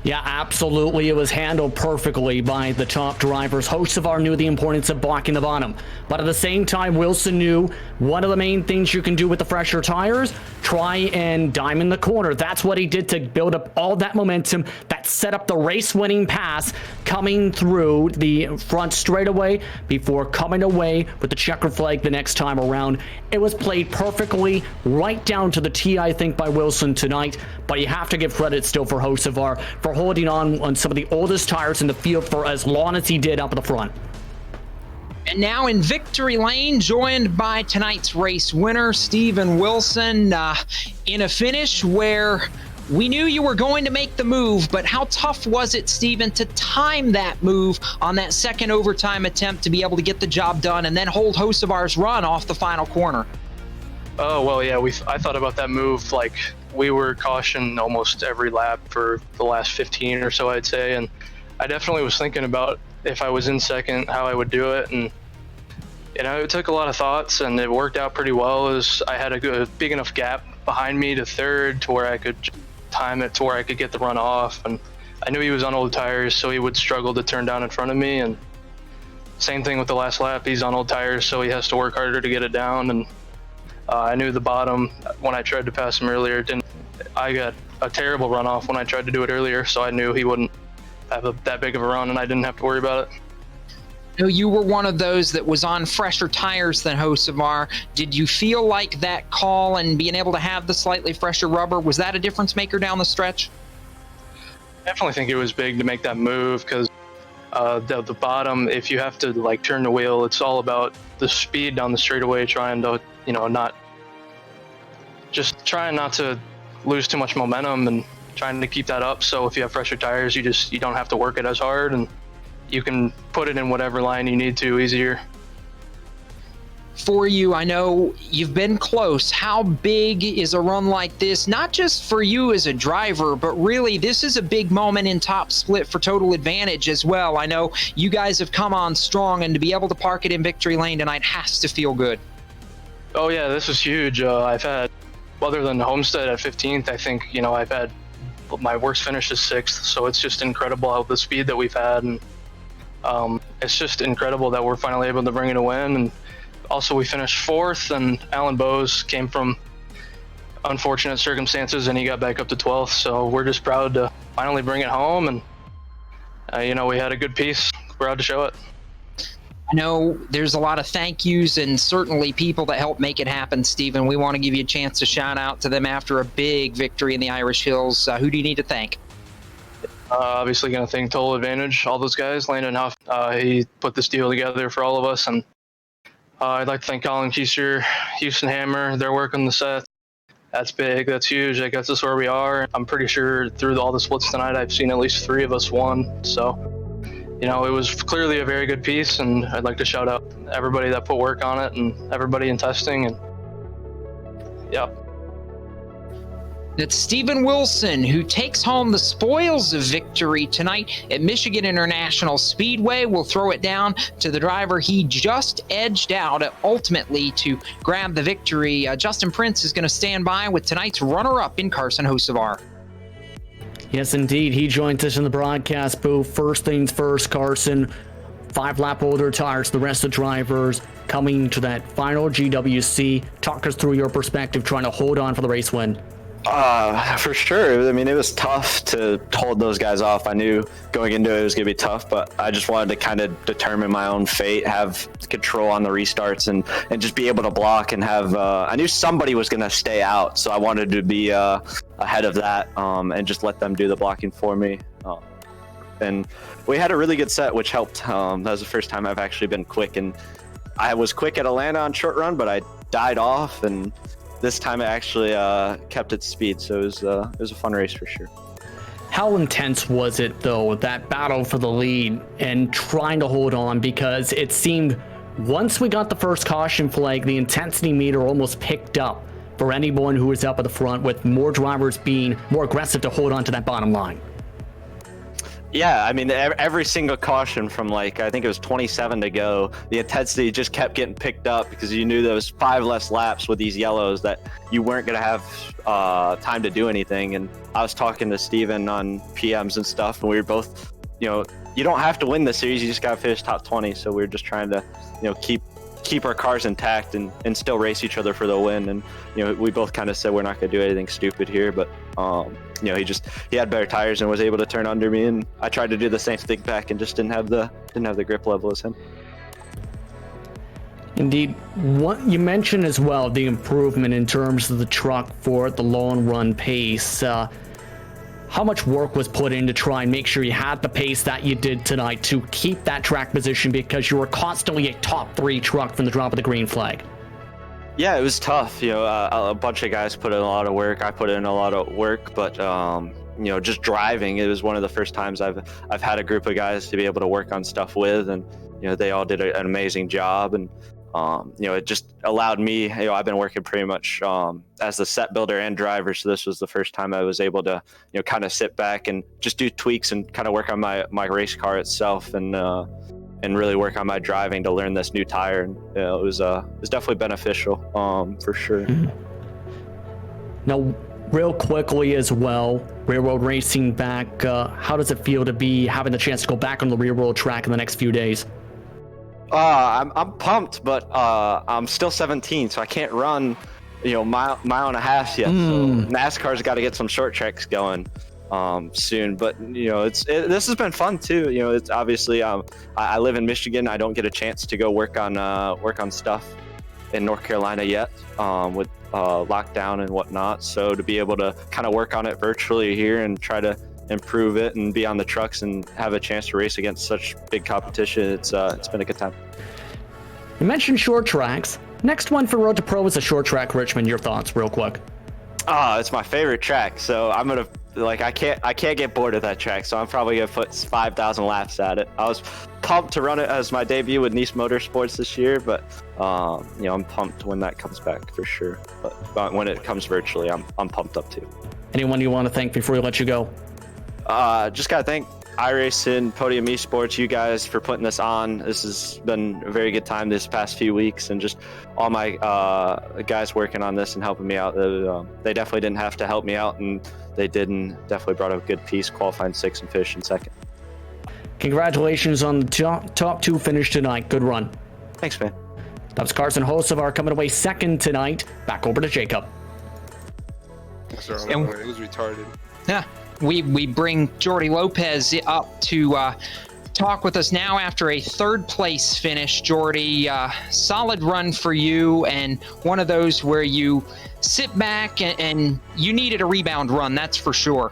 Yeah, absolutely. It was handled perfectly by the top drivers. Hocevar knew the importance of blocking the bottom. But at the same time, Wilson knew one of the main things you can do with the fresher tires, try and diamond the corner. That's what he did to build up all that momentum that set up the race-winning pass coming through the front straightaway before coming away with the checker flag the next time around. It was played perfectly right down to the tee, I think, by Wilson tonight. But you have to give credit still for Hocevar for holding on some of the oldest tires in the field for as long as he did up at the front. And now in victory lane, joined by tonight's race winner, Steven Wilson, in a finish where we knew you were going to make the move, but how tough was it, Steven, to time that move on that second overtime attempt to be able to get the job done and then hold Hocevar's run off the final corner? Oh, well, yeah, I thought about that move like we were cautioned almost every lap for the last 15 or so, I'd say. And I definitely was thinking about if I was in second, how I would do it. And, you know, it took a lot of thoughts and it worked out pretty well. I had a big enough gap behind me to third to where I could time it to where I could get the run off. And I knew he was on old tires, so he would struggle to turn down in front of me. And same thing with the last lap. He's on old tires, so he has to work harder to get it down. And I knew the bottom when I tried to pass him earlier. I got a terrible runoff when I tried to do it earlier, so I knew he wouldn't have that big of a run, and I didn't have to worry about it. know you were one of those that was on fresher tires than Hocevar. Did you feel like that call and being able to have the slightly fresher rubber, was that a difference maker down the stretch? Definitely think it was big to make that move because the bottom, if you have to like turn the wheel, it's all about the speed down the straightaway, trying to, not to lose too much momentum and trying to keep that up. So if you have fresher tires, you don't have to work it as hard and you can put it in whatever line you need to easier. For you, I know you've been close. How big is a run like this, not just for you as a driver, but really this is a big moment in Top Split for Total Advantage as well. I know you guys have come on strong, and to be able to park it in victory lane tonight has to feel good. Oh yeah, this is huge. I've had, other than Homestead at 15th, I think, I've had my worst finish is 6th. So it's just incredible how the speed that we've had, and it's just incredible that we're finally able to bring in a win. And also we finished 4th, and Alan Bowes came from unfortunate circumstances and he got back up to 12th. So we're just proud to finally bring it home, and we had a good piece. Proud to show it. I know there's a lot of thank yous and certainly people that helped make it happen, Stephen. We want to give you a chance to shout out to them after a big victory in the Irish Hills. Who do you need to thank? Obviously going to thank Total Advantage, all those guys. Landon Huff, he put this deal together for all of us. And I'd like to thank Colin Keister, Houston Hammer, their work on the set. That's big, that's huge, that gets us where we are. I'm pretty sure through all the splits tonight, I've seen at least 3 of us won. So, it was clearly a very good piece, and I'd like to shout out everybody that put work on it and everybody in testing. And yeah. That's Stephen Wilson, who takes home the spoils of victory tonight at Michigan International Speedway. We'll throw it down to the driver he just edged out ultimately to grab the victory. Justin Prince is going to stand by with tonight's runner-up in Carson Hocevar. Yes, indeed. He joins us in the broadcast booth. First things first, Carson. 5-lap older tires, the rest of the drivers coming to that final GWC. Talk us through your perspective trying to hold on for the race win. For sure. I mean, it was tough to hold those guys off. I knew going into it was going to be tough, but I just wanted to kind of determine my own fate, have control on the restarts, and just be able to block and have, I knew somebody was going to stay out, so I wanted to be ahead of that and just let them do the blocking for me. And we had a really good set, which helped. That was the first time I've actually been quick, and I was quick at Atlanta on short run, but I died off, and this time it actually kept its speed, so it was a fun race for sure. How intense was it, though, that battle for the lead and trying to hold on? Because it seemed once we got the first caution flag, the intensity meter almost picked up for anyone who was up at the front, with more drivers being more aggressive to hold on to that bottom line. Yeah, I mean, every single caution from I think it was 27 to go, the intensity just kept getting picked up because you knew there was 5 less laps with these yellows that you weren't going to have time to do anything. And I was talking to Steven on PMs and stuff, and we were both, you don't have to win the series, you just got to finish top 20. So we were just trying to, keep our cars intact and still race each other for the win. And, we both kind of said we're not going to do anything stupid here, but he had better tires and was able to turn under me, and I tried to do the same thing back and just didn't have the grip level as him. Indeed. What you mentioned as well, the improvement in terms of the truck for the long run pace. How much work was put in to try and make sure you had the pace that you did tonight to keep that track position, because you were constantly a top 3 truck from the drop of the green flag? Yeah, it was tough. A bunch of guys put in a lot of work. I put in a lot of work, but just driving, it was one of the first times I've had a group of guys to be able to work on stuff with, and they all did an amazing job. And it just allowed me. I've been working pretty much as the set builder and driver, so this was the first time I was able to kind of sit back and just do tweaks and kind of work on my race car itself, and really work on my driving to learn this new tire. And it was definitely beneficial, for sure. Mm-hmm. Now, real quickly as well, rear world racing back, how does it feel to be having the chance to go back on the rear world track in the next few days? I'm pumped, but I'm still 17, so I can't run mile and a half yet. So NASCAR's got to get some short tracks going. soon. But this has been fun too. It's obviously I live in Michigan. I don't get a chance to go work on stuff in North Carolina yet with lockdown and whatnot. So to be able to kind of work on it virtually here and try to improve it and be on the trucks and have a chance to race against such big competition, it's been a good time. You mentioned short tracks. Next one for Road to Pro is a short track. Richmond, your thoughts real quick. It's my favorite track, so I'm gonna I can't get bored of that track, so I'm probably gonna put 5,000 laps at it. I was pumped to run it as my debut with Nice Motorsports this year, but I'm pumped when that comes back for sure. But when it comes virtually, I'm pumped up too. Anyone you want to thank before we let you go? Just gotta thank iRacing, Podium Esports, you guys for putting this on. This has been a very good time this past few weeks, and just all my guys working on this and helping me out. They definitely didn't have to help me out, and they did, and definitely brought a good piece, qualifying 6th and finishing 2nd. Congratulations on the top 2 finish tonight. Good run. Thanks, man. That was Carson Hocevar coming away 2nd tonight. Back over to Jacob. Yes, sir. It was retarded. Yeah. We bring Jordy Lopez up to talk with us now after a 3rd place finish. Jordy, solid run for you, and one of those where you sit back and you needed a rebound run, that's for sure.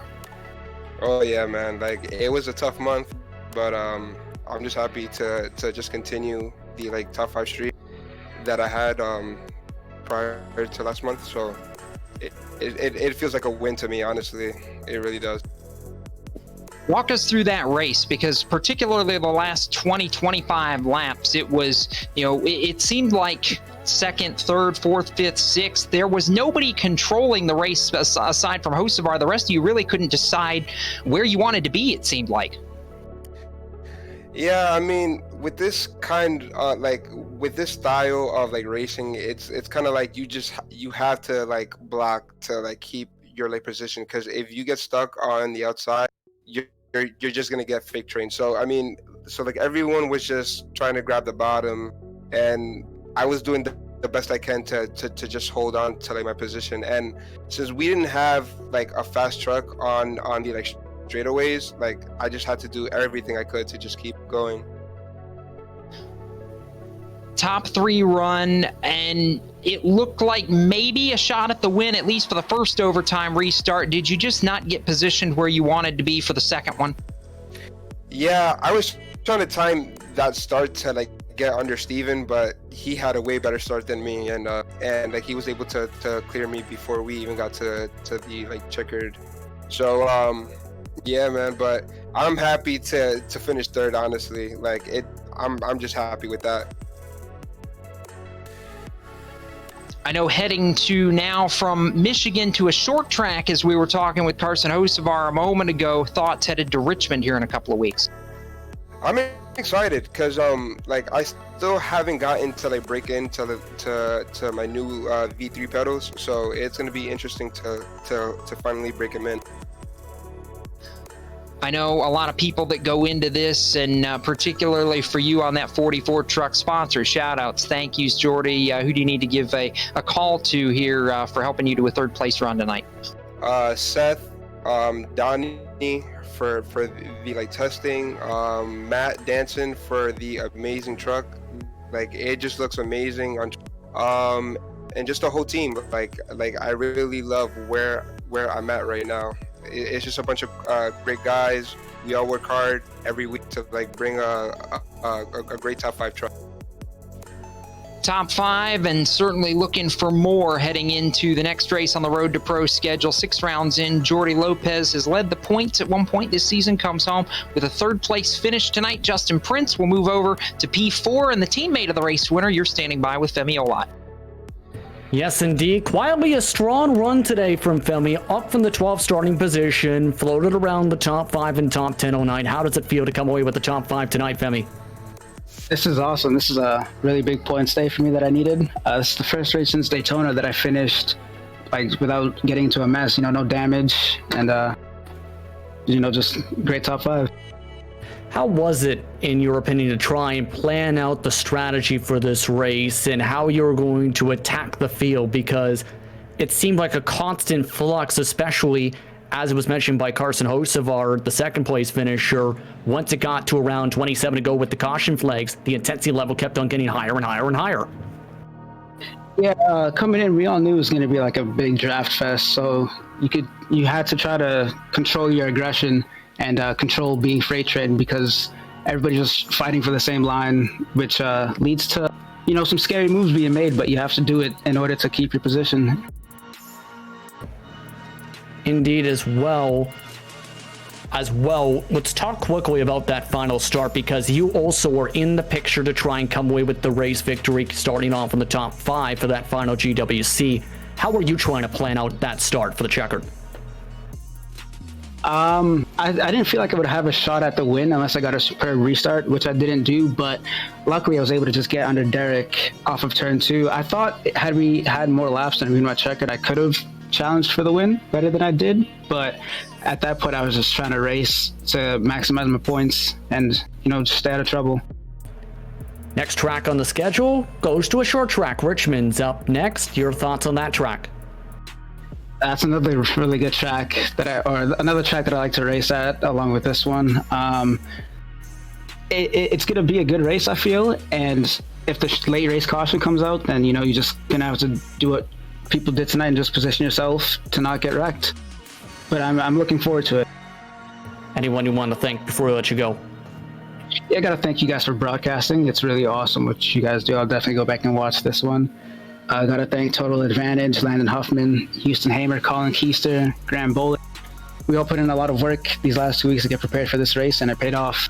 Oh yeah, man. Like, it was a tough month, but I'm just happy to just continue the top 5 streak that I had prior to last month. So it feels like a win to me, honestly. It really does. Walk us through that race, because particularly the last 20-25 laps, it was, it seemed like 2nd, 3rd, 4th, 5th, 6th, there was nobody controlling the race aside from Hocevar. The rest of you really couldn't decide where you wanted to be, it seemed like. Yeah, I mean, with this with this style of racing, it's kind of like you have to block to keep your position, because if you get stuck on the outside, you're just gonna get fake trained. So I mean, everyone was just trying to grab the bottom, and I was doing the best I can to just hold on to my position. And since we didn't have a fast truck on the straightaways, I just had to do everything I could to just keep going. Top 3 run, and it looked like maybe a shot at the win, at least for the first overtime restart. Did you just not get positioned where you wanted to be for the second one? Yeah, I was trying to time that start to get under Steven, but he had a way better start than me, and he was able to clear me before we even got to the checkered. So yeah, man, but I'm happy to finish 3rd, honestly. I'm just happy with that. I know heading to now from Michigan to a short track, as we were talking with Carson Hocevar a moment ago, thoughts headed to Richmond here in a couple of weeks. I'm excited because I still haven't gotten to break into my new V3 pedals, so it's going to be interesting to finally break them in. I know a lot of people that go into this, and particularly for you on that 44 truck sponsor, shout outs, thank yous, Jordy. Who do you need to give a call to here for helping you to a 3rd place run tonight? Seth, Donnie for the testing, Matt Danson for the amazing truck. It just looks amazing on, and just the whole team. I really love where I'm at right now. It's just a bunch of great guys. We all work hard every week to bring a great top 5 truck. Top 5, and certainly looking for more heading into the next race on the Road to Pro schedule. 6 rounds in, Jordy Lopez has led the points at one point this season, comes home with a 3rd place finish tonight. Justin Prince will move over to P4, and the teammate of the race winner, you're standing by with Femi Olot. Yes, indeed. Quietly a strong run today from Femi, up from the 12th starting position, floated around the top 5 and top 10 all night. How does it feel to come away with the top 5 tonight, Femi? This is awesome. This is a really big points day for me that I needed. This is the first race since Daytona that I finished without getting into a mess, no damage, and just great top 5. How was it, in your opinion, to try and plan out the strategy for this race and how you were going to attack the field? Because it seemed like a constant flux, especially as it was mentioned by Carson Hocevar, the second place finisher, once it got to around 27 to go with the caution flags, the intensity level kept on getting higher and higher and higher. Yeah, coming in, we all knew it was going to be like a big draft fest. So you had to try to control your aggression and control being freight trained, because everybody's just fighting for the same line, which leads to, some scary moves being made, but you have to do it in order to keep your position. Indeed, as well, let's talk quickly about that final start, because you also were in the picture to try and come away with the race victory, starting off in the top 5 for that final GWC. How were you trying to plan out that start for the checkered? I didn't feel like I would have a shot at the win unless I got a superb restart, which I didn't do, but luckily I was able to just get under Derek off of turn 2. I thought had we had more laps than we checkered, I could have challenged for the win better than I did, but at that point I was just trying to race to maximize my points and just stay out of trouble. Next track on the schedule goes to a short track. Richmond's up next. Your thoughts on that track? That's another really good track another track that I like to race at along with this one. It's going to be a good race, I feel, and if the late race caution comes out, then you're just gonna have to do what people did tonight and just position yourself to not get wrecked. But I'm looking forward to it. Anyone you want to thank before we let you go? Yeah, I gotta thank you guys for broadcasting. It's really awesome what you guys do. I'll definitely go back and watch this one. I gotta thank Total Advantage, Landon Huffman, Houston Hamer, Colin Keister, Graham Bowling. We all put in a lot of work these last 2 weeks to get prepared for this race, and it paid off.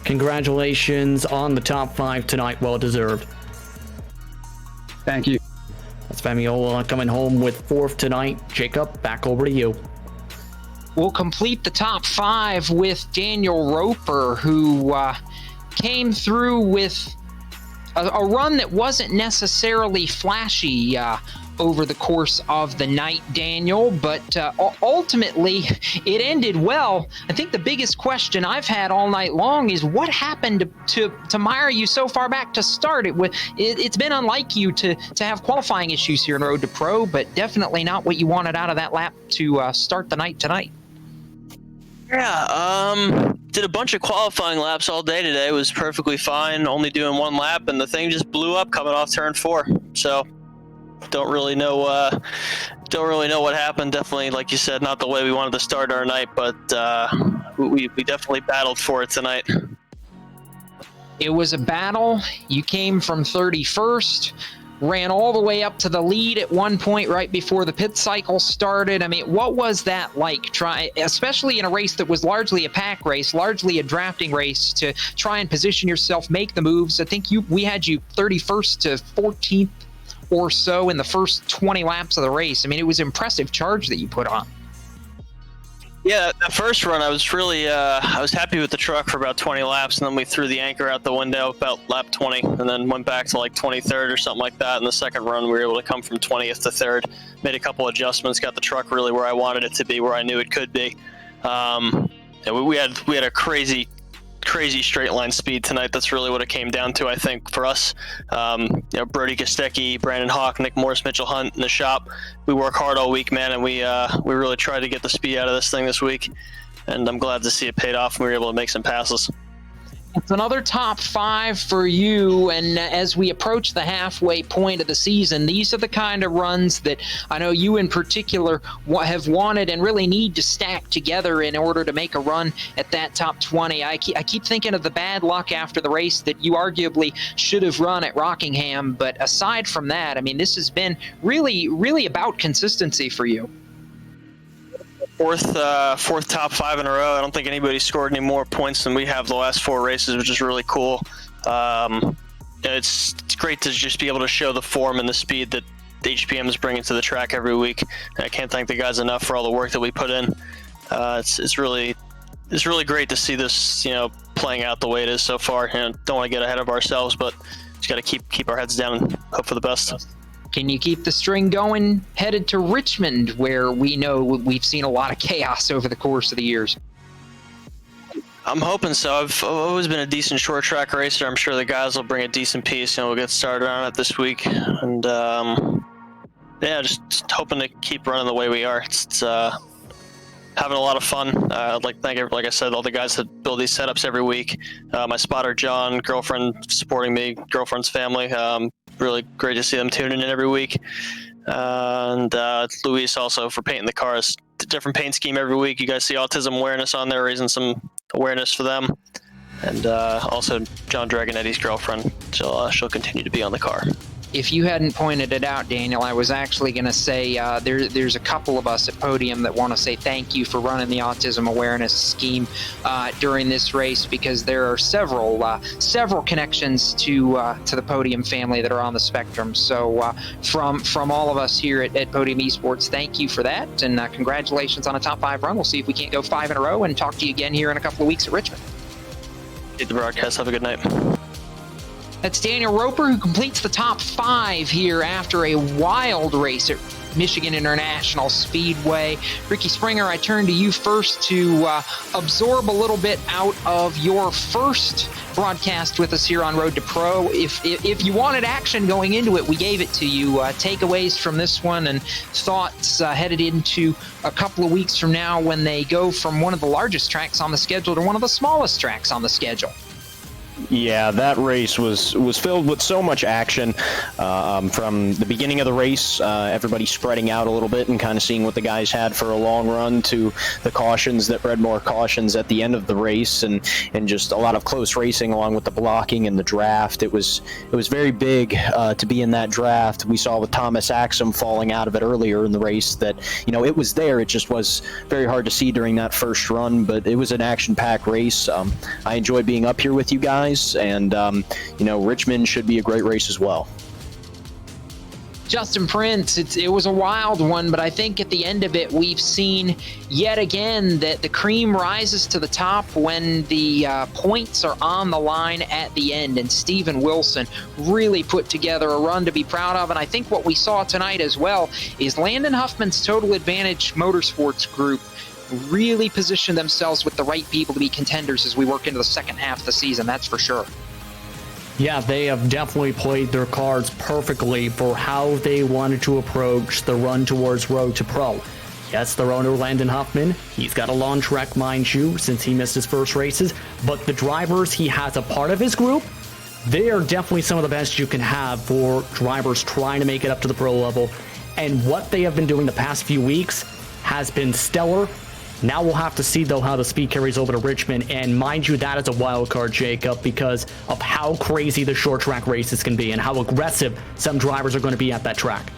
Congratulations on the top 5 tonight. Well deserved. Thank you. That's Famiola coming home with 4th tonight. Jacob, back over to you. We'll complete the top 5 with Daniel Roper, who came through with a run that wasn't necessarily flashy over the course of the night, Daniel, but ultimately it ended well. I think the biggest question I've had all night long is what happened to mire you so far back to start. It's been unlike you to have qualifying issues here in Road to Pro, but definitely not what you wanted out of that lap to start the night tonight. Yeah, did a bunch of qualifying laps all day today. It was perfectly fine, only doing 1 lap, and the thing just blew up coming off turn 4. So don't really know what happened. Definitely, like you said, not the way we wanted to start our night, but we definitely battled for it tonight. It was a battle. You came from 31st. Ran all the way up to the lead at one point right before the pit cycle started. I mean, what was that like, especially in a race that was largely a pack race, largely a drafting race, to try and position yourself, make the moves? I think we had you 31st to 14th or so in the first 20 laps of the race. I mean, it was impressive charge that you put on. Yeah, the first run I was really I was happy with the truck for about 20 laps, and then we threw the anchor out the window about lap 20, and then went back to like 23rd or something like that. In the second run, we were able to come from 20th to 3rd, made a couple adjustments, got the truck really where I wanted it to be, where I knew it could be. And we had a crazy straight line speed tonight. That's really what it came down to, I think, for us. Brody Kostecki, Brandon Hawk, Nick Morris, Mitchell Hunt in the shop. We work hard all week, man, and we really tried to get the speed out of this thing this week. And I'm glad to see it paid off and we were able to make some passes. It's another top 5 for you, and as we approach the halfway point of the season, these are the kind of runs that I know you in particular have wanted and really need to stack together in order to make a run at that top 20. I keep thinking of the bad luck after the race that you arguably should have run at Rockingham, but aside from that, I mean, this has been really, really about consistency for you. Fourth top 5 in a row. I don't think anybody scored any more points than we have the last 4 races, which is really cool. It's great to just be able to show the form and the speed that HPM is bringing to the track every week. And I can't thank the guys enough for all the work that we put in. It's really great to see this, playing out the way it is so far. Don't want to get ahead of ourselves, but just got to keep our heads down and hope for the best. Can you keep the string going headed to Richmond, where we know we've seen a lot of chaos over the course of the years? I'm hoping so. I've always been a decent short track racer. I'm sure the guys will bring a decent piece, and we'll get started on it this week. And yeah, just hoping to keep running the way we are. It's having a lot of fun. I'd like to thank, like I said, all the guys that build these setups every week. My spotter, John, girlfriend supporting me, girlfriend's family. Really great to see them tuning in every week. And Luis also for painting the cars. Different paint scheme every week. You guys see Autism Awareness on there, raising some awareness for them. And also John Dragonetti's girlfriend. She'll continue to be on the car. If you hadn't pointed it out, Daniel, I was actually going to say there's a couple of us at Podium that want to say thank you for running the autism awareness scheme during this race, because there are several connections to the Podium family that are on the spectrum. So from all of us here at Podium Esports, thank you for that, and congratulations on a top 5 run. We'll see if we can't go 5 in a row and talk to you again here in a couple of weeks at Richmond. Get the broadcast. Have a good night. That's Daniel Roper, who completes the top 5 here after a wild race at Michigan International Speedway. Ricky Springer, I turn to you first to absorb a little bit out of your first broadcast with us here on Road to Pro. If you wanted action going into it, we gave it to you. Takeaways from this one and thoughts headed into a couple of weeks from now when they go from one of the largest tracks on the schedule to one of the smallest tracks on the schedule. Yeah, that race was filled with so much action from the beginning of the race, everybody spreading out a little bit and kind of seeing what the guys had for a long run, to the cautions that bred more cautions at the end of the race, and just a lot of close racing along with the blocking and the draft. It was very big to be in that draft. We saw with Thomas Axum falling out of it earlier in the race that, it was there. It just was very hard to see during that first run, but it was an action-packed race. I enjoyed being up here with you guys. And, Richmond should be a great race as well. Justin Prince, it was a wild one, but I think at the end of it, we've seen yet again that the cream rises to the top when the points are on the line at the end. And Steven Wilson really put together a run to be proud of. And I think what we saw tonight as well is Landon Huffman's Total Advantage Motorsports group really position themselves with the right people to be contenders as we work into the second half of the season, that's for sure. Yeah, they have definitely played their cards perfectly for how they wanted to approach the run towards Road to Pro. Yes, their owner, Landon Huffman, he's got a long trek, mind you, since he missed his first races, but the drivers he has a part of his group, they are definitely some of the best you can have for drivers trying to make it up to the pro level. And what they have been doing the past few weeks has been stellar. Now we'll have to see, though, how the speed carries over to Richmond. And mind you, that is a wild card, Jacob, because of how crazy the short track races can be and how aggressive some drivers are going to be at that track.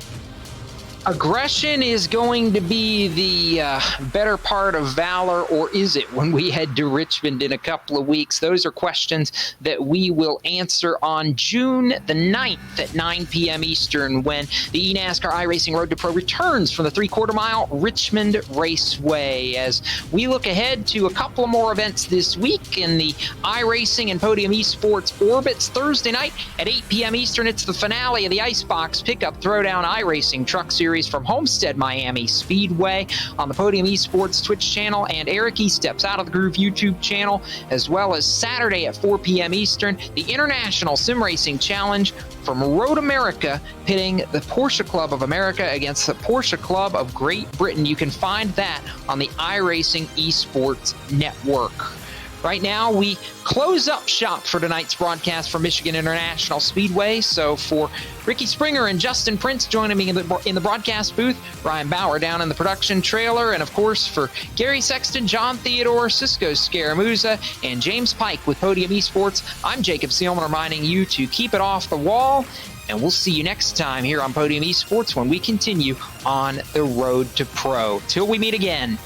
Aggression is going to be the better part of valor, or is it, when we head to Richmond in a couple of weeks? Those are questions that we will answer on June the 9th at 9 p.m. Eastern when the eNASCAR iRacing Road to Pro returns from the 3/4 mile Richmond Raceway. As we look ahead to a couple of more events this week in the iRacing and Podium Esports orbits. Thursday night at 8 p.m. Eastern, it's the finale of the Icebox Pickup Throwdown iRacing Truck Series from Homestead Miami Speedway on the Podium Esports Twitch channel and Eric E. Steps Out of the Groove YouTube channel, as well as Saturday at 4 p.m. Eastern, the International Sim Racing Challenge from Road America, pitting the Porsche Club of America against the Porsche Club of Great Britain. You can find that on the iRacing Esports Network. Right now, we close up shop for tonight's broadcast from Michigan International Speedway. So for Ricky Springer and Justin Prince joining me in the broadcast booth, Ryan Bauer down in the production trailer, and of course for Gary Sexton, John Theodore, Cisco Scaramuza, and James Pike with Podium Esports, I'm Jacob Seelman reminding you to keep it off the wall, and we'll see you next time here on Podium Esports when we continue on the road to pro. Till we meet again,